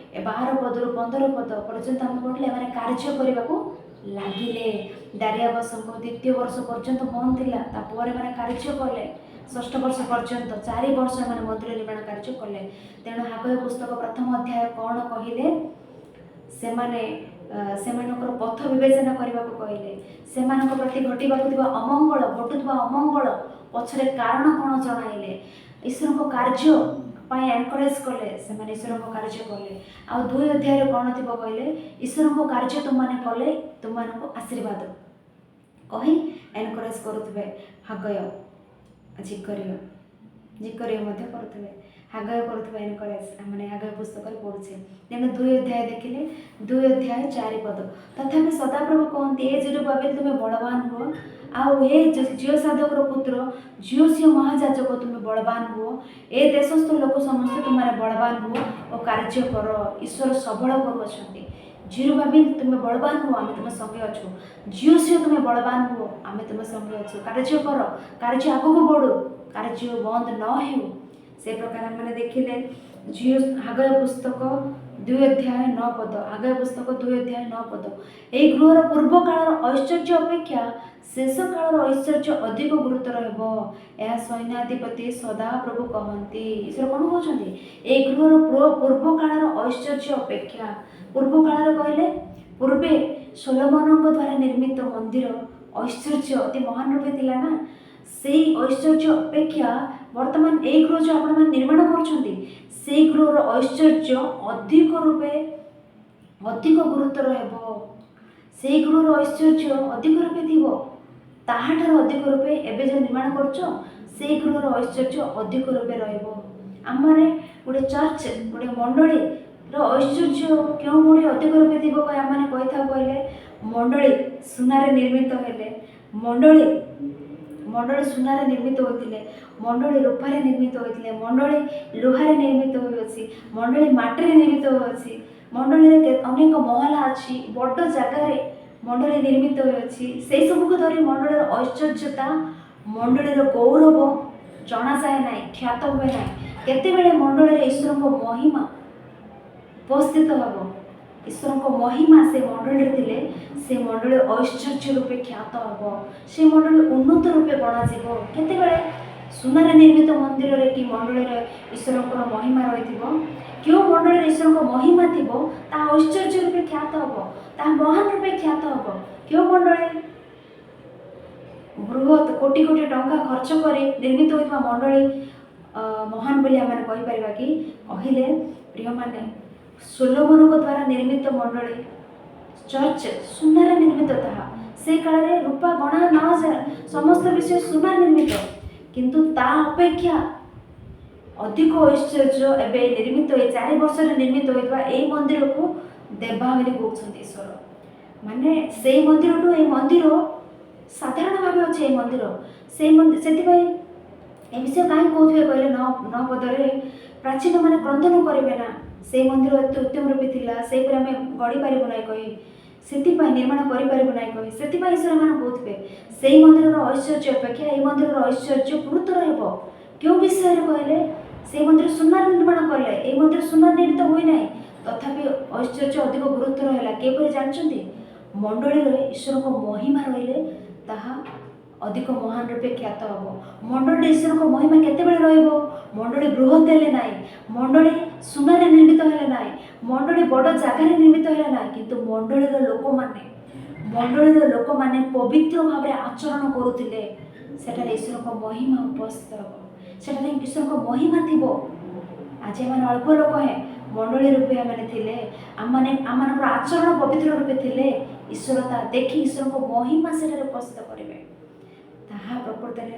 A: 12 ପଦରୁ 15 ପଦ ପର୍ଯ୍ୟନ୍ତ ଆମେ ପଢ଼ିଲେ ଏମାନେ କାର୍ଯ୍ୟ କରିବାକୁ ଲାଗିଲେ। ଦାରିୟବସଙ୍କ 2ୟ ବର୍ଷ ପର୍ଯ୍ୟନ୍ତ ବନ୍ଦ ଥିଲା, ତାପରେ ଏମାନେ କାର୍ଯ୍ୟ କଲେ। 6ଠ ବର୍ଷ ପର୍ଯ୍ୟନ୍ତ 4 ବର୍ଷ ଏମାନେ ମନ୍ଦିର ନିର୍ମାଣ କାର୍ଯ୍ୟ କଲେ। ତେଣୁ ହାଗୟ ପୁସ୍ତକ ପ୍ରଥମ ଅଧ୍ୟାୟ କ'ଣ କହିଲେ? ସେମାନଙ୍କର ପଥ ବିବେଚନା କରିବାକୁ କହିଲେ। ସେମାନଙ୍କ ପ୍ରତି ଘଟିବାକୁ ଥିବା ଅମଙ୍ଗଳ, ଘଟୁଥିବା ଅମଙ୍ଗଳ ପଛରେ କାରଣ କ'ଣ ଜଣାଇଲେ। ଈଶ୍ୱରଙ୍କ କାର୍ଯ୍ୟ ପାଇଁ ଏନକରେଜ କଲେ। ସେମାନେ ଈଶ୍ୱରଙ୍କ କାର୍ଯ୍ୟ କଲେ। ଆଉ 2 ଅଧ୍ୟାୟରେ କ'ଣ ଥିବ କହିଲେ? ଈଶ୍ୱରଙ୍କ କାର୍ଯ୍ୟ ତୁମମାନେ କଲେ ତୁମମାନଙ୍କୁ ଆଶୀର୍ବାଦ କହି ଏନକରେଜ କରୁଥିବେ। ହାଗୟ ଜିକରିୟ ମଧ୍ୟ କରୁଥିବେ। ହାଗୟ କରୁଥିବା ଏନକରେଜ ଆମେ ହାଗୟ ପୁସ୍ତକରେ ପଢ଼ୁଛେ। ତେଣୁ 2 ଅଧ୍ୟାୟ ଦେଖିଲେ, 2 ଅଧ୍ୟାୟ 4 ପଦ। ତଥାପି ସଦାପ୍ରଭୁ କହନ୍ତି, ଏ ଜିରୁବାବେଲ ତୁମେ ବଳବାନ ହୁଅ, ଆଉ ଏ ଜିଓସାଦାକର ପୁତ୍ର ଜିଓସିଓ ମହାଯାଜକ ତୁମେ ବଳବାନ ହୁଅ, ଏ ଦେଶସ୍ଥ ଲୋକ ସମସ୍ତେ ତୁମମାନେ ବଳବାନ ହୁଅ ଓ କାର୍ଯ୍ୟ କର। ଈଶ୍ୱର ସବଳ କରୁଅଛନ୍ତି। ଜିରୁବାବେଲ ତୁମେ ବଳବାନ ହୁଅ, ଆମେ ତୁମ ସଙ୍ଗେ ଅଛୁ। ଜିଓସିଓ ତୁମେ ବଳବାନ ହୁଅ, ଆମେ ତୁମ ସଙ୍ଗେ ଅଛୁ। କାର୍ଯ୍ୟ କର, କାର୍ଯ୍ୟ ଆଗକୁ ବଢ଼ୁ, କାର୍ଯ୍ୟ ବନ୍ଦ ନ ହେଉ। ସେ ପ୍ରକାର ଆମେ ଦେଖିଲେ ହାଗୟ ପୁସ୍ତକ 2 ଅଧ୍ୟାୟ 9 ପଦ। ହାଗୟ ପୁସ୍ତକ 2 ଅଧ୍ୟାୟ 9 ପଦ। ଏହି ଗୃହର ପୂର୍ବ କାଳର ଐଶ୍ୱର୍ଯ୍ୟ ଅପେକ୍ଷା ଶେଷ କାଳର ଐଶ୍ୱର୍ଯ୍ୟ ଅଧିକ ଗୁରୁତର ହେବ, ଏହା ସୈନ୍ୟାଧିପତି ସଦାପ୍ରଭୁ କହନ୍ତି। ଈଶ୍ୱର କ'ଣ କହୁଛନ୍ତି? ଏହି ଗୃହର ପୂର୍ବ କାଳର ଐଶ୍ୱର୍ଯ୍ୟ ଅପେକ୍ଷା, ପୂର୍ବ କାଳରେ କହିଲେ ପୂର୍ବେ ସୋଲୋମନଙ୍କ ଦ୍ୱାରା ନିର୍ମିତ ମନ୍ଦିର ଐଶ୍ୱର୍ଯ୍ୟ ଅତି ମହାନ ରୂପେ ଥିଲା ନା। ସେଇ ଐଶ୍ୱର୍ଯ୍ୟ ଅପେକ୍ଷା ବର୍ତ୍ତମାନ ଏଇ ଗୃହ ଯେଉଁ ଆପଣମାନେ ନିର୍ମାଣ କରୁଛନ୍ତି ସେଇ ଗୃହର ଐଶ୍ୱର୍ଯ୍ୟ ଅଧିକ ଗୁରୁତର ହେବ। ସେଇ ଗୃହର ଐଶ୍ୱର୍ଯ୍ୟ ଅଧିକ ରୂପେ ଥିବ, ତାହାଠାରୁ ଅଧିକ ରୂପେ ଏବେ ଯେଉଁ ନିର୍ମାଣ କରୁଛ ସେଇ ଗୃହର ଐଶ୍ୱର୍ଯ୍ୟ ଅଧିକ ରୂପେ ରହିବ। ଆମମାନେ ଗୋଟେ ଚର୍ଚ୍ଚ, ଗୋଟେ ମଣ୍ଡଳୀର ଐଶ୍ୱର୍ଯ୍ୟ କେଉଁଭଳି ଅଧିକ ରୂପେ ଥିବ ଆମମାନେ କହିଥାଉ କହିଲେ, ମଣ୍ଡଳୀ ସୁନାରେ ନିର୍ମିତ ହେଲେ, ମଣ୍ଡଳୀ ସୁନାରେ ନିର୍ମିତ ହୋଇଥିଲେ, ମଣ୍ଡଳୀ ରୂପାରେ ନିର୍ମିତ ହୋଇଥିଲେ, ମଣ୍ଡଳୀ ଲୁହାରେ ନିର୍ମିତ ହୋଇଅଛି, ମଣ୍ଡଳୀ ମାଟିରେ ନିର୍ମିତ ହୋଇଅଛି, ମଣ୍ଡଳୀରେ ଅନେକ ମହଲା ଅଛି, ବଡ଼ ଜାଗାରେ ମଣ୍ଡଳୀ ନିର୍ମିତ ହୋଇଅଛି। ସେଇ ସବୁକୁ ଧରି ମଣ୍ଡଳୀର ଐଶ୍ୱର୍ଯ୍ୟତା, ମଣ୍ଡଳୀର ଗୌରବ ଜଣାଯାଏ ନାହିଁ, ଖ୍ୟାତ ହୁଏ ନାହିଁ। କେତେବେଳେ ମଣ୍ଡଳୀରେ ଈଶ୍ୱରଙ୍କ ମହିମା ଉପସ୍ଥିତ ହେବ, ଈଶ୍ୱରଙ୍କ ମହିମା ସେ ମଣ୍ଡଳୀରେ ଥିଲେ ସେ ମଣ୍ଡଳୀ ଐଶ୍ୱର୍ଯ୍ୟ ରୂପେ ଖ୍ୟାତ ହେବ, ସେ ମଣ୍ଡଳୀ ଉନ୍ନତ ରୂପେ ଗଣାଯିବ। କେତେବେଳେ? ସୁନାରେ ନିର୍ମିତ ମନ୍ଦିରରେ କି ମଣ୍ଡଳୀରେ ଈଶ୍ୱରଙ୍କର ମହିମା ରହିଥିବ, କେଉଁ ମଣ୍ଡଳୀରେ ଈଶ୍ୱରଙ୍କ ମହିମା ଥିବ ତାହା ଐଶ୍ୱର୍ଯ୍ୟ ରୂପେ ଖ୍ୟାତ ହେବ, ତାହା ମହାନ ରୂପେ ଖ୍ୟାତ ହେବ। କେଉଁ ମଣ୍ଡଳୀ? ବୃହତ୍ କୋଟି କୋଟି ଟଙ୍କା ଖର୍ଚ୍ଚ କରି ନିର୍ମିତ ହୋଇଥିବା ମଣ୍ଡଳୀ ମହାନ ବୋଲି ଆମେ କହିପାରିବା କି? କହିଲେ ପ୍ରିୟମାନେ, ସୋଲୋମନଙ୍କ ଦ୍ୱାରା ନିର୍ମିତ ମଣ୍ଡଳୀ ଚର୍ଚ୍ଚ ସୁନାରେ ନିର୍ମିତ, ତାହା ସେ କାଳରେ ରୂପା ଗଣା ନଯାଏ, ସମସ୍ତ ବିଷୟ ସୁନା ନିର୍ମିତ, କିନ୍ତୁ ତା ଅପେକ୍ଷା ଅଧିକ ଐଶ୍ୱର୍ଯ୍ୟ ଏବେ ନିର୍ମିତ 4 ବର୍ଷରେ ନିର୍ମିତ ହୋଇଥିବା ଏହି ମନ୍ଦିରକୁ ଦେବା ବୋଲି କହୁଛନ୍ତି ଈଶ୍ୱର। ମାନେ ସେଇ ମନ୍ଦିରଠୁ ଏହି ମନ୍ଦିର ସାଧାରଣ ଭାବେ ଅଛି। ଏହି ମନ୍ଦିର ସେଥିପାଇଁ ଏ ବିଷୟ କାହିଁକି କହୁଥିବେ କହିଲେ 9 ପଦରେ, ପ୍ରାଚୀନ ମାନେ କ୍ରନ୍ଦନ କରିବେ ନା, ସେଇ ମନ୍ଦିର ଏତେ ଉତ୍ତମ ରୂପେ ଥିଲା, ସେହିପରି ଆମେ ଗଢ଼ିପାରିବୁ ନାହିଁ କହି, ସେଥିପାଇଁ ନିର୍ମାଣ କରିପାରିବୁ ନାହିଁ କହି, ସେଥିପାଇଁ ଈଶ୍ୱରମାନେ କହୁଥିବେ ସେଇ ମନ୍ଦିରର ଐଶ୍ୱର୍ଯ୍ୟ ଅପେକ୍ଷା ଏହି ମନ୍ଦିରର ଐଶ୍ୱର୍ଯ୍ୟ ଗୁରୁତର ହେବ। କେଉଁ ବିଷୟରେ କହିଲେ? ସେଇ ମନ୍ଦିର ସୁନାରେ ନିର୍ମାଣ କଲେ, ଏହି ମନ୍ଦିର ସୁନାରେ ନିର୍ମିତ ହୋଇନାହିଁ, ତଥାପି ଐଶ୍ୱର୍ଯ୍ୟ ଅଧିକ ଗୁରୁତର ହେଲା। କିପରି ଜାଣିଛନ୍ତି? ମଣ୍ଡଳୀରେ ଈଶ୍ୱରଙ୍କ ମହିମା ରହିଲେ ତାହା ଅଧିକ ମହାନ ରୂପେ ଖ୍ୟାତ ହେବ। ମଣ୍ଡଳୀରେ ଈଶ୍ୱରଙ୍କ ମହିମା କେତେବେଳେ ରହିବ? ମଣ୍ଡଳୀ ବୃହତ୍ ହେଲେ ନାହିଁ, ମଣ୍ଡଳୀ ସୁନାରେ ନିର୍ମିତ ହେଲେ ନାହିଁ, ମଣ୍ଡଳୀ ବଡ଼ ଜାଗାରେ ନିର୍ମିତ ହେଲେ ନାହିଁ, କିନ୍ତୁ ମଣ୍ଡଳୀର ଲୋକମାନେ ପବିତ୍ର ଭାବରେ ଆଚରଣ କରୁଥିଲେ, ସେଠାରେ ଈଶ୍ୱରଙ୍କ ମହିମା ଉପସ୍ଥିତ ହେବ। ସେଠାରେ ଈଶ୍ୱରଙ୍କ ମହିମା ଥିବ। ଆଜି ଏମାନେ ଅଳ୍ପ ଲୋକ ହେଁ ମଣ୍ଡଳୀ ରୂପେ ଏମାନେ ଥିଲେ, ଆମମାନଙ୍କର ଆଚରଣ ପବିତ୍ର ରୂପେ ଥିଲେ। ଈଶ୍ୱର ତାହା ଦେଖି ଈଶ୍ୱରଙ୍କ ମହିମା ସେଠାରେ ଉପସ୍ଥିତ କରିବେ। ତାହା ପ୍ରକୃତରେ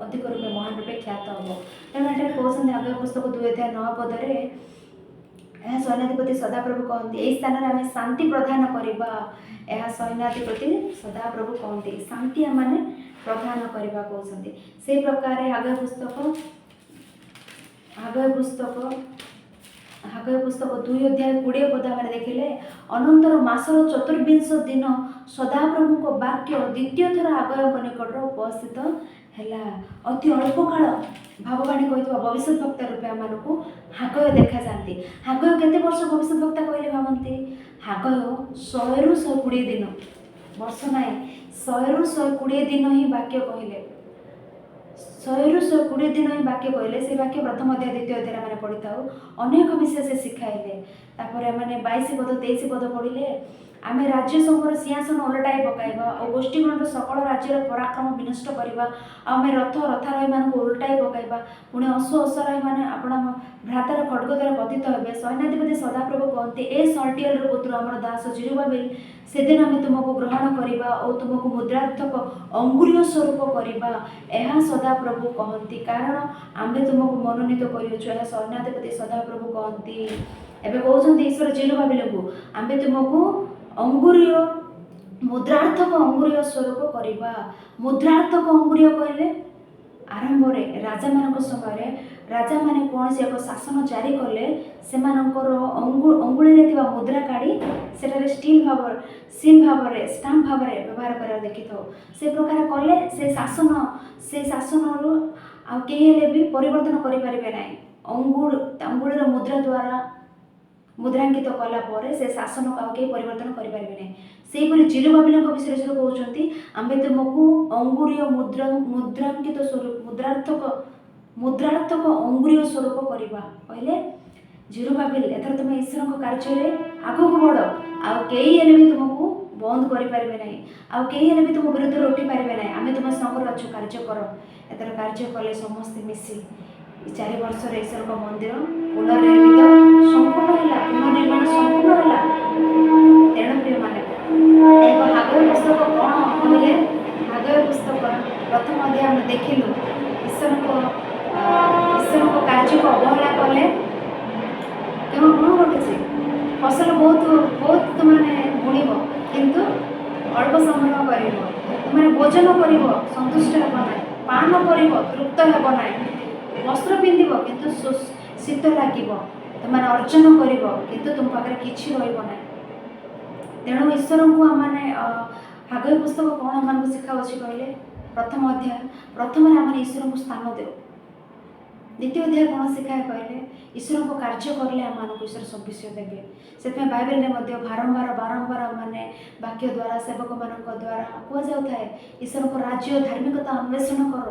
A: ଅଧିକ ରୂପେ ମହାନ ରୂପେ ଖ୍ୟାତ ହେବ। ତେଣୁ ଏଠାରେ କହୁଛନ୍ତି ହାଗୟ ପୁସ୍ତକ 2:9 ଏହା ସୈନ୍ୟାଧିପତି ସଦାପ୍ରଭୁ କହନ୍ତି, ଏହି ସ୍ଥାନରେ ଆମେ ଶାନ୍ତି ପ୍ରଦାନ କରିବା। ଏହା ସୈନ୍ୟାଧିପତି ସଦାପ୍ରଭୁ କହନ୍ତି, ଶାନ୍ତି ଆମମାନେ ପ୍ରଦାନ କରିବା କହୁଛନ୍ତି। ସେଇ ପ୍ରକାର ହାଗୟ ପୁସ୍ତକ 2:20 ଦେଖିଲେ, ଅନନ୍ତର ମାସର ଚତୁର୍ବିଂଶ ଦିନ ସଦାପ୍ରଭୁଙ୍କ ବାକ୍ୟ ଦ୍ୱିତୀୟ ଥର ହାଗୟଙ୍କ ନିକଟରେ ଉପସ୍ଥିତ ହେଲା। ଅତି ଅଳ୍ପ କାଳ ଭାବବାଣୀ କହିଥିବା ଭବିଷ୍ୟତ ବକ୍ତା ରୂପେ ଆମମାନଙ୍କୁ ହାଗୟ ଦେଖାଯାଆନ୍ତି। ହାଗୟ କେତେ ବର୍ଷ ଭବିଷ୍ୟତ ବକ୍ତା କହିଲେ ଭାବନ୍ତି? ହାଗୟ 100ରୁ 120 ଦିନ, ବର୍ଷ ନାହିଁ, 100ରୁ 120 ଦିନ ହିଁ ବାକ୍ୟ କହିଲେ। 100ରୁ 120 ଦିନ ହିଁ ବାକ୍ୟ କହିଲେ। ସେ ବାକ୍ୟ ପ୍ରଥମ ଅଧ୍ୟାୟ ଦ୍ୱିତୀୟ ଅଧ୍ୟାୟରେ ଆମେ ପଢ଼ିଥାଉ। ଅନେକ ବିଷୟ ସେ ଶିଖାଇଲେ। ତାପରେ ଆମେ 22 ପଦ 23 ପଦ ପଢ଼ିଲେ, ଆମେ ରାଜ୍ୟ ସମୂହର ସିଂହାସନ ଓଲଟାଇ ପକାଇବା ଓ ଗୋଷ୍ଠୀଗଣର ସକଳ ରାଜ୍ୟର ପରାକ୍ରମ ବିନଷ୍ଟ କରିବା। ଆଉ ଆମେ ରଥାରୋହୀମାନଙ୍କୁ ଓଲଟାଇ ପକାଇବା। ପୁଣି ଅଶ୍ୱାରୋହୀମାନେ ଆପଣ ଭ୍ରାତାର ଖड्ग ଦ୍ୱାରା ପତିତ ହେବେ। ସୈନ୍ୟାଧିପତି ସଦାପ୍ରଭୁ କହନ୍ତି, ଏ ସଲ୍ଟିଏଲର ପୁତ୍ର ଆମର ଦାସ ଜେରୁବାବେଲ, ସେଦିନ ଆମେ ତୁମକୁ ଗ୍ରହଣ କରିବା ଓ ତୁମକୁ ମୁଦ୍ରାର୍ଥକ ଅଙ୍ଗୁରୀୟ ସ୍ୱରୂପ କରିବା। ଏହା ସଦାପ୍ରଭୁ କହନ୍ତି, କାରଣ ଆମେ ତୁମକୁ ମନୋନୀତ କରିଅଛୁ। ଏହା ସୈନ୍ୟାଧିପତି ସଦାପ୍ରଭୁ କହନ୍ତି। ଏବେ କହୁଛନ୍ତି ଈଶ୍ୱର ଜେରୁବାବେଲକୁ, ଆମେ ତୁମକୁ ମୁଦ୍ରାର୍ଥକ ଅଙ୍ଗୁରୀୟ ସ୍ୱରୂପ କରିବା। ମୁଦ୍ରାର୍ଥକ ଅଙ୍ଗୁରୀୟ କହିଲେ, ଆରମ୍ଭରେ ରାଜାମାନଙ୍କ ସମୟରେ ରାଜାମାନେ କୌଣସି ଏକ ଶାସନ ଜାରି କଲେ ସେମାନଙ୍କର ଅଙ୍ଗୁଳିରେ ଥିବା ମୁଦ୍ରା କାଢ଼ି ସେଠାରେ ସିଲ୍ ଭାବରେ ଷ୍ଟାମ୍ପ ଭାବରେ ବ୍ୟବହାର କରିବା ଦେଖିଥାଉ। ସେ ପ୍ରକାର କଲେ ସେ ଶାସନରୁ ଆଉ କେହି ହେଲେ ବି ପରିବର୍ତ୍ତନ କରିପାରିବେ ନାହିଁ। ଅଙ୍ଗୁଳିର ମୁଦ୍ରା ଦ୍ୱାରା ମୁଦ୍ରାଙ୍କିତ କଲା ପରେ ସେ ଶାସନକୁ ଆଉ କେହି ପରିବର୍ତ୍ତନ କରିପାରିବେ ନାହିଁ। ସେହିପରି ଜେରୁବାବେଲଙ୍କ ବିଷୟରେ ସେ କହୁଛନ୍ତି, ଆମେ ତୁମକୁ ଅଙ୍ଗୁରୀୟ ମୁଦ୍ରାର୍ଥକ ଅଙ୍ଗୁରୀୟ ସ୍ୱରୂପ କରିବା। କହିଲେ, ଜେରୁବାବେଲ, ଏଥର ତୁମେ ଈଶ୍ୱରଙ୍କ କାର୍ଯ୍ୟରେ ଆଗକୁ ବଢ଼। ଆଉ କେହି ହେଲେ ବି ତୁମକୁ ବନ୍ଦ କରିପାରିବେ ନାହିଁ। ଆଉ କେହି ହେଲେ ବି ତୁମ ବିରୁଦ୍ଧରେ ଉଠି ପାରିବେ ନାହିଁ। ଆମେ ତୁମ ସଙ୍ଗରେ ଅଛୁ, କାର୍ଯ୍ୟ କର। ଏଥର କାର୍ଯ୍ୟ କଲେ ସମସ୍ତେ ମିଶି 4 ବର୍ଷରେ ଈଶ୍ୱରଙ୍କ ମନ୍ଦିର ପୁନର୍ନିର୍ମାଣ ସମ୍ପୂର୍ଣ୍ଣ ହେଲା। ତେଣୁ ପ୍ରିୟମାନେ, ଏକ ହାଗୟ ପୁସ୍ତକ କ'ଣ କହିଲେ? ହାଗୟ ପୁସ୍ତକ ପ୍ରଥମ ଅଧ୍ୟାୟ ଆମେ ଦେଖିଲୁ, ଈଶ୍ୱରଙ୍କ କାର୍ଯ୍ୟକୁ ଅବହେଳା କଲେ କେବଳ କ'ଣ ଘଟୁଛି? ଫସଲ ବହୁତ ତୁମେ ବୁଣିବ, କିନ୍ତୁ ଅଳ୍ପ ସମୟ କରିବ। ତୁମେ ଭୋଜନ କରିବ, ସନ୍ତୁଷ୍ଟ ହେବ ନାହିଁ। ପାନ କରିବ, ତୃପ୍ତ ହେବ ନାହିଁ। ବସ୍ତ୍ର ପିନ୍ଧିବ, କିନ୍ତୁ ଶୀତ ଲାଗିବ। ତୁମେ ଅର୍ଜନ କରିବ, କିନ୍ତୁ ତୁମ ପାଖରେ କିଛି ରହିବ ନାହିଁ। ତେଣୁ ଈଶ୍ୱରଙ୍କୁ ଆମମାନେ ହାଗୟ ପୁସ୍ତକ କ'ଣ ଆମମାନଙ୍କୁ ଶିଖାଉଛି କହିଲେ? ପ୍ରଥମ ଅଧ୍ୟାୟ, ପ୍ରଥମରେ ଆମେ ଈଶ୍ୱରଙ୍କୁ ସ୍ଥାନ ଦେଉ। ଦ୍ୱିତୀୟ ଅଧ୍ୟାୟ କ'ଣ ଶିଖାଏ କହିଲେ? ଈଶ୍ୱରଙ୍କ କାର୍ଯ୍ୟ କରିଲେ ଆମମାନଙ୍କୁ ଈଶ୍ୱର ସବୁ ବିଷୟ ଦେବେ। ସେଥିପାଇଁ ବାଇବେଲରେ ମଧ୍ୟ ବାରମ୍ବାର ମାନେ ବାକ୍ୟ ଦ୍ୱାରା ସେବକମାନଙ୍କ ଦ୍ୱାରା କୁହାଯାଉଥାଏ, ଈଶ୍ୱରଙ୍କ ରାଜ୍ୟ ଧାର୍ମିକତା ଅନ୍ୱେଷଣ କର,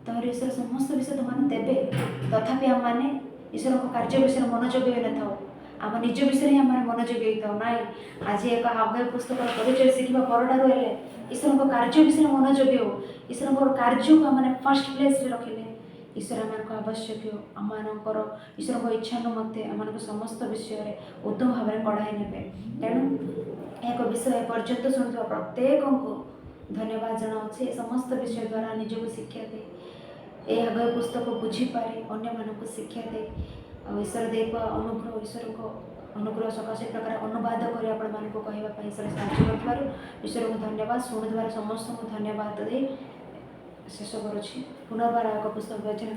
A: ତମର ଈଶ୍ୱର ସମସ୍ତ ବିଷୟ ତୁମମାନଙ୍କୁ ଦେବେ। ତଥାପି ଆମମାନେ ଈଶ୍ୱରଙ୍କ କାର୍ଯ୍ୟ ବିଷୟରେ ମନୋଯୋଗୀ ହୋଇନଥାଉ। ଆମ ନିଜ ବିଷୟରେ ହିଁ ଆମେ ମନୋଯୋଗୀ ହୋଇଥାଉ। ନାହିଁ, ଆଜି ଏକ ହାଗୟ ପୁସ୍ତକର ପରିଚୟ ଶିଖିବା ପରଠାରୁ ହେଲେ ଈଶ୍ୱରଙ୍କ କାର୍ଯ୍ୟ ବିଷୟରେ ମନୋଯୋଗୀ ହେଉ। ଈଶ୍ୱରଙ୍କର କାର୍ଯ୍ୟକୁ ଆମେ ଫାର୍ଷ୍ଟ ପ୍ଲେସ୍ରେ ରଖିଲେ ଈଶ୍ୱର ଆମମାନଙ୍କ ଆବଶ୍ୟକୀୟ ଆମମାନଙ୍କର ଈଶ୍ୱରଙ୍କ ଇଚ୍ଛାନୁମତେ ଆମମାନଙ୍କ ସମସ୍ତ ବିଷୟରେ ଉତ୍ତମ ଭାବରେ କଢ଼ାଇ ନେବେ। ତେଣୁ ଏକ ବିଷୟ ପର୍ଯ୍ୟନ୍ତ ଶୁଣୁଥିବା ପ୍ରତ୍ୟେକଙ୍କୁ ଧନ୍ୟବାଦ ଜଣାଉଛି। ଏ ସମସ୍ତ ବିଷୟ ଦ୍ୱାରା ନିଜକୁ ଶିକ୍ଷା ଦେଇ ଏ ହାଗୟ ପୁସ୍ତକ ବୁଝିପାରି ଅନ୍ୟମାନଙ୍କୁ ଶିକ୍ଷା ଦେଇ ଆଉ ଈଶ୍ୱର ଦେଇଥିବା ଈଶ୍ୱରଙ୍କ ଅନୁଗ୍ରହ ସକାଶେ ପ୍ରକାର ଅନୁବାଦ କରି ଆପଣମାନଙ୍କୁ କହିବା ପାଇଁ ଈଶ୍ୱର ସାହାଯ୍ୟ କରିଥିବାରୁ ଈଶ୍ୱରଙ୍କୁ ଧନ୍ୟବାଦ। ଶୁଣୁଥିବାର ସମସ୍ତଙ୍କୁ ଧନ୍ୟବାଦ ଦେଇ ଶେଷ କରୁଛି। ପୁନର୍ବାର ଏକ ପୁସ୍ତକ ରଚନା